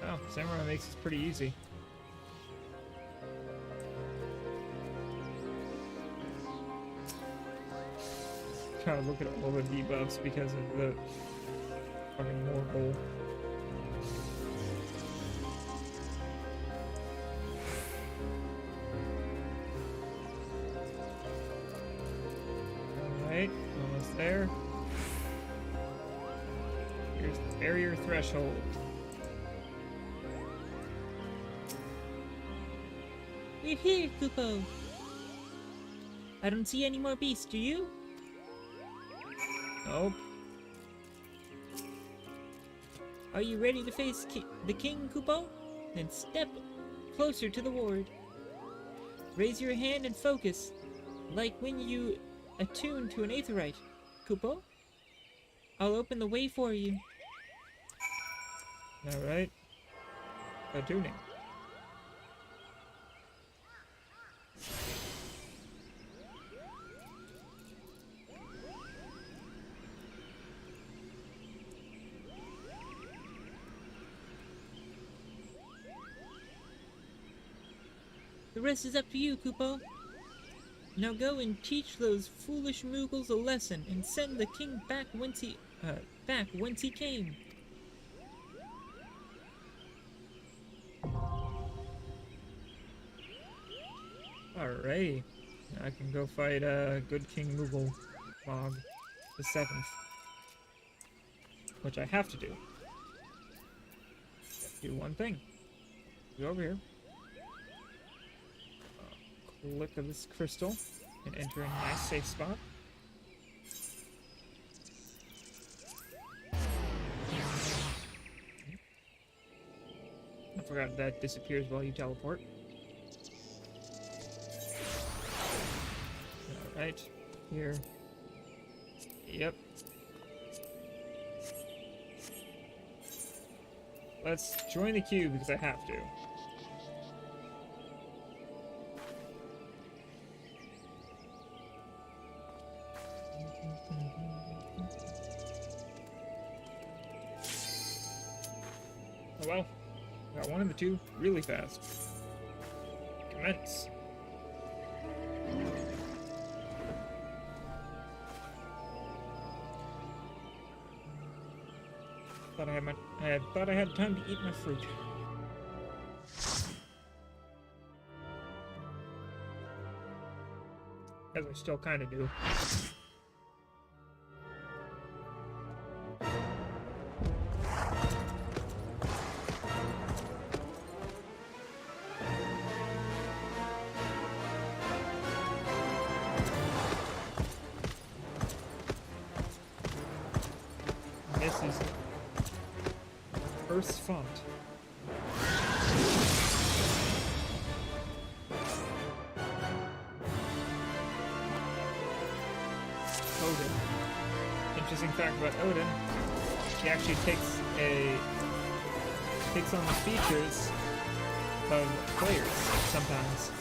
Oh, Samurai makes this pretty easy. Try to look at all the debuffs because of the fucking war hole. Alright, almost there. Here's the barrier threshold. We're here, Kupo. I don't see any more beasts, do you? Nope. Are you ready to face the king, Kupo? Then step closer to the ward. Raise your hand and focus, like when you attune to an aetherite, Kupo. I'll open the way for you. Alright. Attuning. The rest is up to you, Kupo. Now go and teach those foolish Moogles a lesson and send the king back whence he came. Alrighty. Now I can go fight good King Moogle Mog the 7th. Which I have to do. Do one thing. Go over here. Click of this crystal and enter a nice safe spot. I forgot that disappears while you teleport. Alright, here. Yep. Let's join the queue because I have to. Oh well, got one of the two really fast. Commence. Thought I had time to eat my fruit. As I still kind of do. This is Earth's font. Odin. Interesting fact about Odin, he actually takes on the features of players sometimes.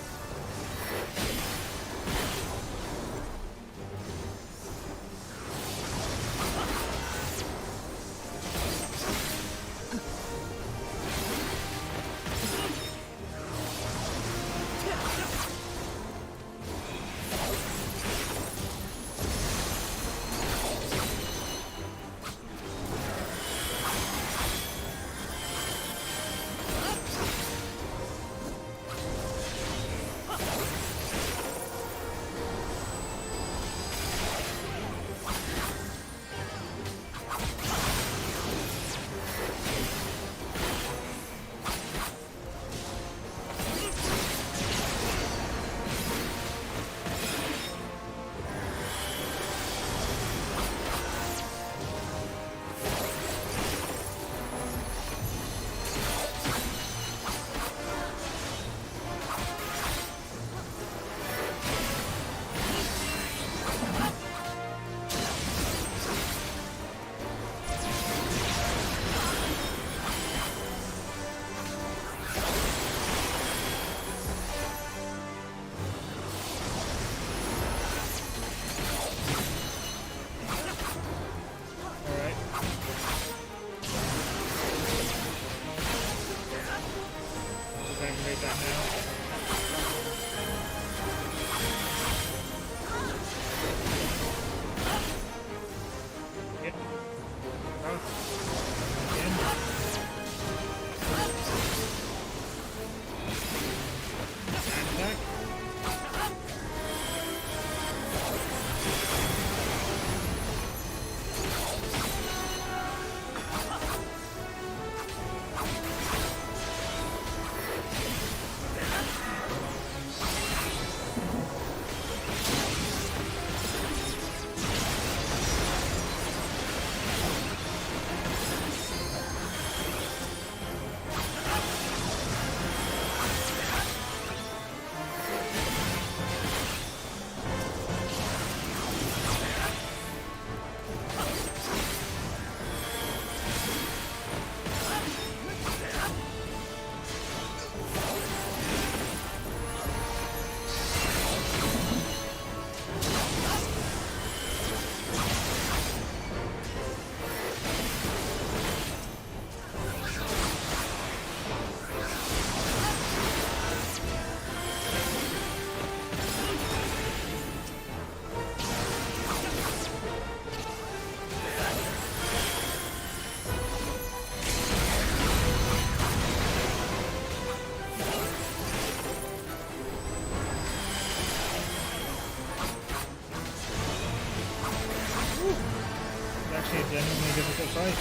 genuinely difficult fight.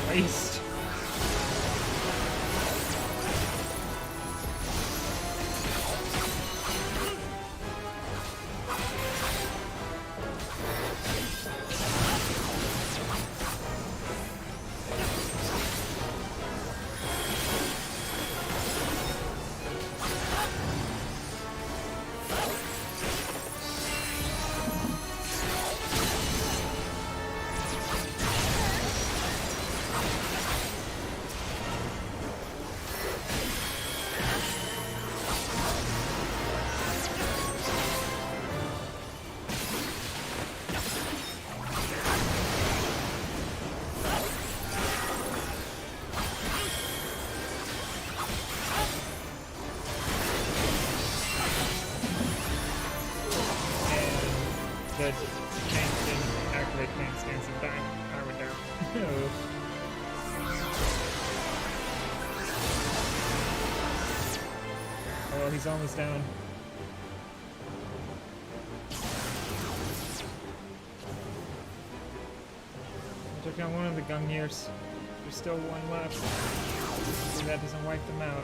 Christ. The tank didn't activate tank stance and back. I went down. Oh, he's almost down. I took down one of the Gungnir's. There's still one left. So that doesn't wipe them out.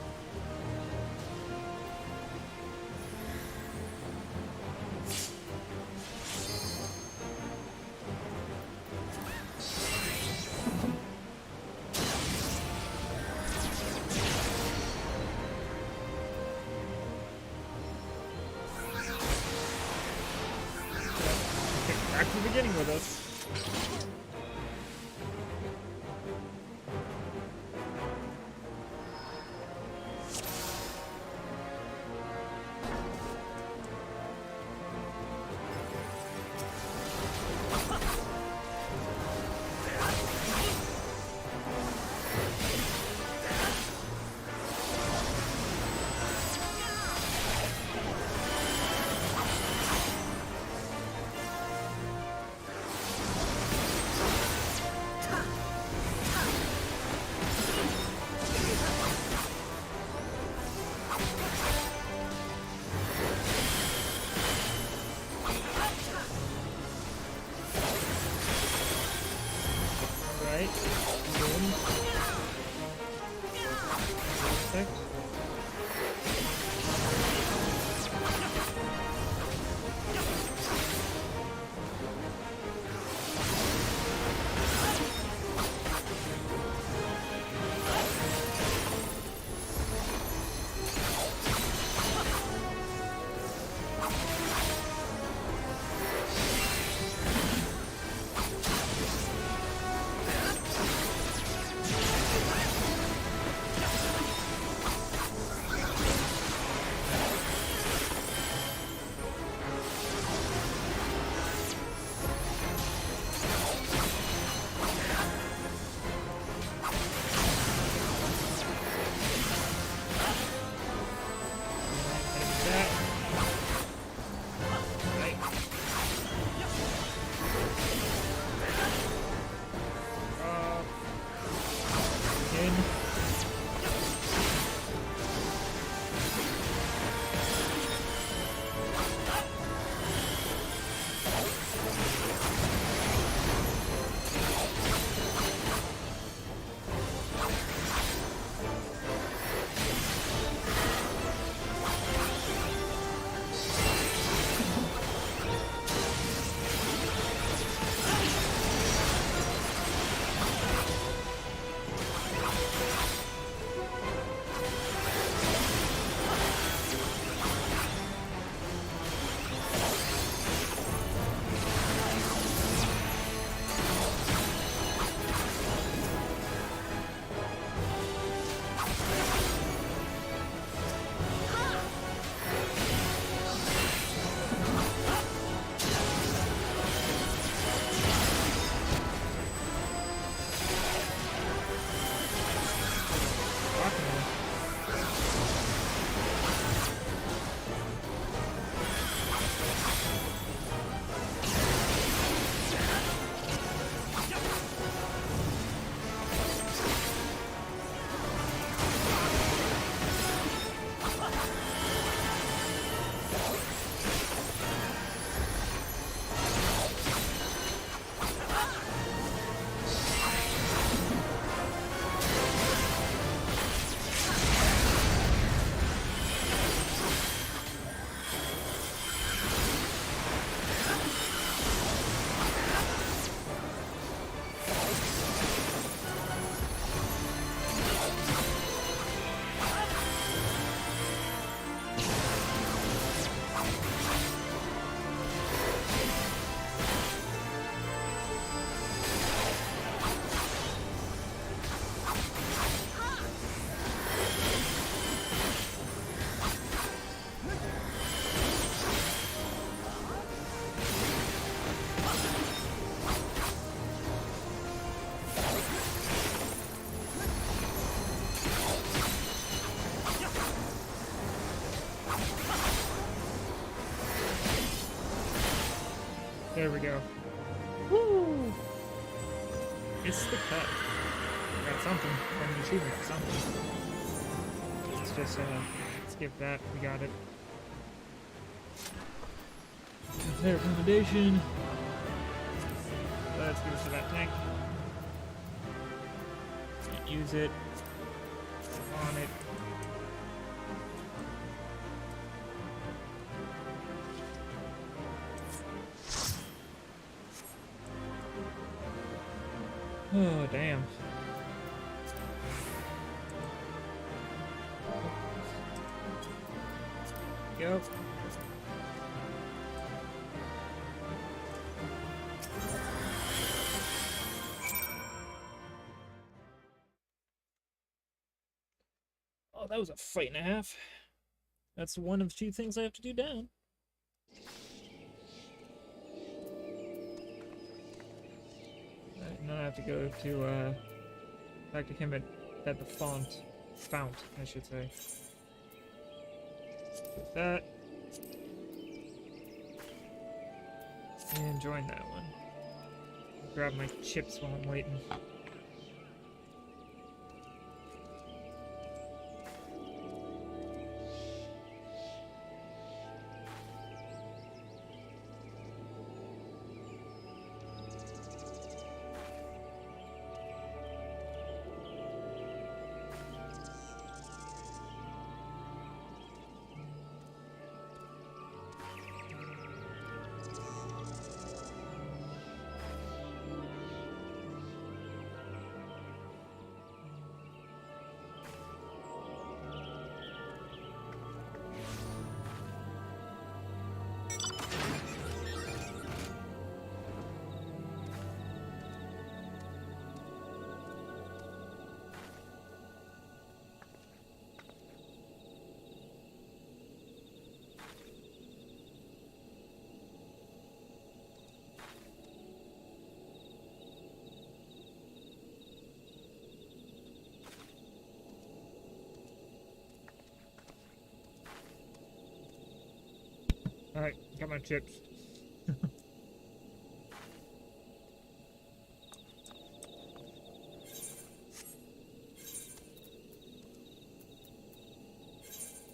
Back to the beginning with us. Right. Boom. Perfect. There we go. Woo! It's the cut. Got something. Got an achievement for something. Let's just skip that. We got it. Their accommodation. Let's give us to that tank. Can't use it. On it. Oh, damn. Go. Oh, that was a fight and a half. That's one of two things I have to do down. Now I have to go to, back to him at the fount, I should say. With that. And join that one. Grab my chips while I'm waiting. Alright, got my chips.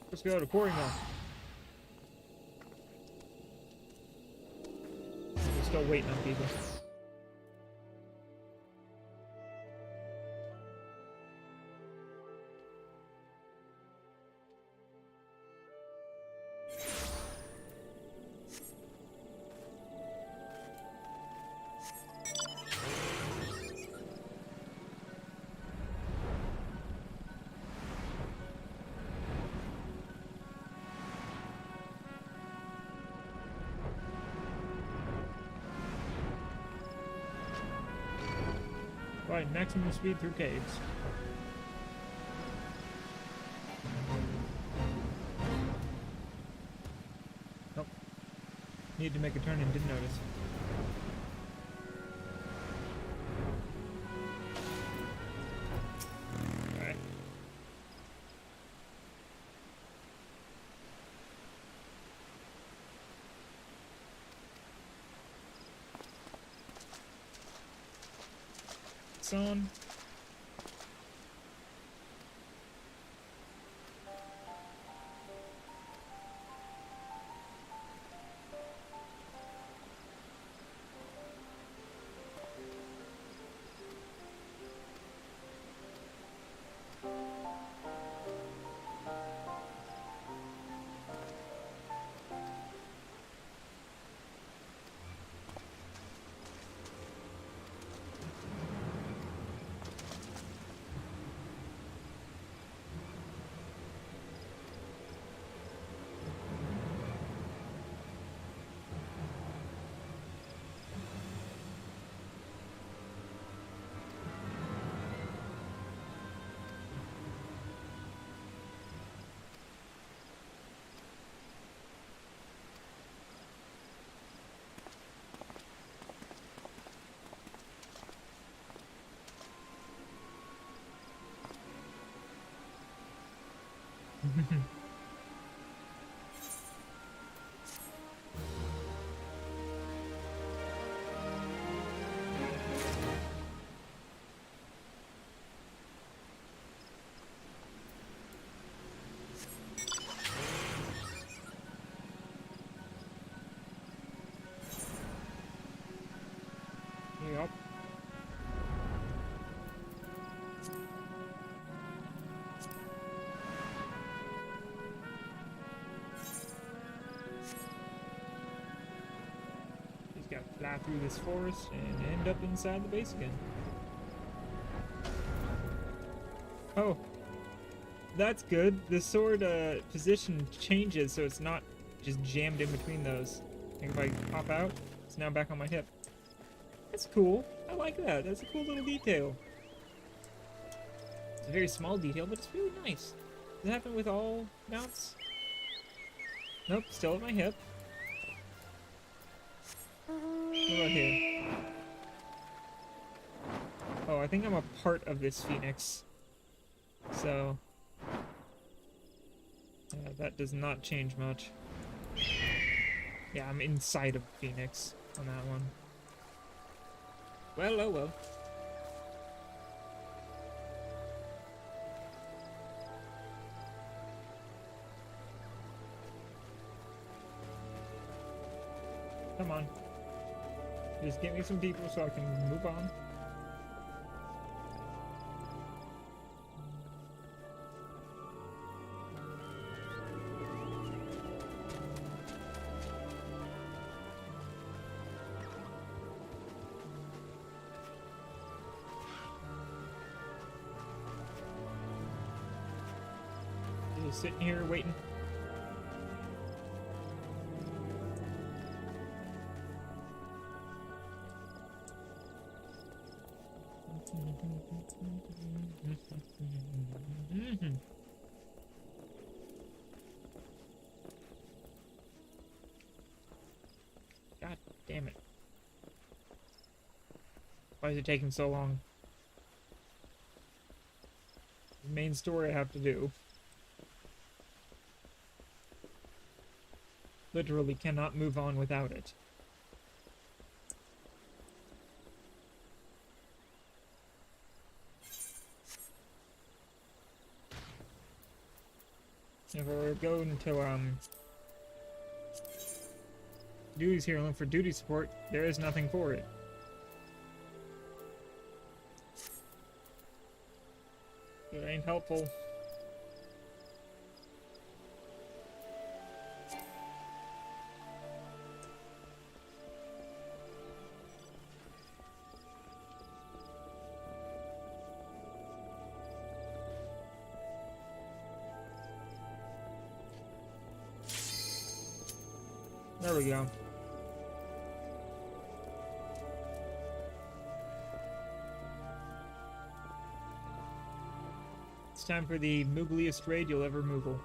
Let's go to quarry now. We're still waiting on people. Right, maximum speed through caves. Nope. Need to make a turn and didn't notice. Alright. It's on. fly through this forest and end up inside the base again. Oh, that's good. The sword position changes so it's not just jammed in between those. I think if I pop out, it's now back on my hip. That's cool. I like that. That's a cool little detail. It's a very small detail, but it's really nice. Does it happen with all mounts? Nope, still at my hip. What about here? Oh, I think I'm a part of this phoenix. So, yeah, that does not change much. Yeah, I'm inside of Phoenix on that one. Well, oh well. Come on. Just get me some people so I can move on. Just sitting here waiting. God damn it. Why is it taking so long? The main story I have to do. Literally cannot move on without it. If I go into duties here and look for duty support, there is nothing for it. It ain't helpful. There we go. It's time for the moogliest raid you'll ever moogle.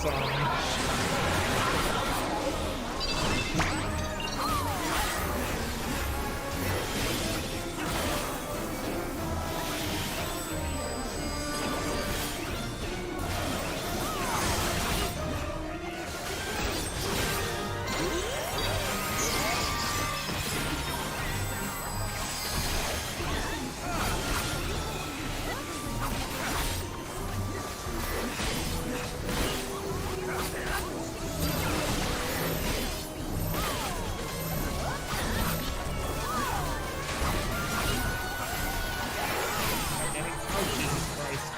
song. Oh, Jesus Christ.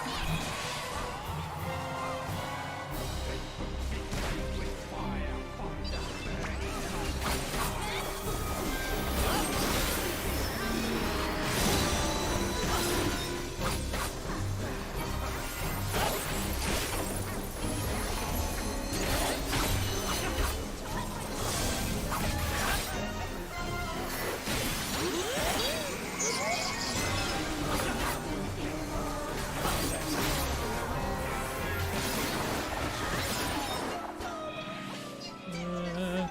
Uh,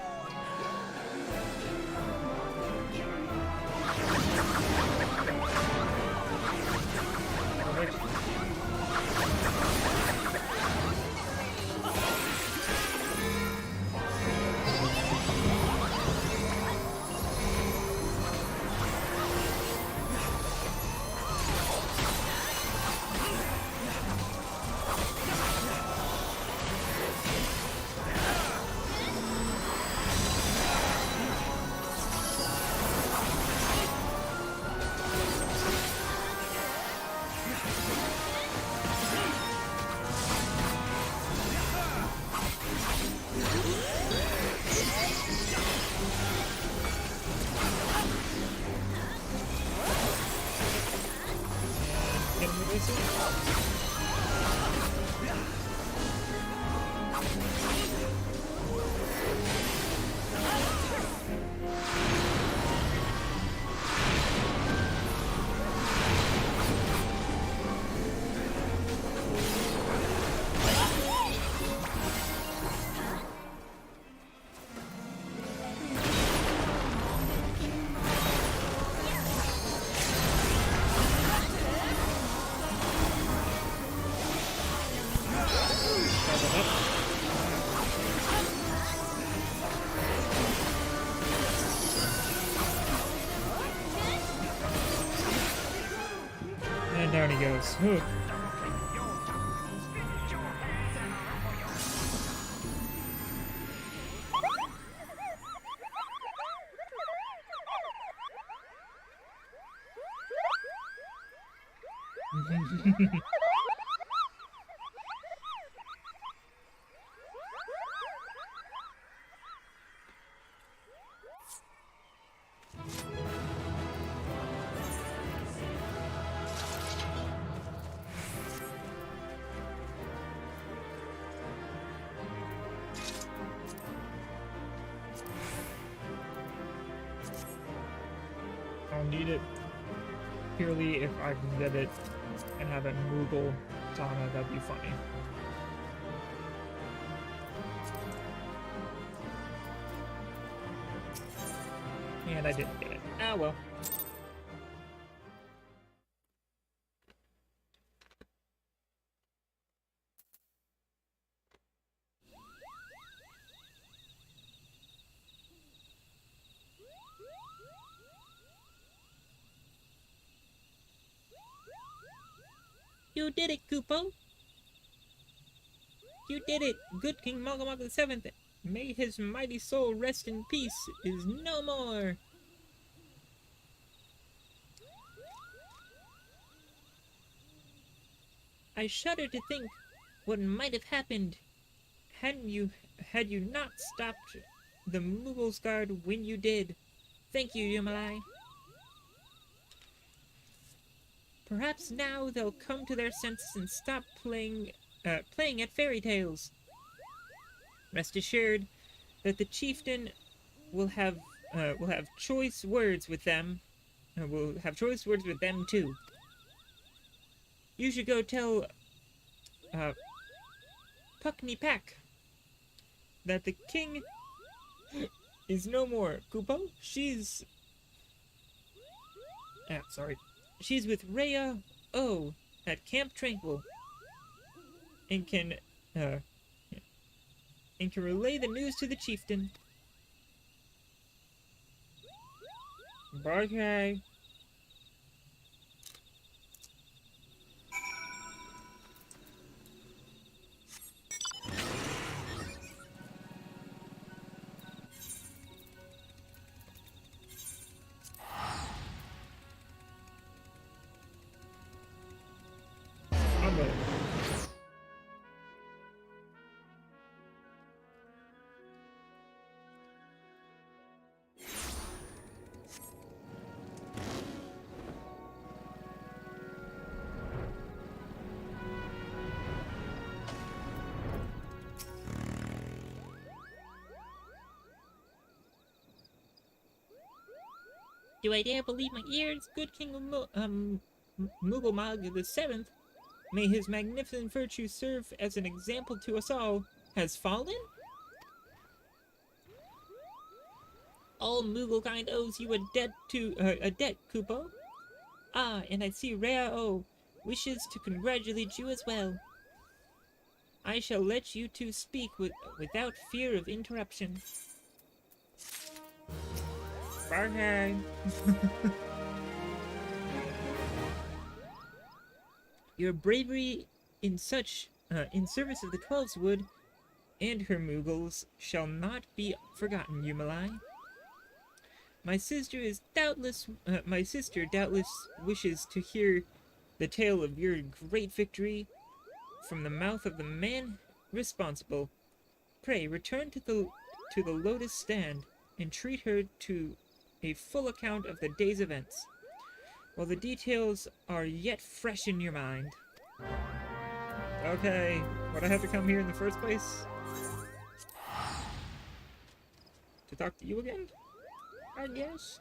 Hit him with this one. Double up. And down he goes. Whew. I'll need it purely if I can get it and have it Moogle Tana, that'd be funny. And I didn't get it. Ah well. You did it, Kupo! You did it! Good King Mogamog VII, may his mighty soul rest in peace, is no more! I shudder to think what might have happened had you not stopped the Mughals guard when you did. Thank you, Yumalai. Perhaps now they'll come to their senses and stop playing at fairy tales. Rest assured that the chieftain will have choice words with them. Will have choice words with them too. You should go tell Puckney Pack that the king is no more. Kupo, sorry. She's with Rhea O at Camp Tranquil and uh, can relay the news to the chieftain. Okay. I'm ready. Do I dare believe my ears? Good King Mughal the Seventh, may his magnificent virtue serve as an example to us all, has fallen? All Mughal owes you a debt, Kupo. Ah, and I see Rhea O wishes to congratulate you as well. I shall let you two speak without fear of interruption. Okay. Your bravery in service of the Twelveswood and her Mughals shall not be forgotten, Yumalai. My sister doubtless wishes to hear the tale of your great victory from the mouth of the man responsible. Pray return to the Lotus Stand and treat her to a full account of the day's events, while the details are yet fresh in your mind. Okay. Would I have to come here in the first place? To talk to you again? I guess.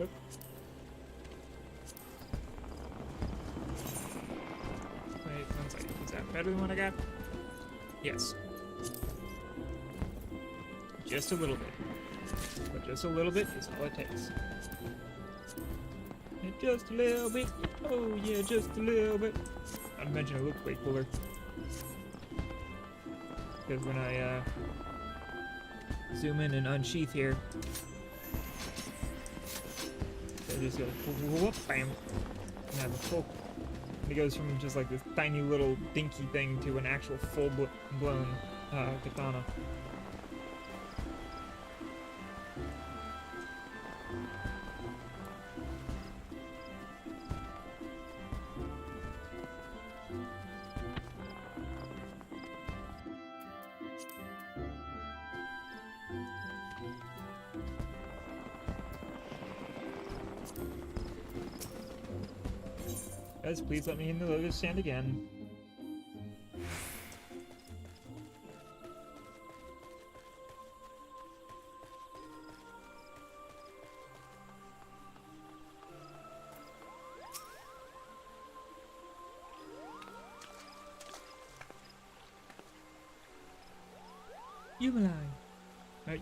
Oop. Wait, 1 second. Is that better than what I got? Yes. Just a little bit. But just a little bit is all it takes. And just a little bit. Oh yeah, just a little bit. Not to mention it looks way cooler. Because when I zoom in and unsheath here, it just goes whoop, bam. And have a full. It goes from just like this tiny little dinky thing to an actual full-blown katana. Guys, please let me in the Lotus Stand again.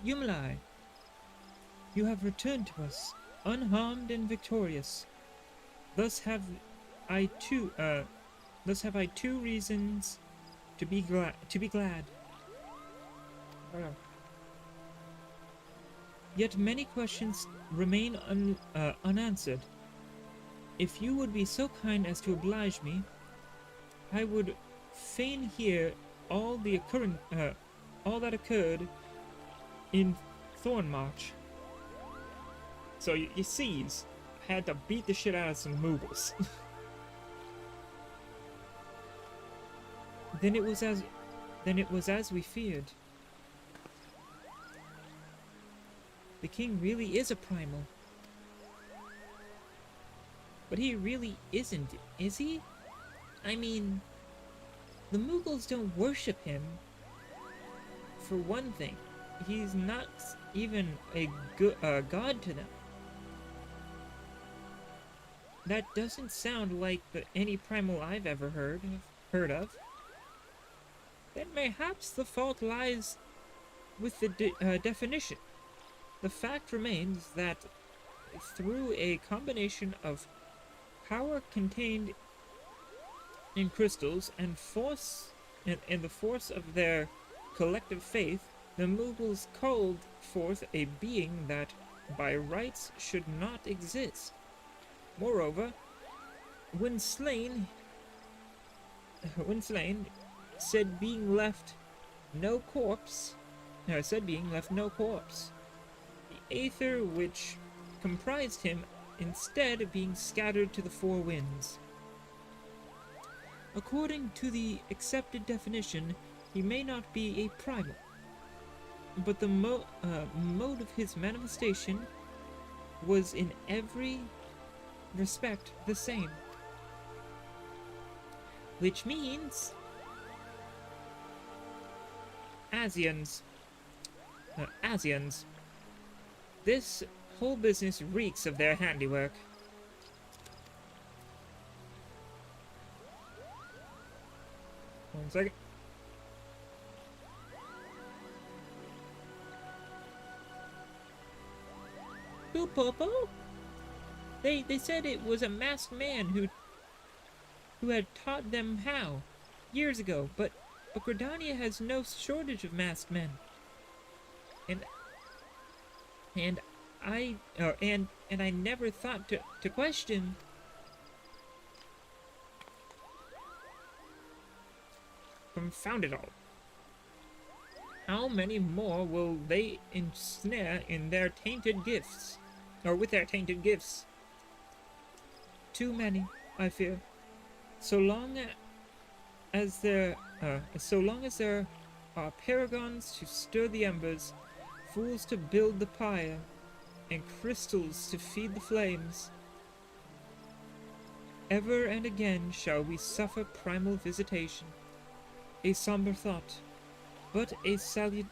Yumalai, you have returned to us, unharmed and victorious. Thus have I two reasons to be glad. Yet many questions remain unanswered. If you would be so kind as to oblige me, I would fain hear all that occurred in Thornmarch. So you sees, I had to beat the shit out of some Mughals. Then it was as we feared. The king really is a primal. But he really isn't, is he? I mean, the Mughals don't worship him. For one thing, he's not even a god to them. That doesn't sound like any primal I've ever heard of. Then perhaps the fault lies with the definition. The fact remains that through a combination of power contained in crystals and force and the force of their collective faith, the Mughals called forth a being that by rights should not exist. Moreover, when slain, said being left no corpse. The aether which comprised him instead being scattered to the four winds. According to the accepted definition, he may not be a primal, but the mode of his manifestation was in every respect the same. Which means Asians. This whole business reeks of their handiwork. One second. Who, Popo? They said it was a masked man who had taught them how years ago, but Gridania has no shortage of masked men. And I never thought to question. Confound it all. How many more will they ensnare in their tainted gifts? Or with their tainted gifts? Too many, I fear. So long as there are paragons to stir the embers, fools to build the pyre, and crystals to feed the flames, ever and again shall we suffer primal visitation. A somber thought, but a salutary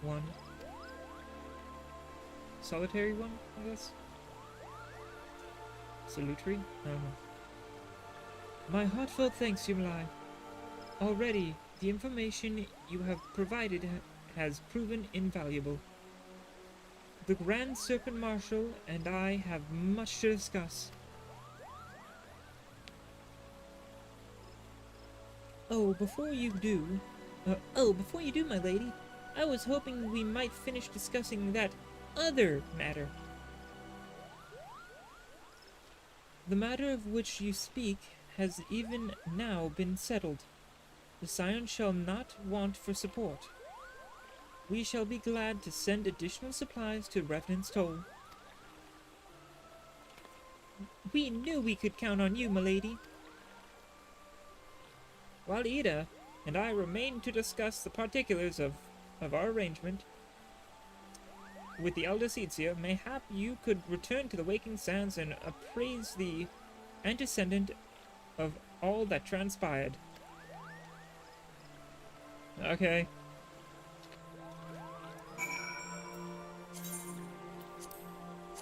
one. Solitary one, I guess? Salutary? I don't know. My heartfelt thanks, Yumlai. Already, the information you have provided has proven invaluable. The Grand Serpent Marshal and I have much to discuss. Before you do, my lady, I was hoping we might finish discussing that other matter. The matter of which you speak has even now been settled. The Scion shall not want for support. We shall be glad to send additional supplies to Revenant's Toll. We knew we could count on you, milady. While Ida and I remain to discuss the particulars of our arrangement with the Elder Eorzea, mayhap you could return to the Waking Sands and appraise the antecedent of all that transpired. Okay.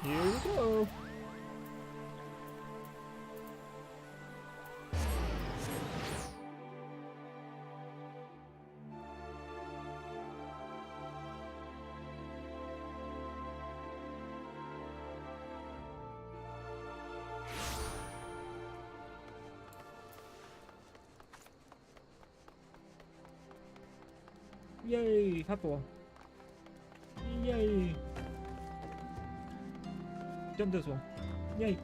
Here we go. Yay, Happle. Yay. Done this one. Yay.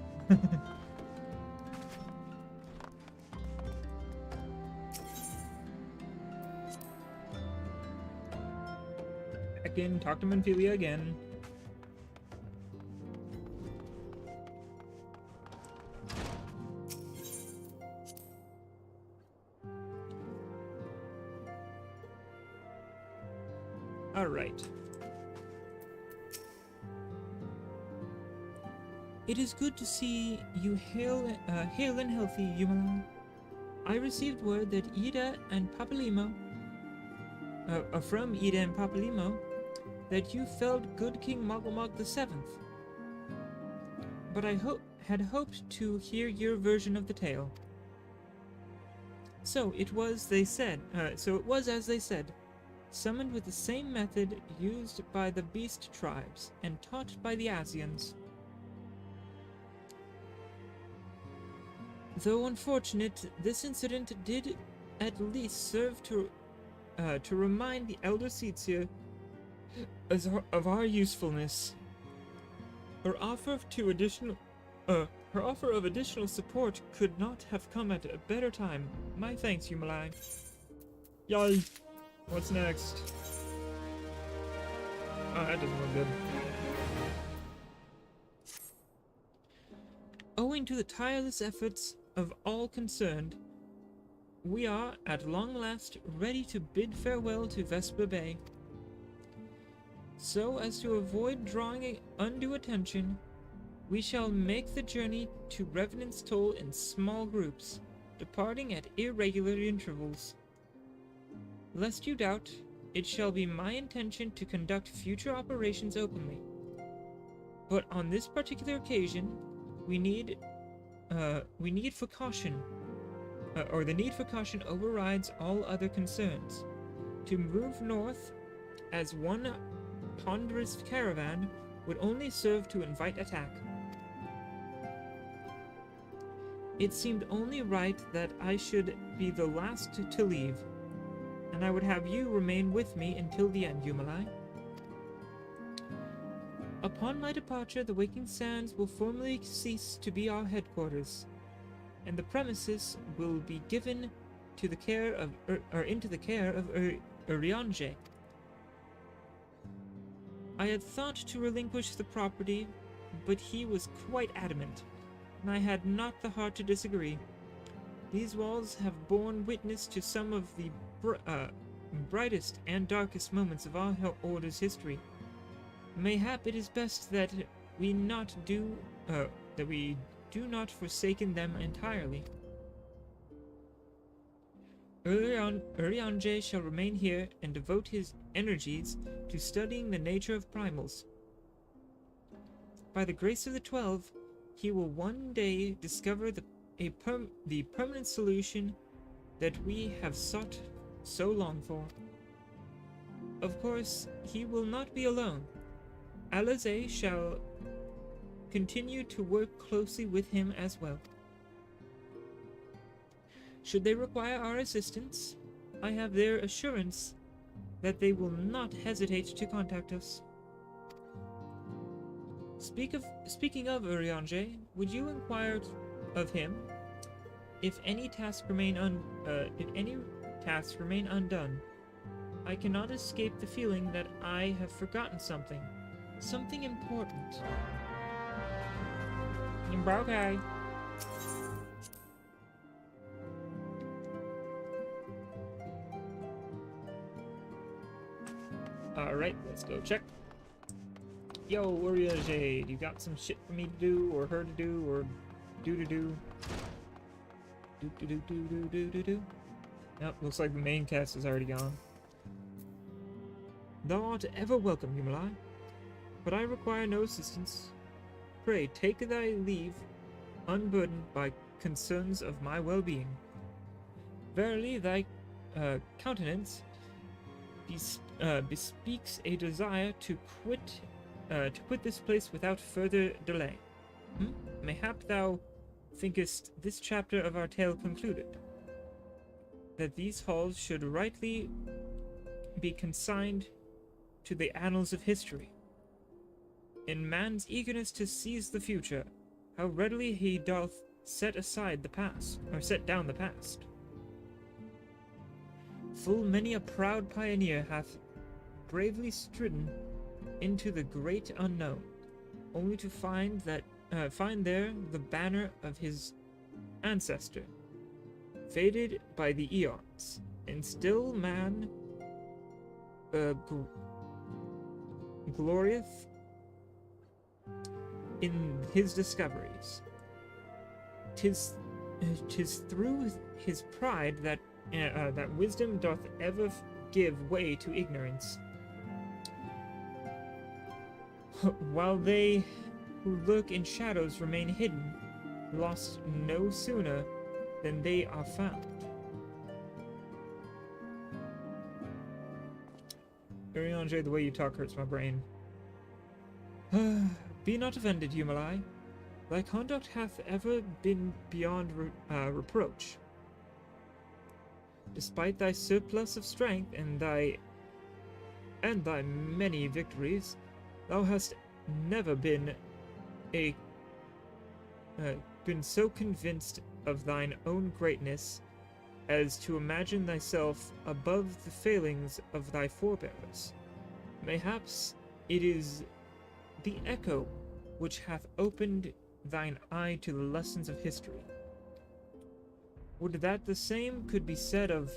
Again, talk to Menphilia again. Alright. It is good to see you hail and healthy, Yumalan. I received word that Ida and Papalimo, from Ida and Papalimo, that you felled good King Mogulmog the Seventh. But I had hoped to hear your version of the tale. So it was as they said, summoned with the same method used by the beast tribes and taught by the Asians. Though unfortunate, this incident did at least serve to remind the elder Seetsia of our usefulness. Her offer of additional support could not have come at a better time. My thanks, Yumalai. Yay! What's next? Oh, that doesn't look good. Owing to the tireless efforts of all concerned, we are, at long last, ready to bid farewell to Vesper Bay. So as to avoid drawing undue attention, we shall make the journey to Revenant's Toll in small groups, departing at irregular intervals. Lest you doubt, it shall be my intention to conduct future operations openly. But on this particular occasion, the need for caution overrides all other concerns. To move north as one ponderous caravan would only serve to invite attack. It seemed only right that I should be the last to leave, and I would have you remain with me until the end, Yumalai. Upon my departure, the Waking Sands will formally cease to be our headquarters, and the premises will be given to the care of Eorzea. I had thought to relinquish the property, but he was quite adamant, and I had not the heart to disagree. These walls have borne witness to some of the brightest and darkest moments of our Order's history. Mayhap it is best that we do not forsaken them entirely. Eorzea shall remain here and devote his energies to studying the nature of primals. By the grace of the 12, he will one day discover the permanent solution that we have sought so long for. Of course, he will not be alone. Eorzea shall continue to work closely with him as well. Should they require our assistance, I have their assurance that they will not hesitate to contact us. Speaking of Eorzea, would you inquire of him if any tasks remain undone? I cannot escape the feeling that I have forgotten something important. Okay. Alright, let's go check. Yo, Eorzea, you got some shit for me to do, or her to do, or do to do? Do. Nope, looks like the main cast is already gone. Thou art ever welcome, Yumalai, but I require no assistance. Pray, take thy leave, unburdened by concerns of my well-being. Verily, thy countenance bespeaks a desire to quit this place without further delay. Mayhap thou thinkest this chapter of our tale concluded, that these halls should rightly be consigned to the annals of history. In man's eagerness to seize the future, how readily he doth set down the past. Full many a proud pioneer hath bravely stridden into the great unknown, only to find there the banner of his ancestor, faded by the eons, and still man glorieth in his discoveries. 'Tis through his pride that that wisdom doth ever give way to ignorance, while they who lurk in shadows remain hidden, lost no sooner than they are found. Eorzea, the way you talk hurts my brain. Be not offended, Humalai. Thy conduct hath ever been beyond reproach. Despite thy surplus of strength and thy many victories, thou hast never been so convinced of thine own greatness as to imagine thyself above the failings of thy forebears. Mayhaps it is the echo which hath opened thine eye to the lessons of history. Would that the same could be said of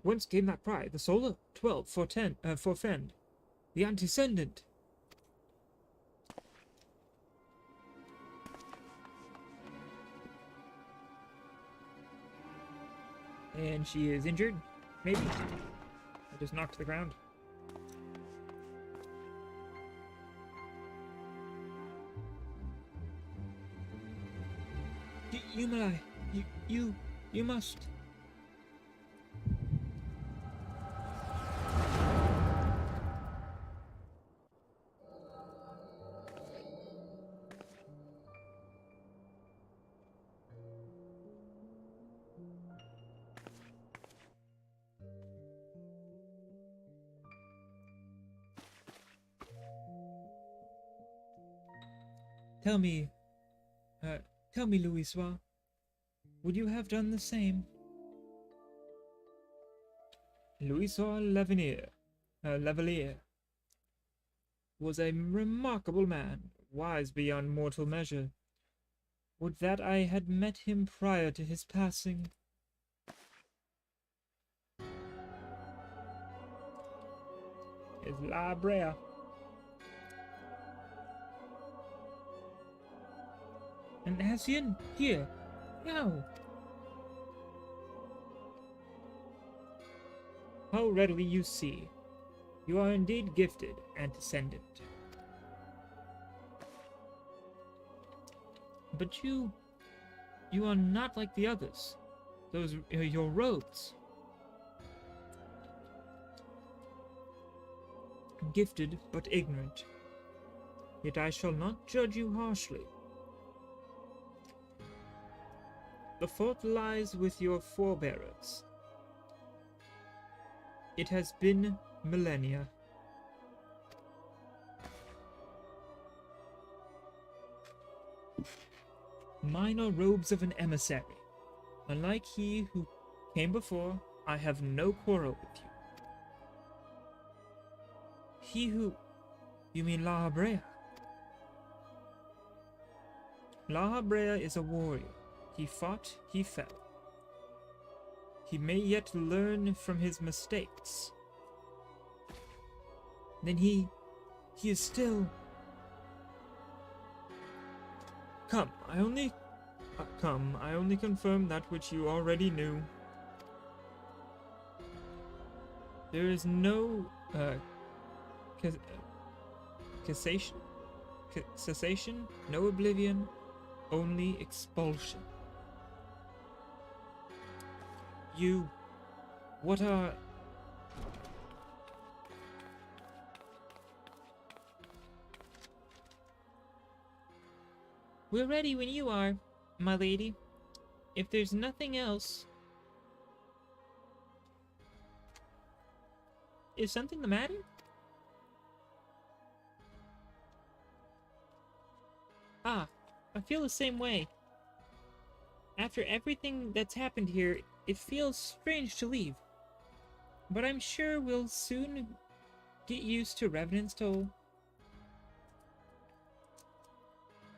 Whence came that cry? The solar? 12, forfend. The antecedent. And she is injured? Maybe? I just knocked to the ground. Yumalai, you must. Tell me, Louisois, would you have done the same? Louisois Lavalier was a remarkable man, wise beyond mortal measure. Would that I had met him prior to his passing. Is La Brea. An Hessian? Here. Now. How readily you see. You are indeed gifted, antecedent. But you are not like the others. Those are your robes. Gifted, but ignorant. Yet I shall not judge you harshly. The fault lies with your forebearers. It has been millennia. Mine are robes of an emissary. Unlike he who came before, I have no quarrel with you. He who... You mean La Brea? La Brea is a warrior. He fought, he fell. He may yet learn from his mistakes. Then he is still... Come, I only confirm that which you already knew. There is no, cessation, no oblivion, only expulsion. What are... We're ready when you are, my lady. If there's nothing else... Is something the matter? Ah, I feel the same way. After everything that's happened here, it feels strange to leave. But I'm sure we'll soon get used to Revenant's toll.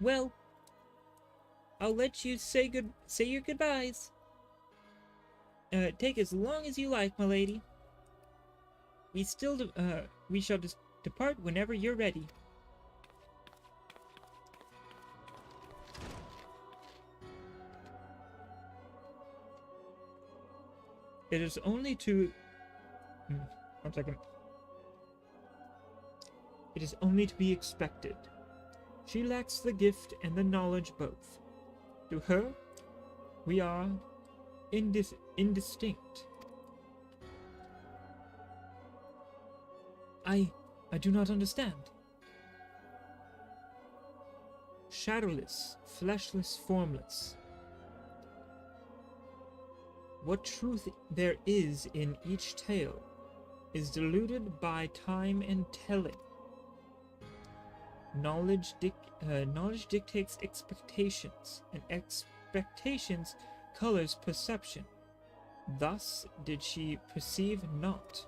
Well, I'll let you say your goodbyes. Take as long as you like, my lady. We shall depart whenever you're ready. It is only to... 1 second. It is only to be expected. She lacks the gift and the knowledge both. To her, we are indistinct. I do not understand. Shadowless, fleshless, formless. What truth there is in each tale is diluted by time and telling. Knowledge dictates expectations, and expectations colors perception. Thus did she perceive not.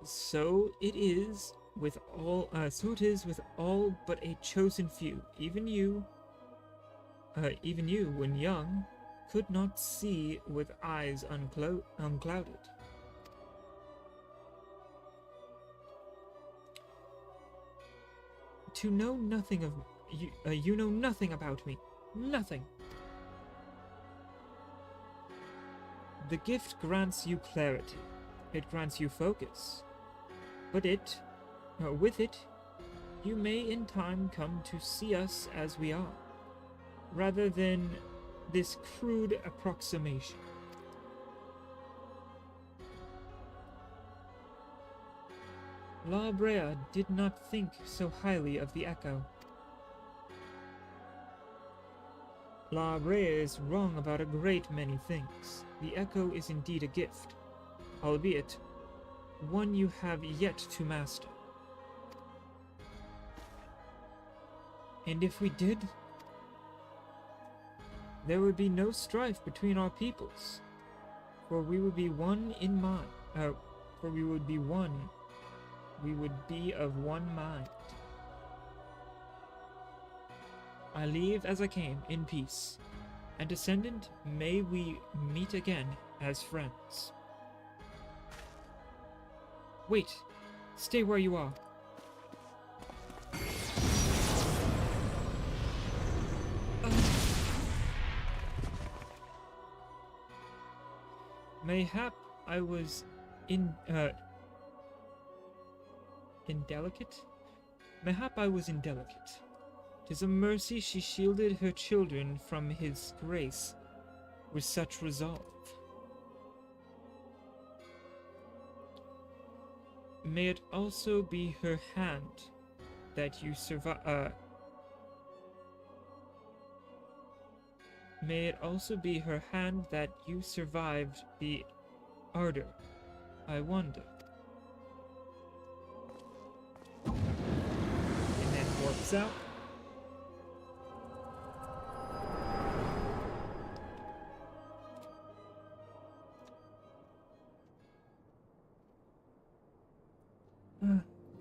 So it is with all. So it is with all but a chosen few. Even you, when young, could not see with eyes unclouded. To know nothing of you, you know nothing about me. Nothing. The gift grants you clarity. It grants you focus. But with it, you may in time come to see us as we are, rather than this crude approximation. Eorzea did not think so highly of the Echo. Eorzea is wrong about a great many things. The Echo is indeed a gift, albeit one you have yet to master. And if we did, there would be no strife between our peoples, for we would be one in mind. For we would be one. We would be of one mind. I leave as I came, in peace, and descendant, may we meet again as friends. Wait! Stay where you are. Mayhap I was indelicate? Mayhap I was indelicate. 'Tis a mercy she shielded her children from his grace with such resolve. May it also be her hand that you May it also be her hand that you survived the ardor. I wonder. And then warps out.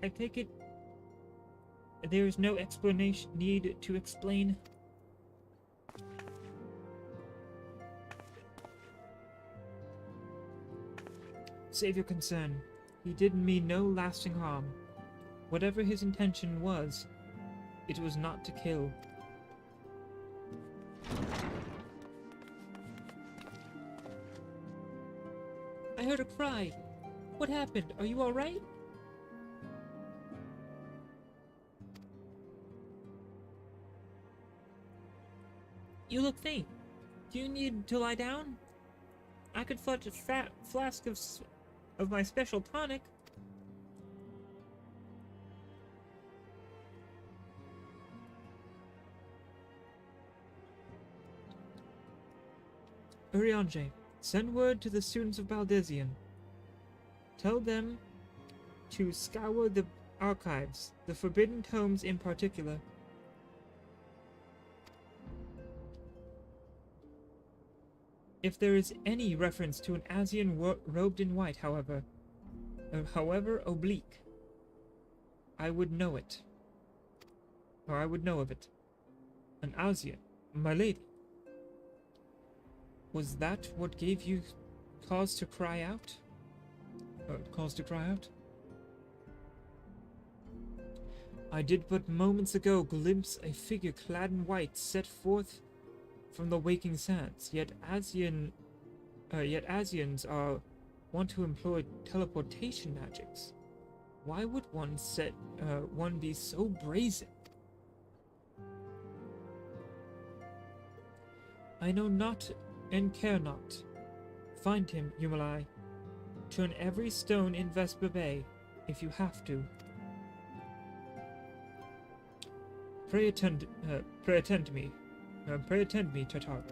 I take it there is no need to explain. Save your concern. He did me no lasting harm. Whatever his intention was, it was not to kill. I heard a cry. What happened? Are you all right? You look faint. Do you need to lie down? I could fetch a fat flask of my special tonic. Eorzea, send word to the students of Baldesion. Tell them to scour the archives, the forbidden tomes in particular. If there is any reference to an Asian robed in white, however, however oblique, I would know it. Or I would know of it. An Eorzea, my lady. Was that what gave you cause to cry out? Cause to cry out? I did but moments ago glimpse a figure clad in white set forth from the waking sands. Yet Asians are wont to employ teleportation magics. Why would one be so brazen? I know not and care not. Find him, Yumalai. Turn every stone in Vesper Bay, if you have to. Pray attend to me. Pray attend me, Tatar.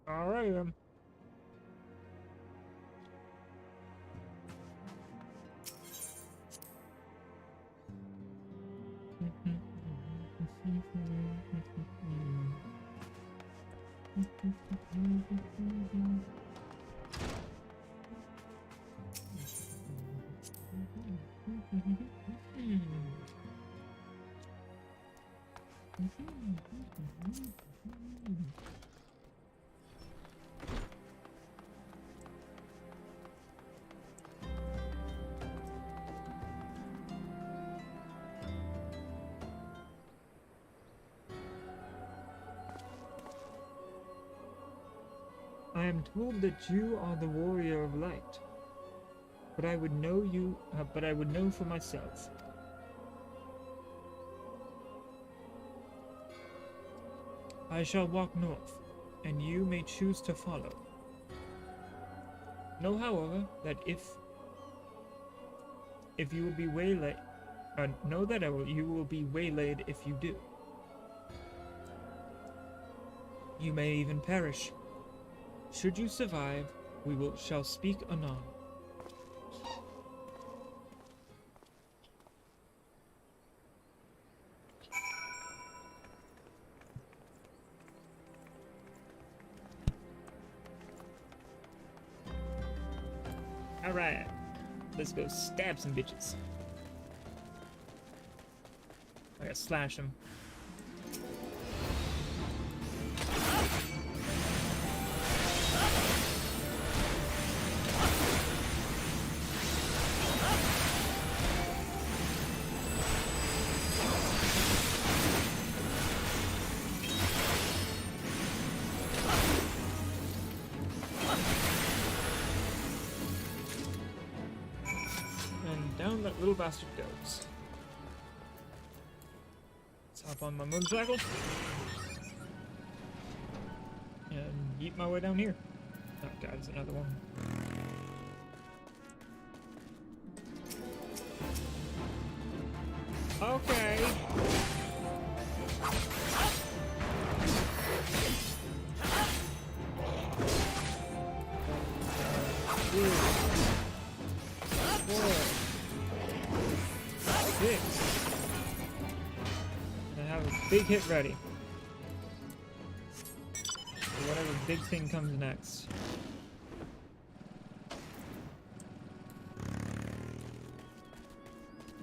All right, I am told that you are the warrior of light, but I would know you. But I would know for myself. I shall walk north, and you may choose to follow. Know, however, that if you will be waylaid, know that you will be waylaid if you do. You may even perish. Should you survive, shall speak anon. Alright, let's go stab some bitches. I gotta slash them. Down that little bastard goes. Let's hop on my motorcycle and yeet my way down here. Oh god, there's another one. Okay. And have a big hit ready. For whatever big thing comes next.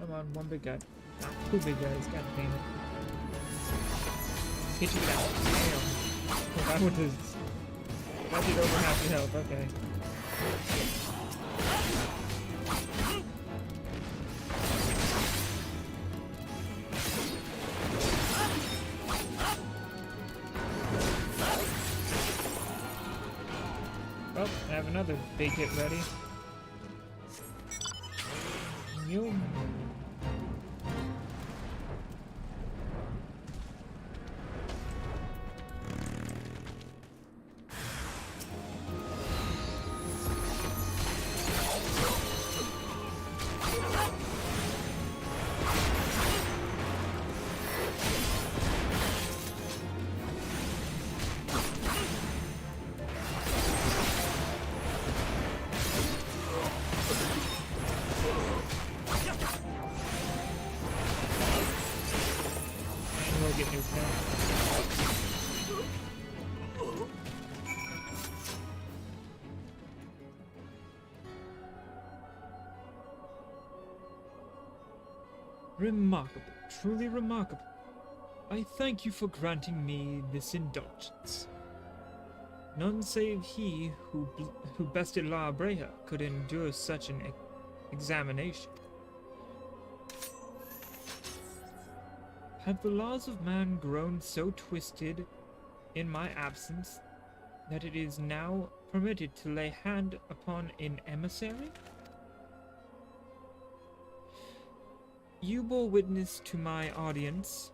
Come on, one big guy. Not two big guys, god damn it. Hit you down. Damn. Oh, I would just... I did over half your health, okay. Oh, I have another big hit ready. Mule. get nuked out. Remarkable, truly remarkable. I thank you for granting me this indulgence. None save he who bested La Brea could endure such an examination. Have the laws of man grown so twisted in my absence that it is now permitted to lay hand upon an emissary? You bore witness to my audience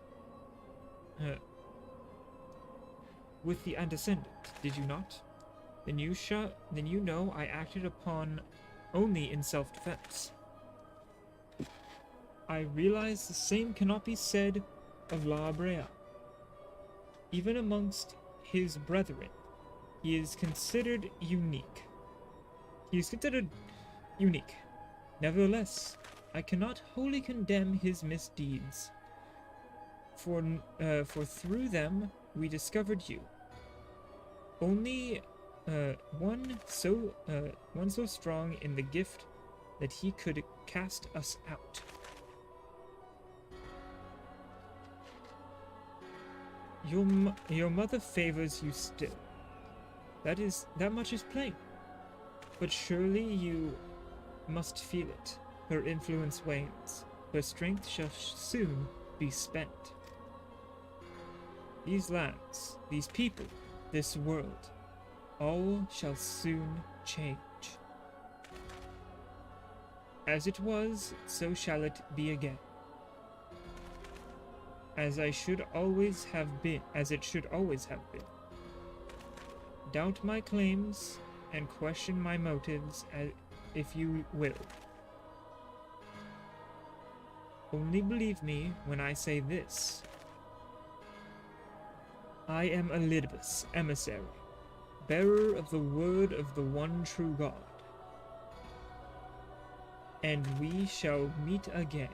with the antecedent, did you not? Then you know I acted upon only in self-defense. I realize the same cannot be said of La Brea. Even amongst his brethren, he is considered unique. Nevertheless, I cannot wholly condemn his misdeeds, for through them we discovered you. Only one so strong in the gift that he could cast us out. Your mother favors you still. That much is plain. But surely you must feel it. Her influence wanes. Her strength shall soon be spent. These lands, these people, this world, all shall soon change. As it was, so shall it be again. As it should always have been. Doubt my claims and question my motives if you will. Only believe me when I say this. I am Elidibus, emissary, bearer of the word of the one true God. And we shall meet again.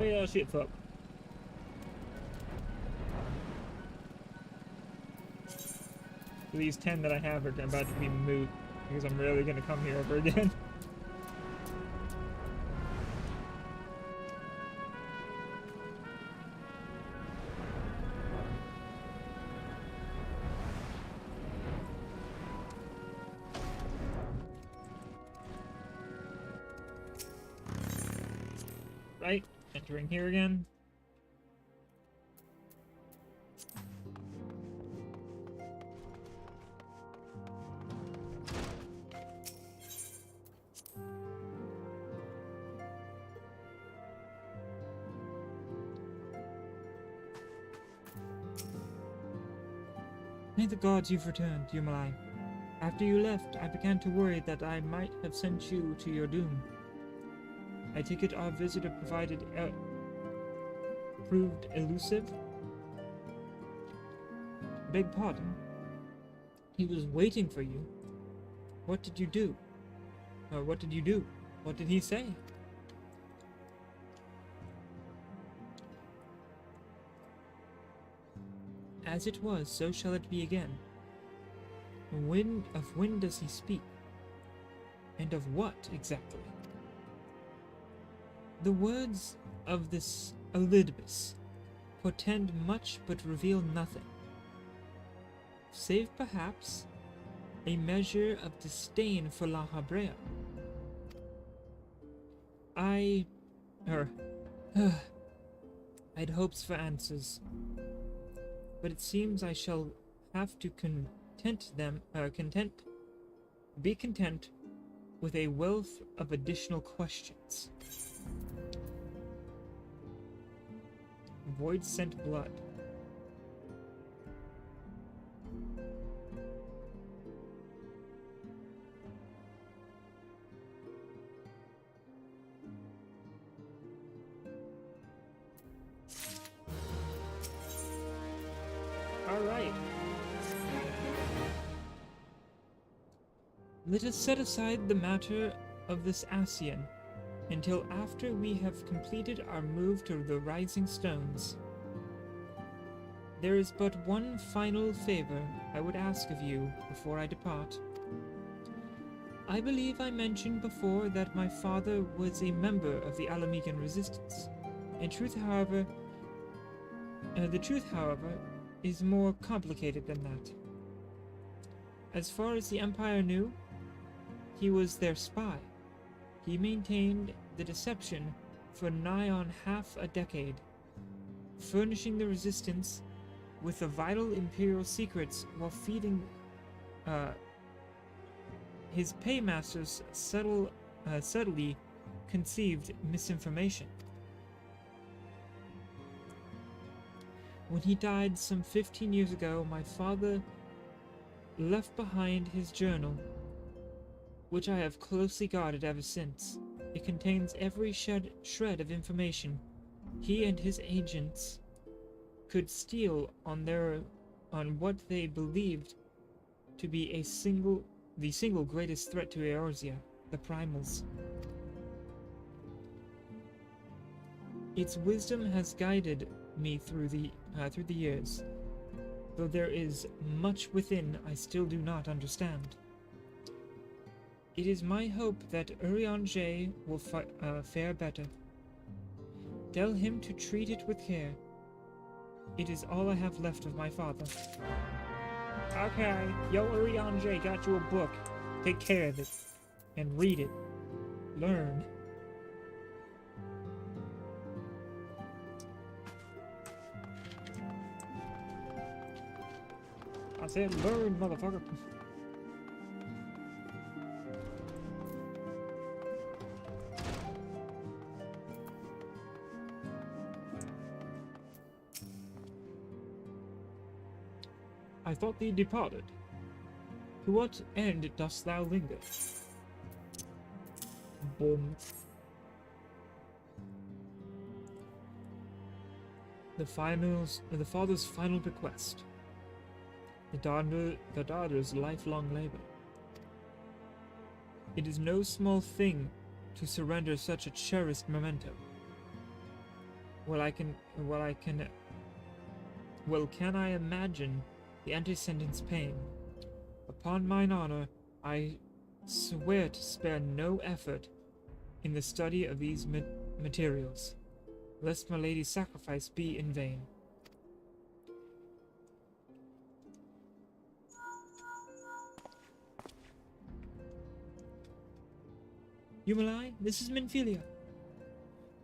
Oh yeah, shit, fuck. These 10 that I have are about to be moot, because I'm rarely going to come here ever again. Right, entering here again. Thank the gods you've returned, Yumalai. After you left, I began to worry that I might have sent you to your doom. I take it our visitor proved elusive? Beg pardon? He was waiting for you. What did you do? What did you do? What did he say? As it was, so shall it be again. When does he speak? And of what, exactly? The words of this Elidibus portend much but reveal nothing, save perhaps a measure of disdain for La Habrea. I'd hopes for answers, but it seems I shall have to be content with a wealth of additional questions. Void sent blood. Let us set aside the matter of this ASEAN until after we have completed our move to the Rising Stones. There is but one final favor I would ask of you before I depart. I believe I mentioned before that my father was a member of the Alamegan resistance. The truth, however, is more complicated than that. As far as the Empire knew, he was their spy. He maintained the deception for nigh on half a decade, furnishing the resistance with the vital Imperial secrets while feeding his paymasters subtly conceived misinformation. When he died some 15 years ago, my father left behind his journal, which I have closely guarded ever since. It contains every shred of information he and his agents could steal on what they believed to be the single greatest threat to Eorzea, the Primals. Its wisdom has guided me through the years, though there is much within I still do not understand. It is my hope that Eorzea will fare better. Tell him to treat it with care. It is all I have left of my father. Okay, yo Eorzea got you a book. Take care of it. And read it. Learn. I said learn, motherfucker. I thought thee departed. To what end dost thou linger? Boom. The father's final bequest. The daughter's lifelong labor. It is no small thing to surrender such a cherished memento. Can I imagine the antecedent's pain? Upon mine honor, I swear to spare no effort in the study of these materials, lest my lady's sacrifice be in vain. Yumalai, this is Minfilia.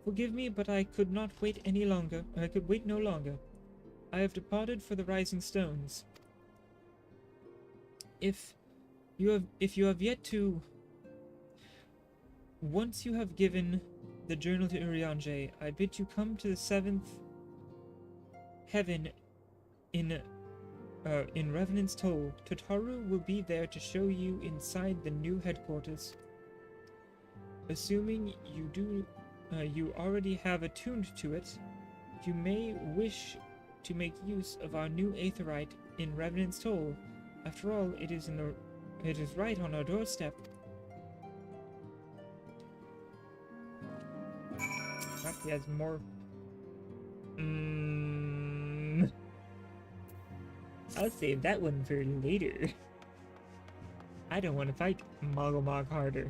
Forgive me, but I could not wait any longer. I could wait no longer. I have departed for the Rising Stones. If you have yet to... Once you have given the journal to Eorzea, I bid you come to the 7th heaven in Revenant's Toll. Totaru will be there to show you inside the new headquarters. Assuming you already have attuned to it, you may wish to make use of our new aetherite in Revenant's Toll. After all, it is right on our doorstep. Oh, he has more. I'll save that one for later. I don't want to fight Mogglmog harder.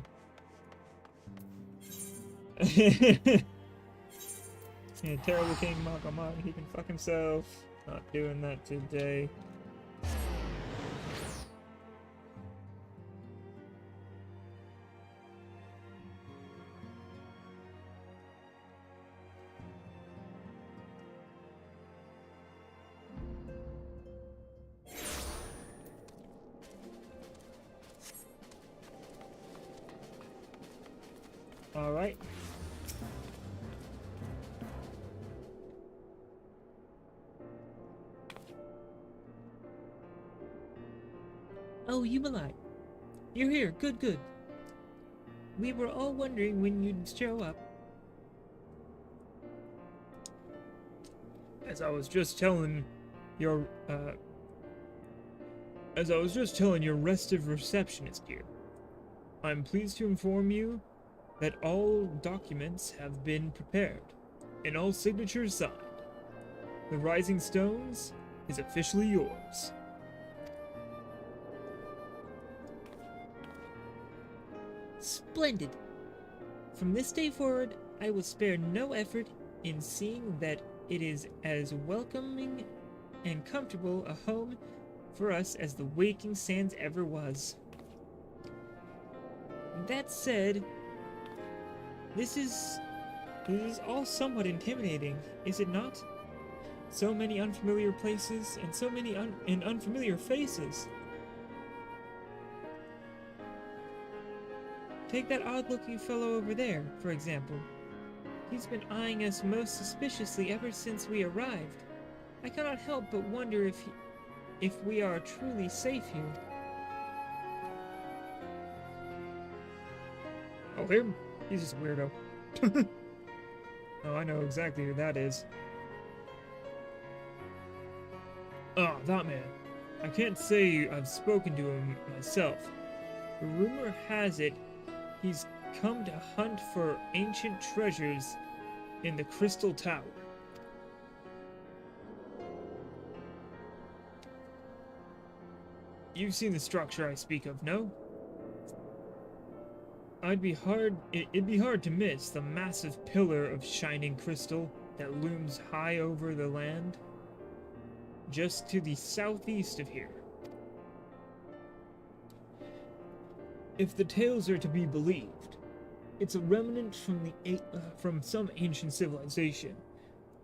Yeah, terrible King Mogglmog, he can fuck himself. Not doing that today. All right. Oh, Yumalai. You're here. Good, good. We were all wondering when you'd show up. As I was just telling your restive receptionist here, I'm pleased to inform you that all documents have been prepared and all signatures signed. The Rising Stones is officially yours. Splendid. From this day forward, I will spare no effort in seeing that it is as welcoming and comfortable a home for us as the Waking Sands ever was. That said, this is all somewhat intimidating, is it not? So many unfamiliar places and so many unfamiliar faces. Take that odd-looking fellow over there, for example. He's been eyeing us most suspiciously ever since we arrived. I cannot help but wonder if we are truly safe here. Oh, him? He's just a weirdo. Oh, I know exactly who that is. Ah, that man. I can't say I've spoken to him myself. The rumor has it he's come to hunt for ancient treasures in the Crystal Tower. You've seen the structure I speak of, no? It'd be hard to miss the massive pillar of shining crystal that looms high over the land, just to the southeast of here. If the tales are to be believed, it's a remnant from some ancient civilization.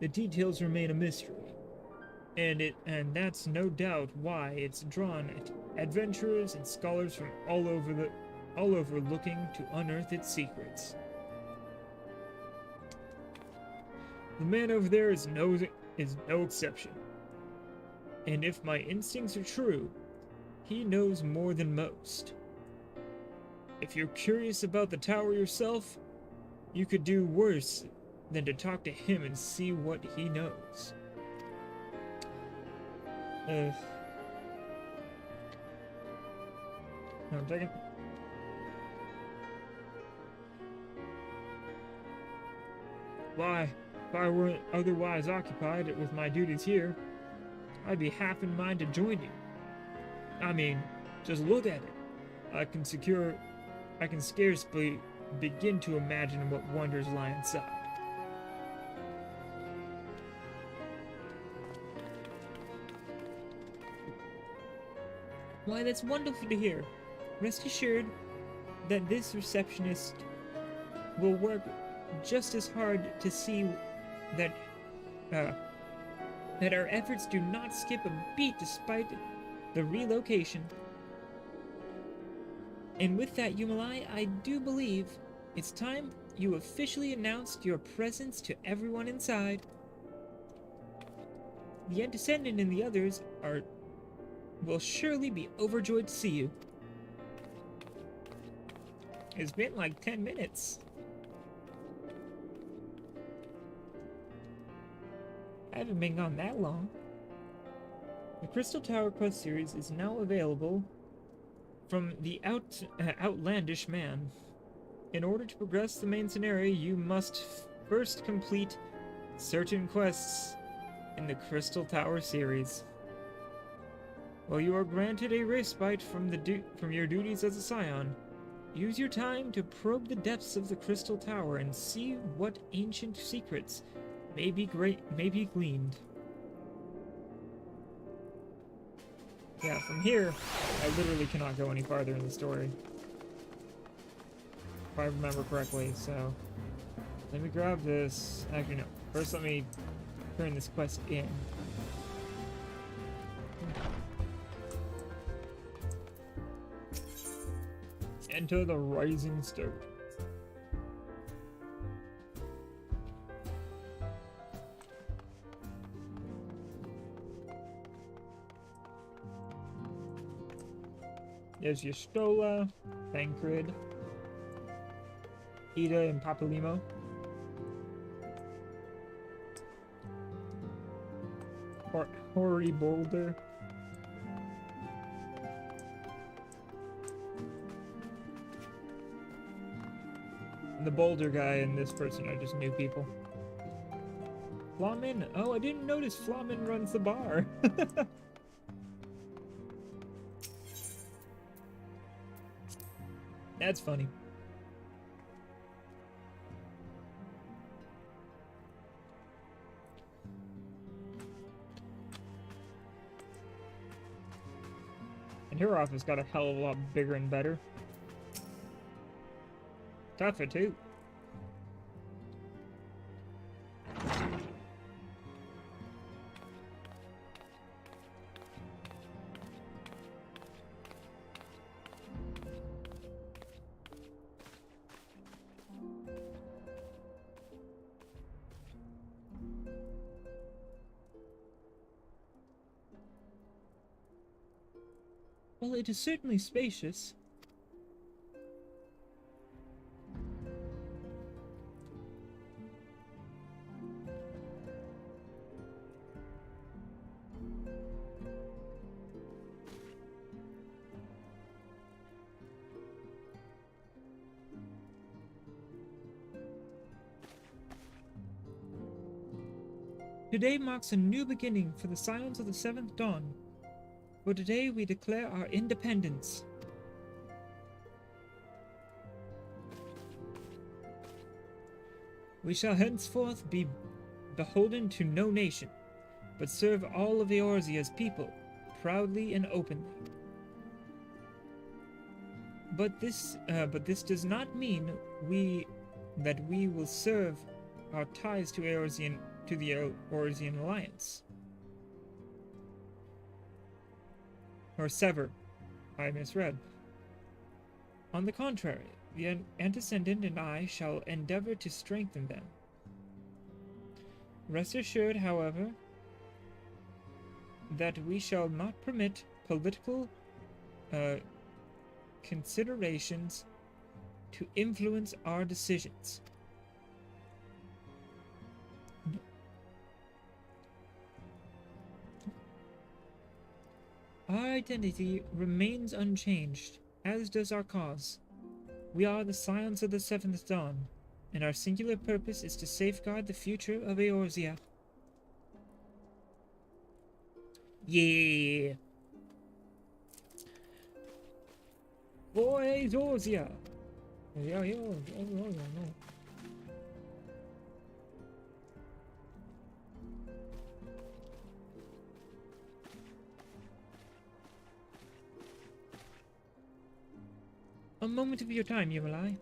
The details remain a mystery, and that's no doubt why it's drawn adventurers and scholars from all over looking to unearth its secrets. The man over there is no exception. And if my instincts are true, he knows more than most. If you're curious about the tower yourself, you could do worse than to talk to him and see what he knows. No, take it. Why, if I weren't otherwise occupied with my duties here, I'd be half in mind to join you. I mean, just look at it. I can scarcely begin to imagine what wonders lie inside. Why, that's wonderful to hear. Rest assured that this receptionist will work just as hard to see that our efforts do not skip a beat despite the relocation. And with that, Yumalai, I do believe it's time you officially announced your presence to everyone inside. The Descendant and the others will surely be overjoyed to see you. It's been like 10 minutes. I haven't been gone that long. The Crystal Tower Quest series is now available from the Outlandish Man. In order to progress the main scenario, you must first complete certain quests in the Crystal Tower series. While you are granted a respite from your duties as a Scion, use your time to probe the depths of the Crystal Tower and see what ancient secrets may be gleaned. Yeah, from here, I literally cannot go any farther in the story. If I remember correctly, so... Let me grab this... Actually, no. First, let me turn this quest in. Enter the Rising Stone. There's Yastola, Thancred, Ida, and Papalimo. Hoary Boulder. the boulder guy and this person are just new people. Flamin? Oh, I didn't notice Flamin runs the bar. That's funny. And her office got a hell of a lot bigger and better. Tougher, too. Well, it is certainly spacious. Today marks a new beginning for the Scions of the Seventh Dawn. For today we declare our independence. We shall henceforth be beholden to no nation, but serve all of Eorzea's people, proudly and openly. But this does not mean that we will serve our ties to the Eorzean alliance. Or sever. I misread. On the contrary, the Antecedent and I shall endeavor to strengthen them. Rest assured, however, that we shall not permit political considerations to influence our decisions. Our identity remains unchanged, as does our cause. We are the Scions of the Seventh Dawn, and our singular purpose is to safeguard the future of Eorzea. Yeah! For Eorzea! Yeah, no. A moment of your time, Yumalai.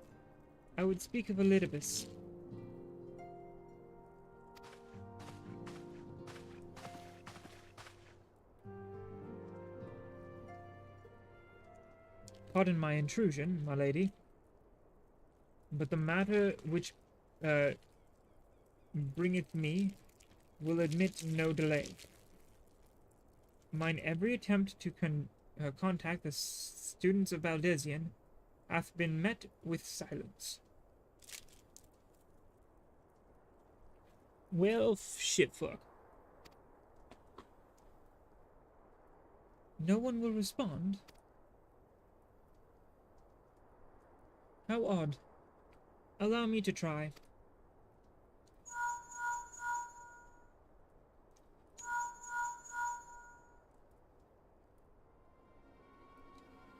I would speak of Elidibus. Pardon my intrusion, my lady, but the matter which bringeth me will admit no delay. Mine every attempt to contact the students of Valdesian hath been met with silence. Well, shitfuck. No one will respond? How odd. Allow me to try.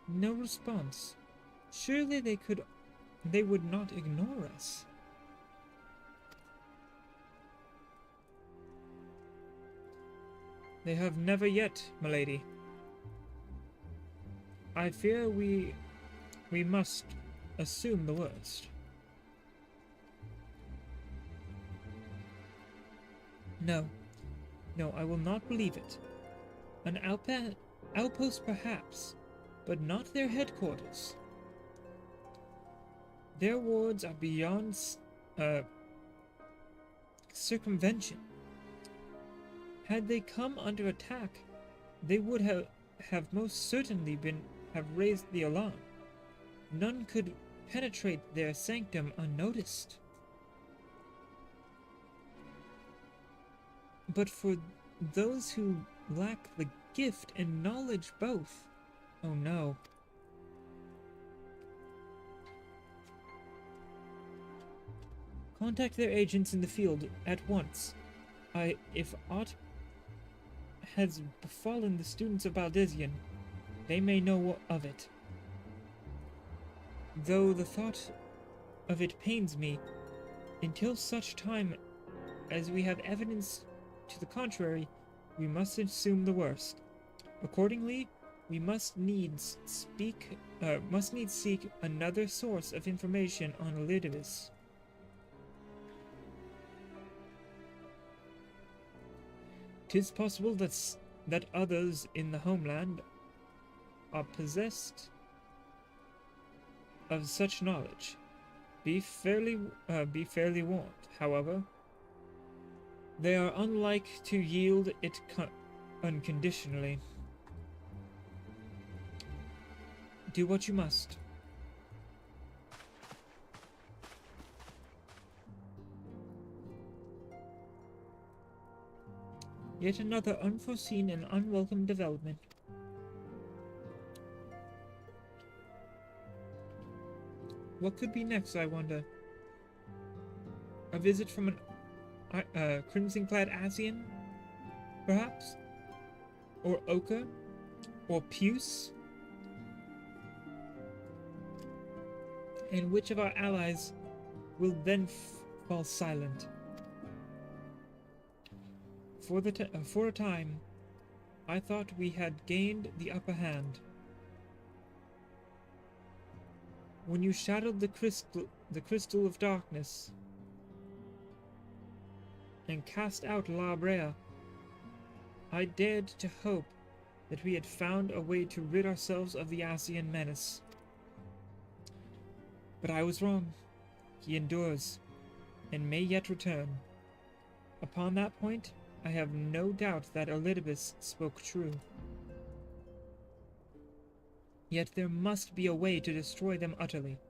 No response. Surely they would not ignore us. They have never yet, milady. I fear we must assume the worst. No, I will not believe it. An outpost perhaps, but not their headquarters. Their wards are beyond circumvention. Had they come under attack, they would have most certainly have raised the alarm. None could penetrate their sanctum unnoticed. But for those who lack the gift and knowledge both, oh no. Contact their agents in the field at once. If aught has befallen the students of Baldesion, they may know of it. Though the thought of it pains me, until such time as we have evidence to the contrary, we must assume the worst. Accordingly, we must needs seek another source of information on Elidibus. 'Tis possible that others in the homeland are possessed of such knowledge. Be fairly warned, however. They are unlike to yield it unconditionally. Do what you must. Yet another unforeseen and unwelcome development. What could be next, I wonder? A visit from an crimson-clad Asian, perhaps? Or Ochre? Or Puce? And which of our allies will then fall silent? For a time, I thought we had gained the upper hand. When you shadowed the crystal of darkness and cast out La Brea, I dared to hope that we had found a way to rid ourselves of the Asian menace. But I was wrong. He endures, and may yet return. Upon that point, I have no doubt that Elidibus spoke true. Yet there must be a way to destroy them utterly.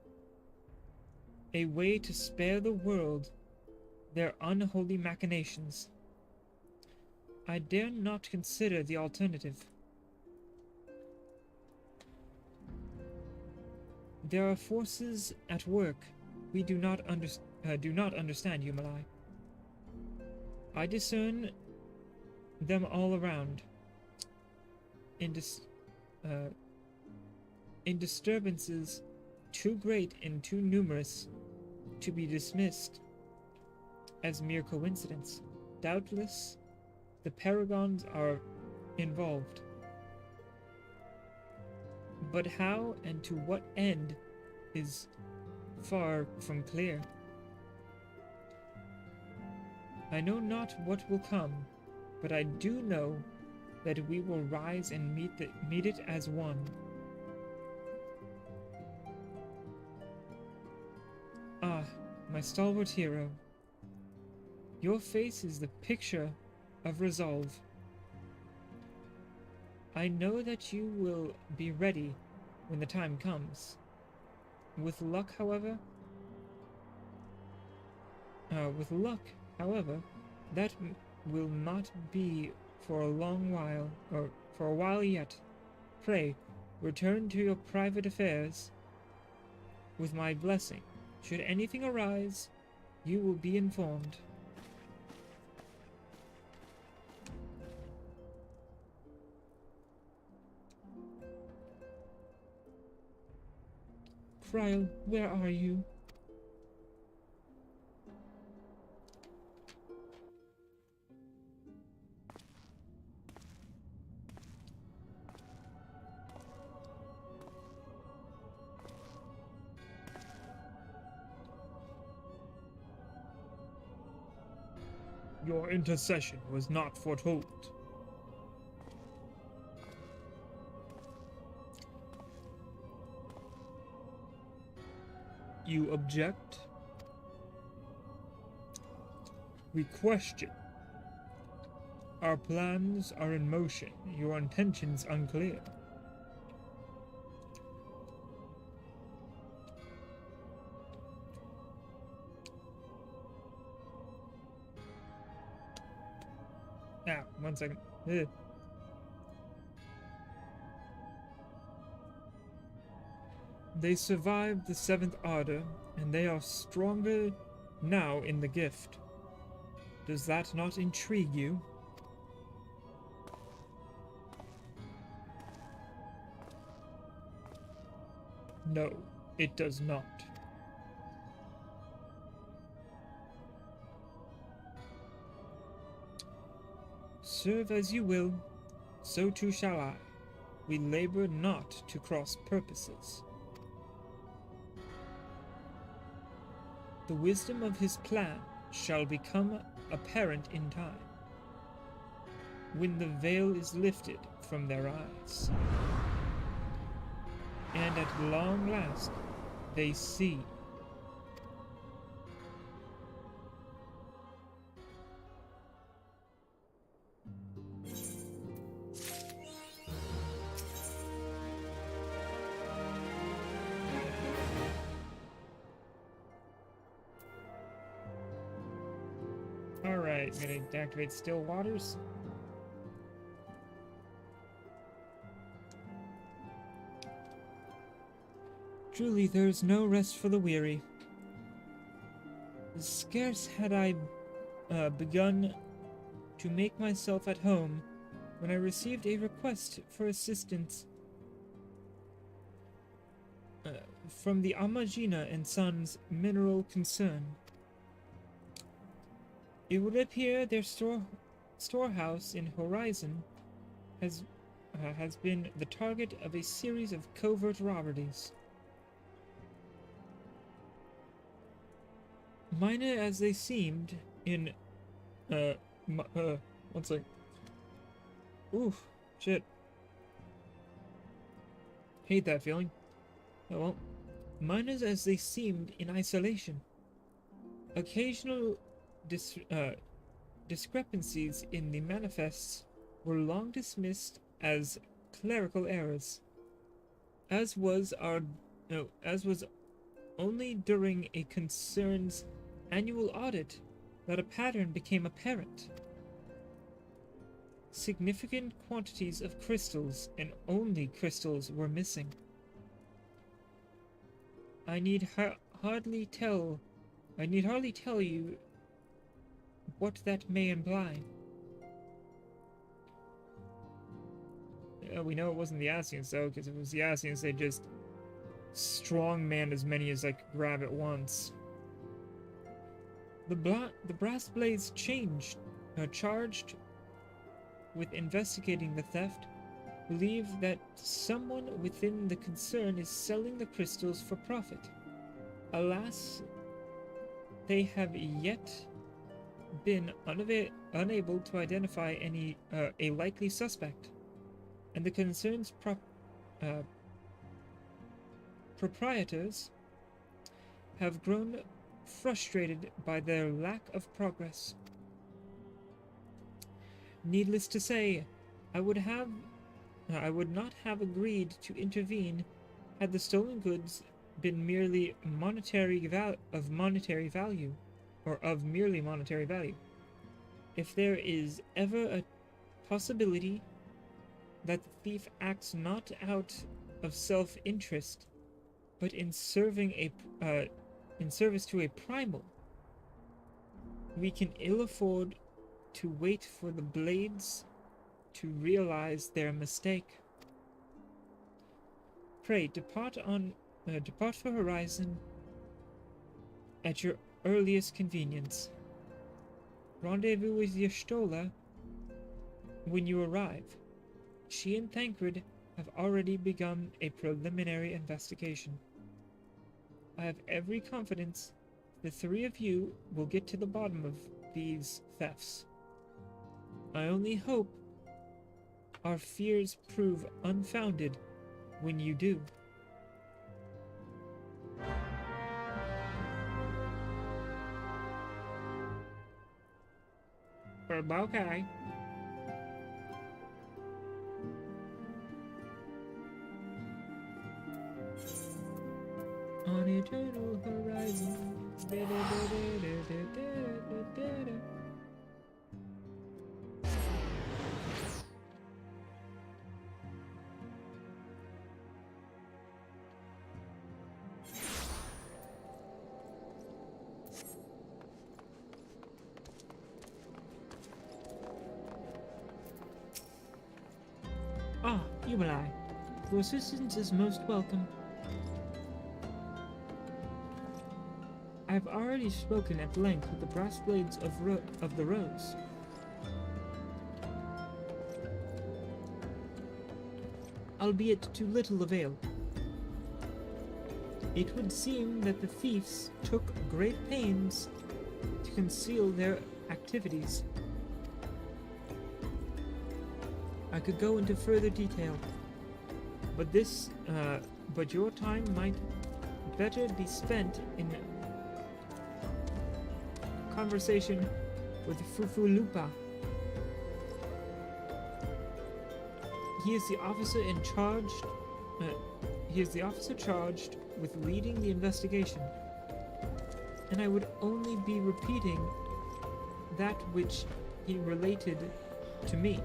A way to spare the world their unholy machinations. I dare not consider the alternative. There are forces at work we do not understand, Yumalai. I discern them all around. In disturbances too great and too numerous to be dismissed as mere coincidence. Doubtless, the Paragons are involved. But how and to what end is far from clear. I know not what will come, but I do know that we will rise and meet it as one. Ah, my stalwart hero. Your face is the picture of resolve. I know that you will be ready when the time comes. With luck, however, that will not be for a long while, or for a while yet. Pray, return to your private affairs with my blessing. Should anything arise, you will be informed. Kryl, where are you? Your intercession was not foretold. You object? We question. Our plans are in motion, your intentions unclear. Ah, 1 second. Ugh. They survived the Seventh Order, and they are stronger now in the gift. Does that not intrigue you? No, it does not. Serve as you will, so too shall I. We labor not to cross purposes. The wisdom of his plan shall become apparent in time, when the veil is lifted from their eyes, and at long last they see. Alright, I'm gonna deactivate still waters. Truly, there is no rest for the weary. Scarce had I begun to make myself at home when I received a request for assistance from the Amagina and Sons Mineral Concern. It would appear their storehouse in Horizon has been the target of a series of covert robberies. Minor as they seemed in one sec. Oof, shit. Hate that feeling. Oh well. Minors as they seemed in isolation. Occasional discrepancies in the manifests were long dismissed as clerical errors. As was only during a concern's annual audit that a pattern became apparent. Significant quantities of crystals, and only crystals, were missing. I need hardly tell you what that may imply. We know it wasn't the Asians, though, because if it was the Asians, they just strongman as many as I could grab at once. The brass blades charged with investigating the theft, believe that someone within the concern is selling the crystals for profit. Alas, they have yet been unable to identify a likely suspect, and the concern's proprietors have grown frustrated by their lack of progress. Needless to say, I would not have agreed to intervene had the stolen goods been merely of monetary value. If there is ever a possibility that the thief acts not out of self-interest, but in service to a primal, we can ill afford to wait for the blades to realize their mistake. Pray depart for Horizon at your earliest convenience. Rendezvous with Y'shtola when you arrive. She and Thancred have already begun a preliminary investigation. I have every confidence the three of you will get to the bottom of these thefts. I only hope our fears prove unfounded when you do. Okay. On eternal horizon. Yumalai, your assistance is most welcome. I have already spoken at length with the brass blades of the Rose. Albeit to little avail. It would seem that the thieves took great pains to conceal their activities. I could go into further detail, but but your time might better be spent in conversation with Fufulupa. He is the officer in charge. He is the officer charged with leading the investigation, and I would only be repeating that which he related to me.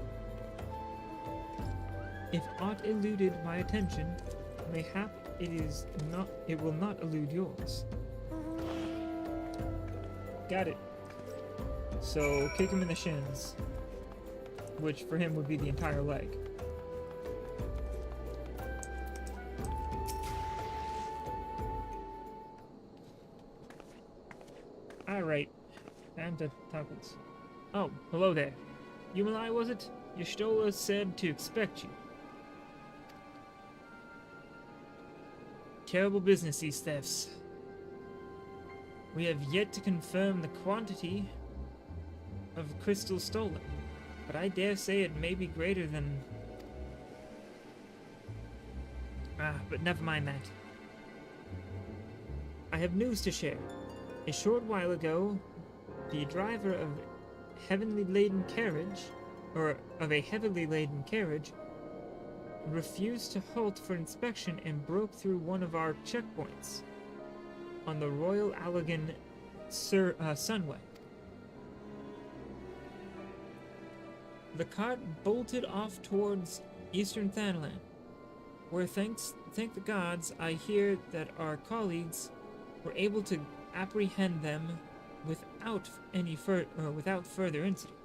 If aught eluded my attention, mayhap it will not elude yours. Got it. So kick him in the shins, which for him would be the entire leg. Alright, time to talk with... Oh, hello there. Yumalai, was it? Y'shtola said to expect you. Terrible business, these thefts. We have yet to confirm the quantity of crystals stolen, but I dare say it may be greater than... but never mind that. I have news to share. A short while ago, the driver of a heavily laden carriage, refused to halt for inspection and broke through one of our checkpoints on the Royal Allegan Sunway. The cart bolted off towards Eastern Thanalan, where thank the gods I hear that our colleagues were able to apprehend them without further incident.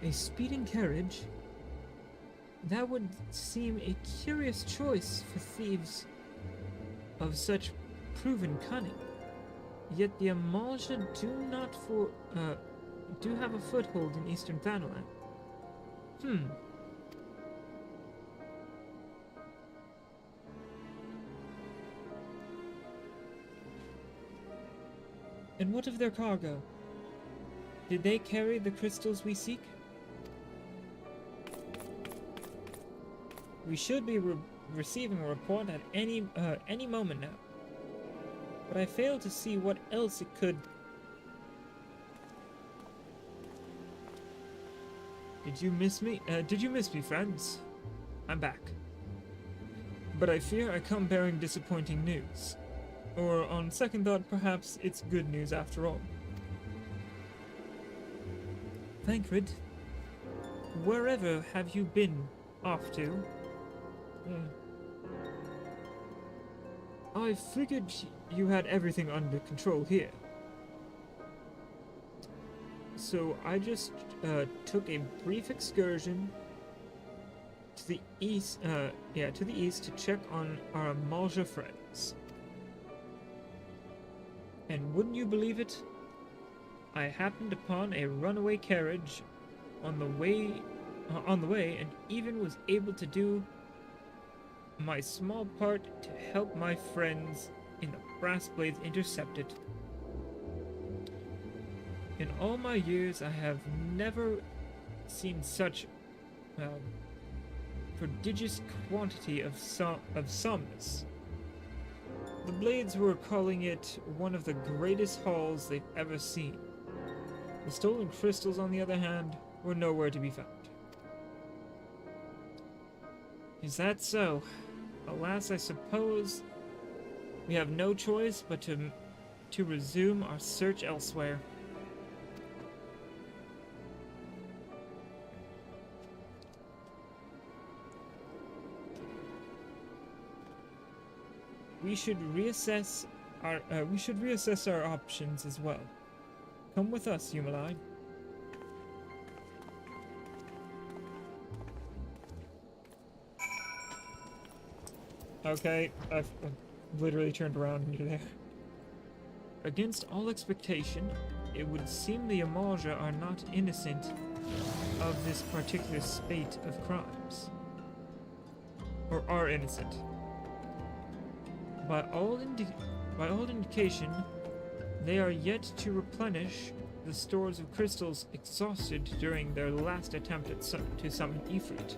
A speeding carriage? That would seem a curious choice for thieves of such proven cunning. Yet the Amalja do have a foothold in Eastern Thanalan. And what of their cargo? Did they carry the crystals we seek? We should be receiving a report at any moment now. But I fail to see what else it could... Did you miss me? Did you miss me, friends? I'm back. But I fear I come bearing disappointing news. Or, on second thought, perhaps it's good news after all. Thancred, wherever have you been off to? I figured you had everything under control here. So I just took a brief excursion to the east, to check on our Amalja friends. And wouldn't you believe it? I happened upon a runaway carriage on the way, and even was able to do my small part to help my friends in the Brass Blades intercept it. In all my years, I have never seen such prodigious quantity of somnus. The Blades were calling it one of the greatest hauls they've ever seen. The stolen crystals, on the other hand, were nowhere to be found. Is that so? Alas, I suppose we have no choice but to resume our search elsewhere. We should reassess we should reassess our options as well. Come with us, Yumalai. Okay, I've literally turned around and you're there. Against all expectation, it would seem the Eorzea are not innocent of this particular spate of crimes. Or are innocent. By all indication, they are yet to replenish the stores of crystals exhausted during their last attempt to summon Ifrit.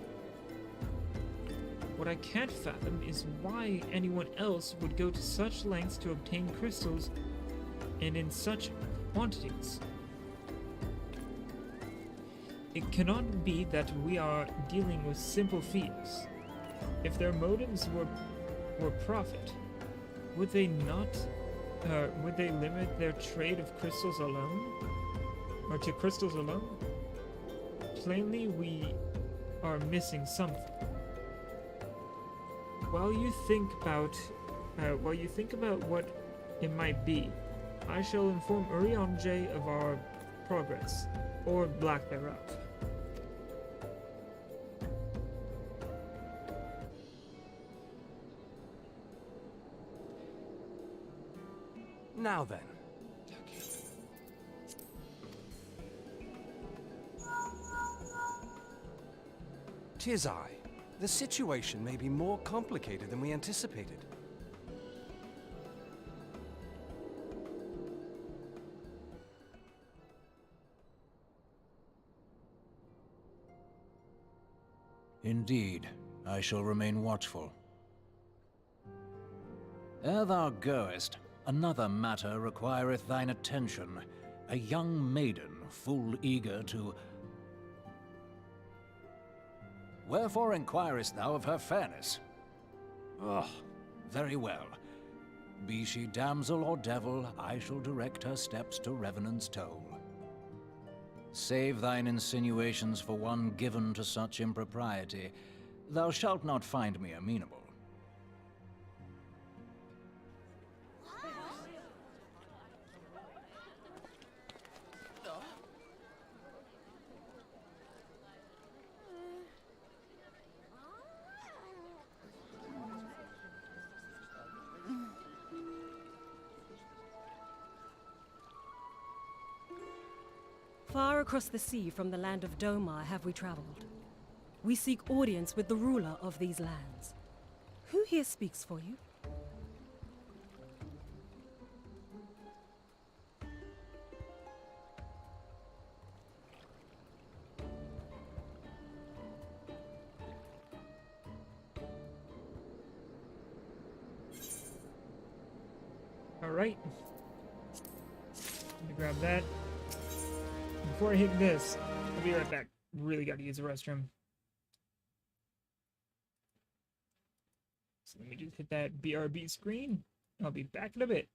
What I can't fathom is why anyone else would go to such lengths to obtain crystals and in such quantities. It cannot be that we are dealing with simple thieves. If their motives were profit, would they limit their trade of crystals alone? Or to crystals alone? Plainly, we are missing something. While you think about what it might be, I shall inform Eorzea of our progress, or lack thereof. Now then. Tis I. The situation may be more complicated than we anticipated. Indeed, I shall remain watchful. Ere thou goest, another matter requireth thine attention. A young maiden, full eager to... Wherefore inquirest thou of her fairness? Oh, very well. Be she damsel or devil, I shall direct her steps to Revenant's Toll. Save thine insinuations for one given to such impropriety. Thou shalt not find me amenable. Far across the sea from the land of Domar have we traveled. We seek audience with the ruler of these lands. Who here speaks for you? Alright. Let me grab that. Before I hit this, I'll be right back. Really gotta use the restroom. So let me just hit that BRB screen. I'll be back in a bit.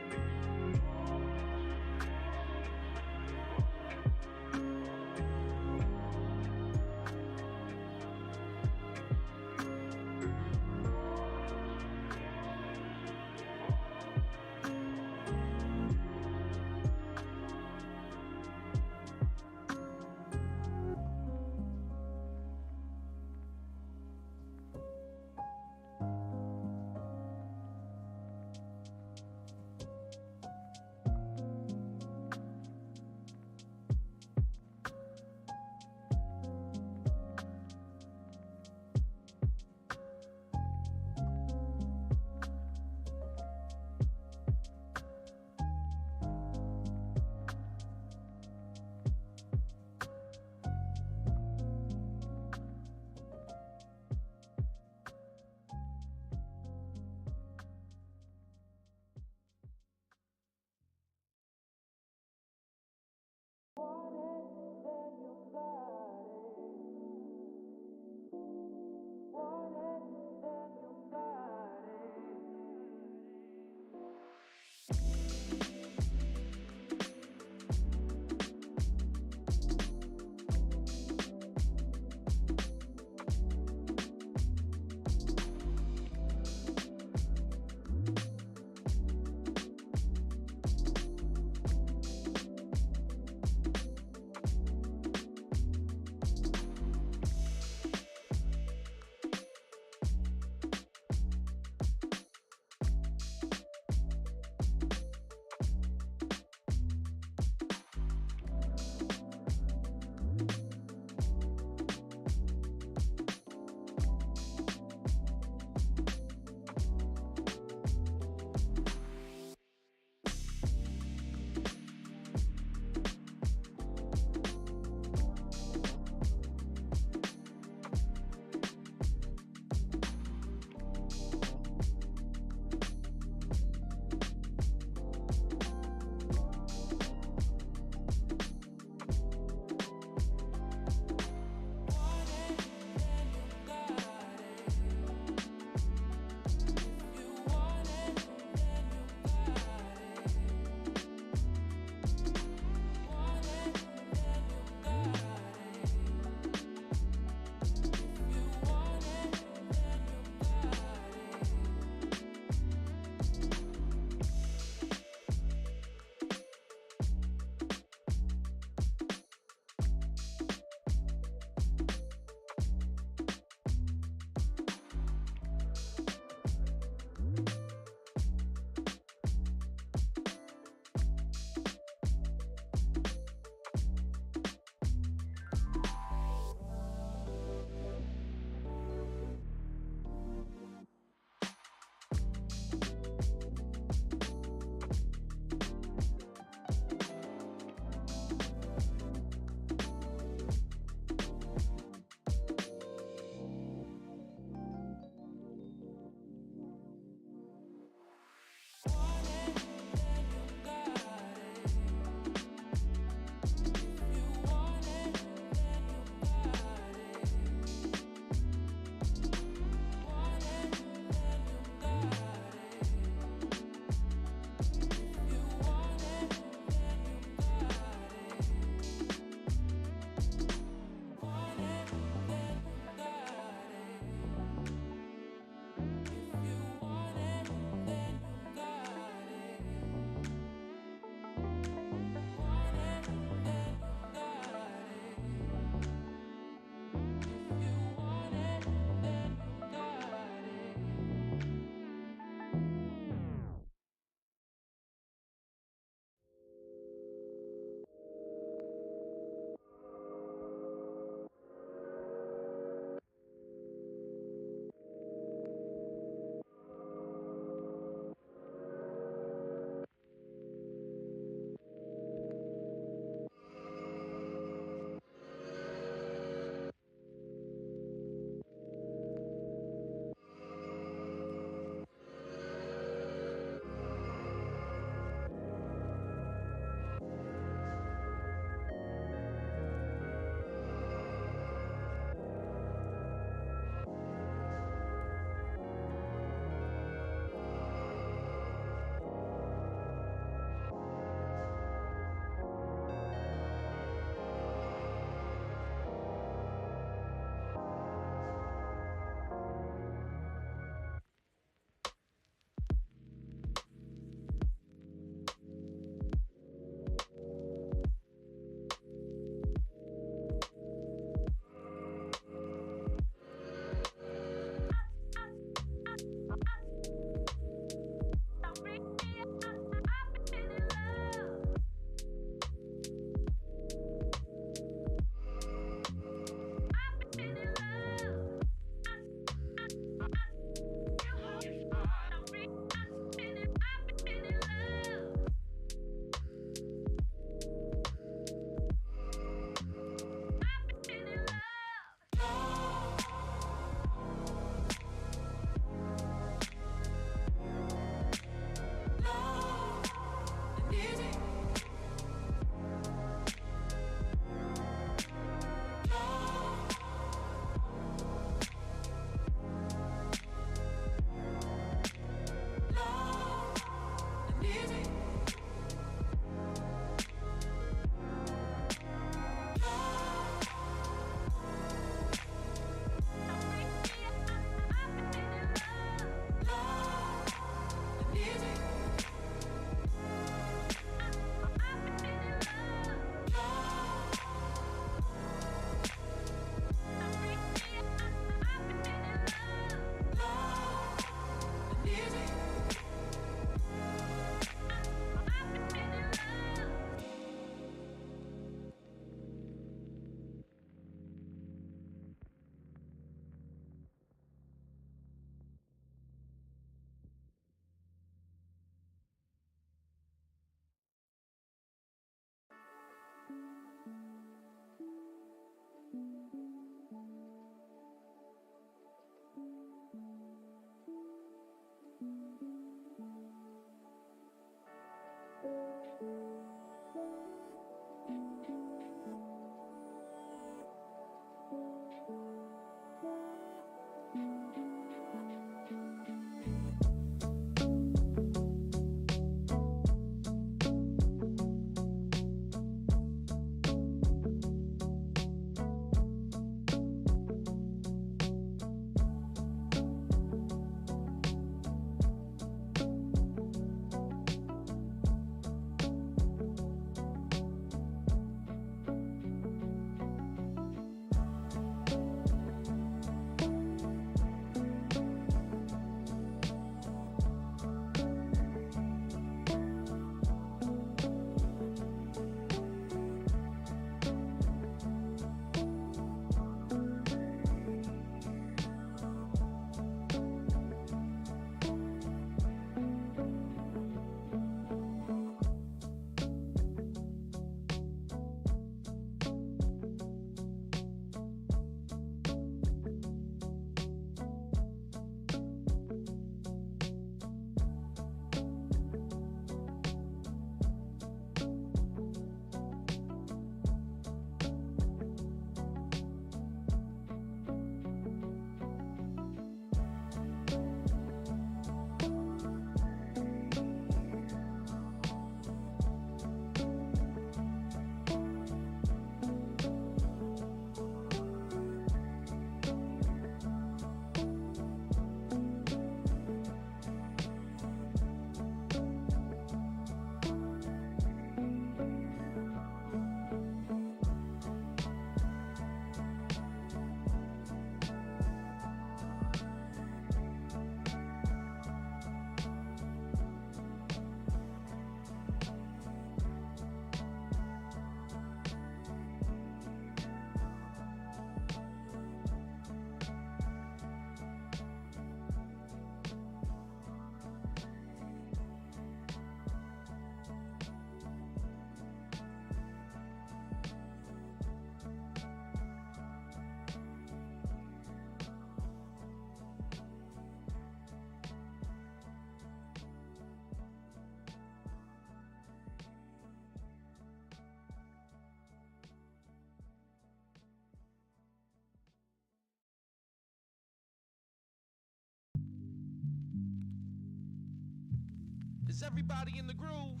Is everybody in the groove?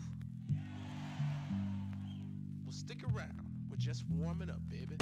Well, stick around. We're just warming up, baby.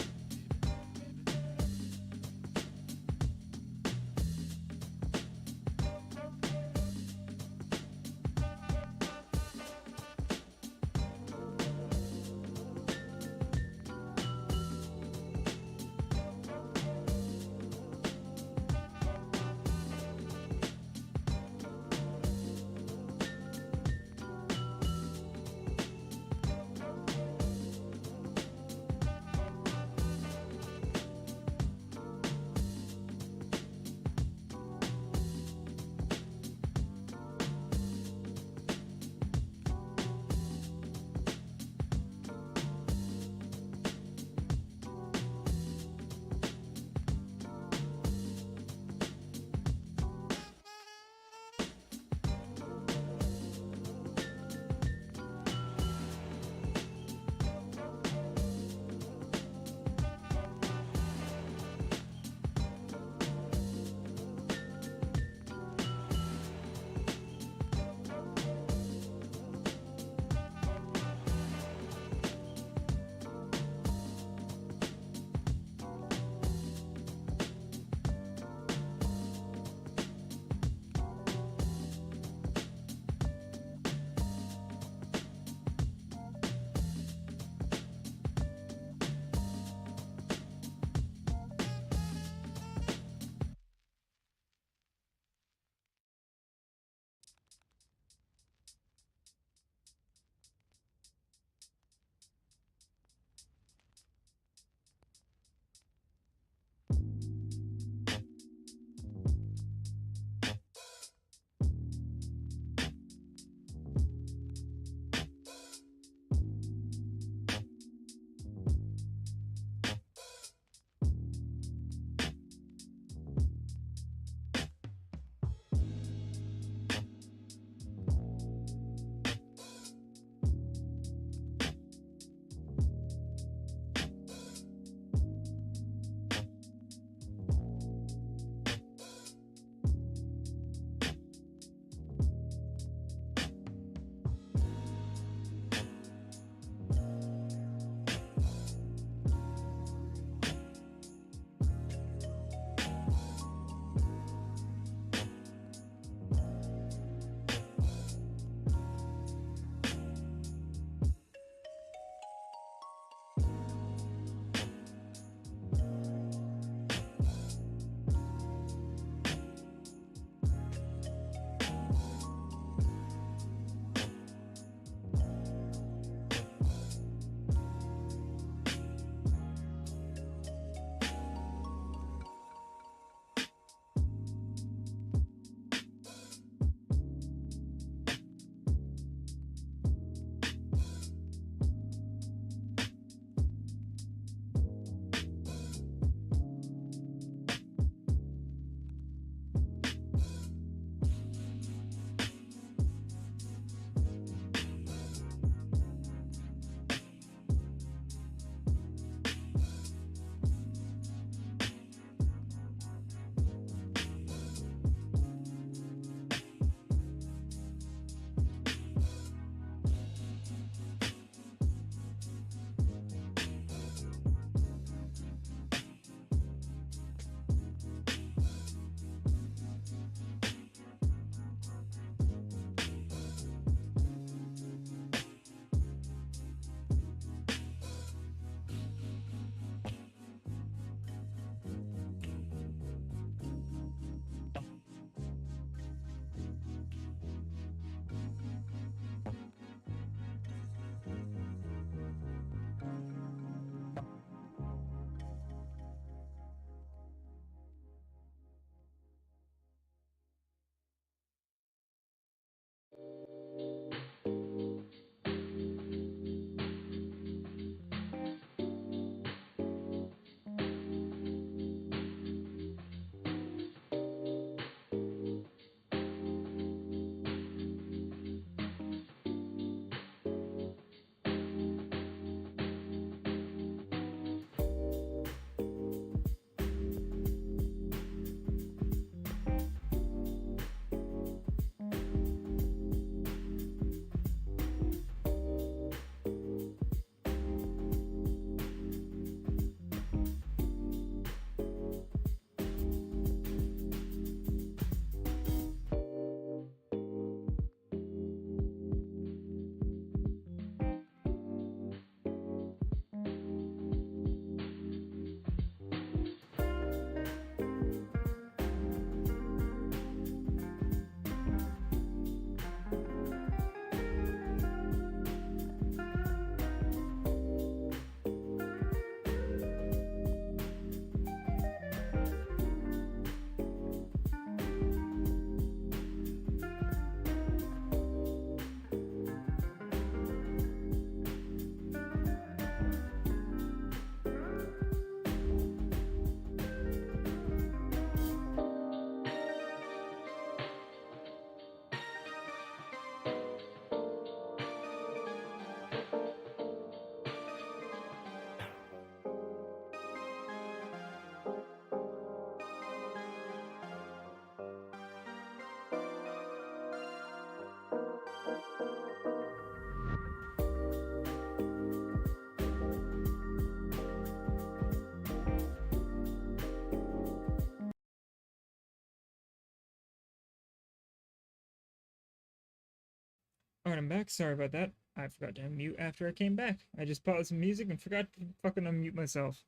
Alright, I'm back. Sorry about that. I forgot to unmute after I came back. I just paused the music and forgot to fucking unmute myself.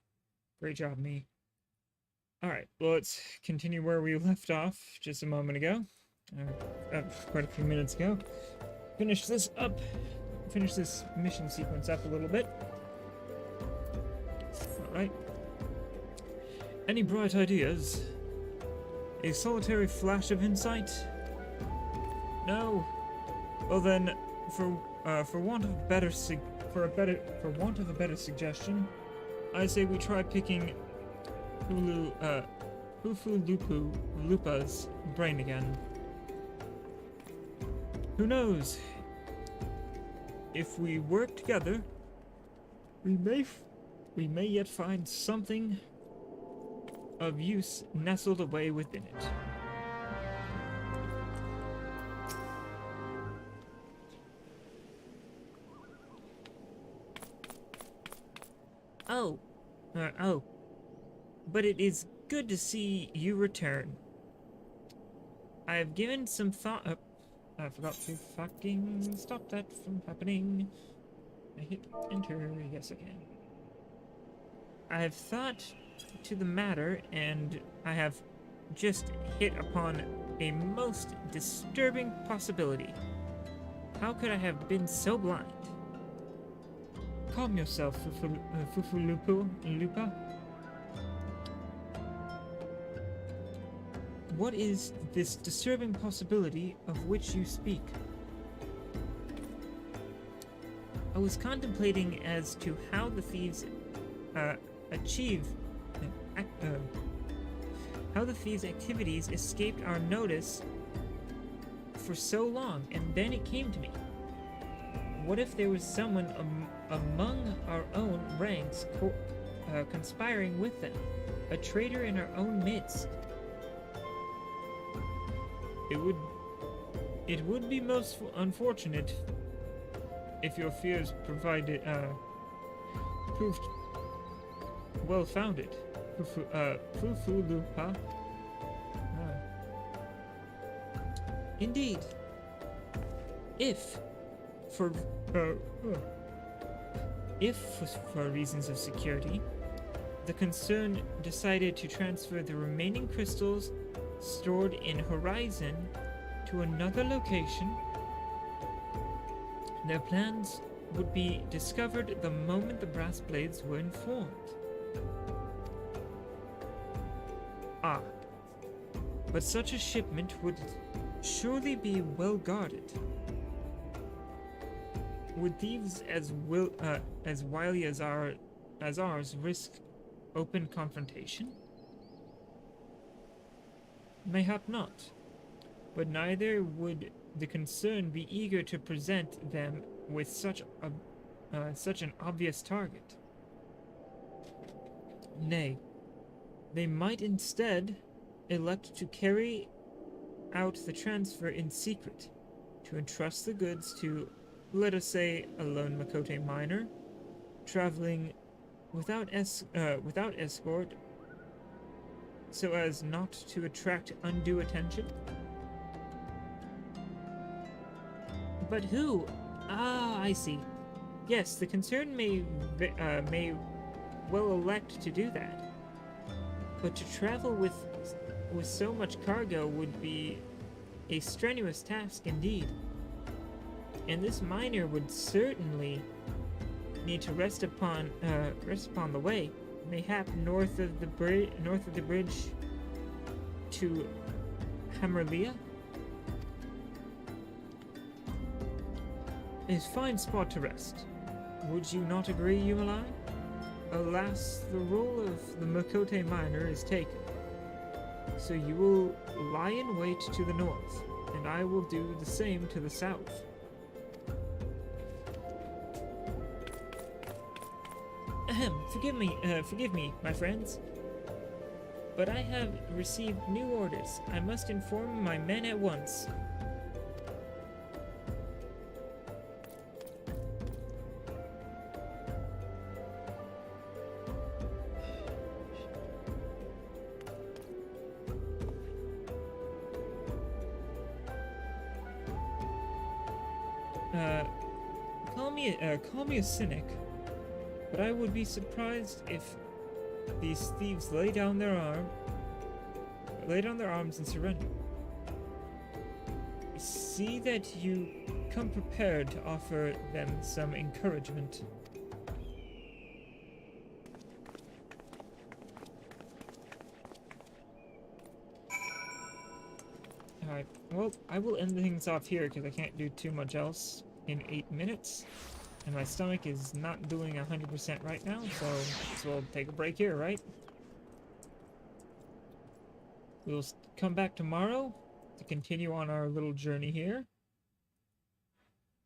Great job, me. Alright, well, let's continue where we left off just a moment ago. Quite a few minutes ago. Finish this mission sequence up a little bit. Alright. Any bright ideas? A solitary flash of insight? No. Well then, for want of a better suggestion, I say we try picking Lupa's brain again. Who knows? If we work together, we may yet find something of use nestled away within it. Oh, but it is good to see you return. I have given some thought. I forgot to fucking stop that from happening. I hit enter. Yes, I can. I have thought to the matter, and I have just hit upon a most disturbing possibility. How could I have been so blind? Calm yourself, Lupa. What is this disturbing possibility of which you speak? I was contemplating as to how the thieves how the thieves' activities escaped our notice for so long, and then it came to me. What if there was someone among our own ranks conspiring with them, a traitor in our own midst? It would be most unfortunate if your fears proved well-founded. Lupa. Indeed. If for reasons of security, the concern decided to transfer the remaining crystals stored in Horizon to another location, their plans would be discovered the moment the brass blades were informed. Ah, but such a shipment would surely be well guarded. Would thieves as wily as ours risk open confrontation? Mayhap not, but neither would the concern be eager to present them with such an obvious target. Nay, they might instead elect to carry out the transfer in secret, to entrust the goods to, let us say, a lone Makote miner, traveling without escort, so as not to attract undue attention. But who? Ah, I see. Yes, the concern may well elect to do that. But to travel with so much cargo would be a strenuous task indeed. And this miner would certainly need to rest upon the way, mayhap north of the bridge to Hammerlia. A fine spot to rest. Would you not agree, Yumalai? Alas, the role of the Makote miner is taken. So you will lie in wait to the north, and I will do the same to the south. Ahem, forgive me, my friends. But I have received new orders. I must inform my men at once. call me a cynic, but I would be surprised if these thieves lay down their arms and surrender. See that you come prepared to offer them some encouragement. Alright, well, I will end things off here because I can't do too much else in 8 minutes. And my stomach is not doing 100% right now, so we'll take a break here, right? We'll come back tomorrow to continue on our little journey here.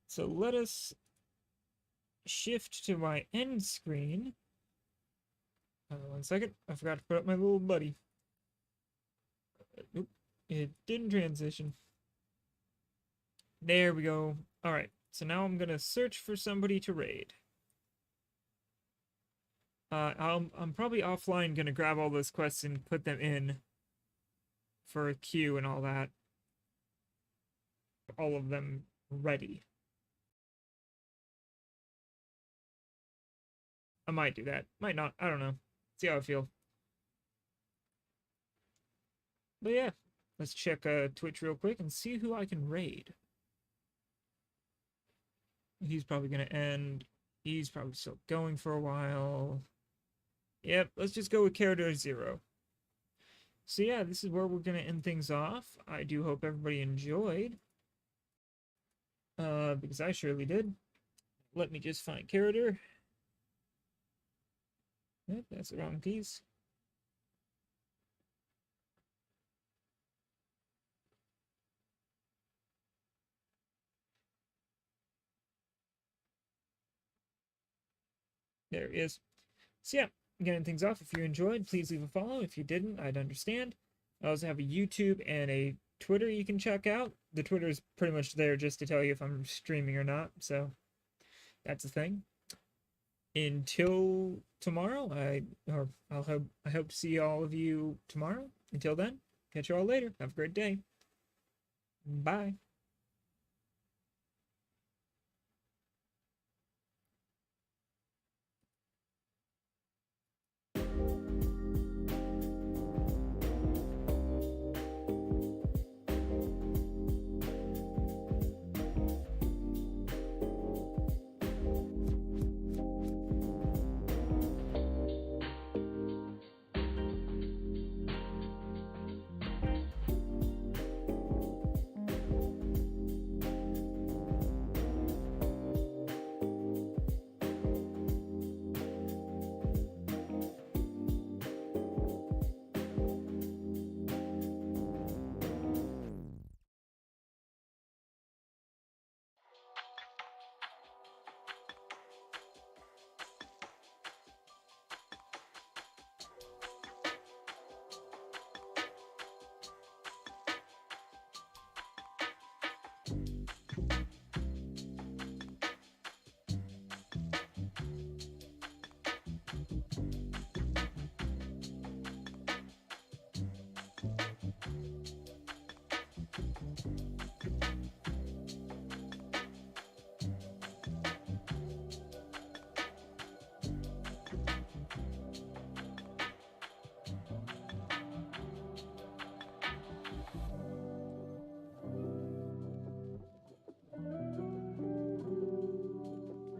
So let us shift to my end screen. 1 second, I forgot to put up my little buddy. Nope, it didn't transition. There we go. Alright, so now I'm gonna search for somebody to raid. I'm probably offline gonna grab all those quests and put them in for a queue and all that. All of them ready. I might do that. Might not. I don't know. See how I feel. But yeah, let's check Twitch real quick and see who I can raid. He's probably going to end. He's probably still going for a while. Yep, let's just go with character 0. So yeah, this is where we're going to end things off. I do hope everybody enjoyed. Because I surely did. Let me just find character. Yep, that's the wrong keys. There he is. So yeah, getting things off. If you enjoyed, please leave a follow. If you didn't, I'd understand. I also have a YouTube and a Twitter you can check out. The Twitter is pretty much there just to tell you if I'm streaming or not, so that's the thing. Until tomorrow, I hope to see all of you tomorrow. Until then, catch you all later. Have a great day. Bye.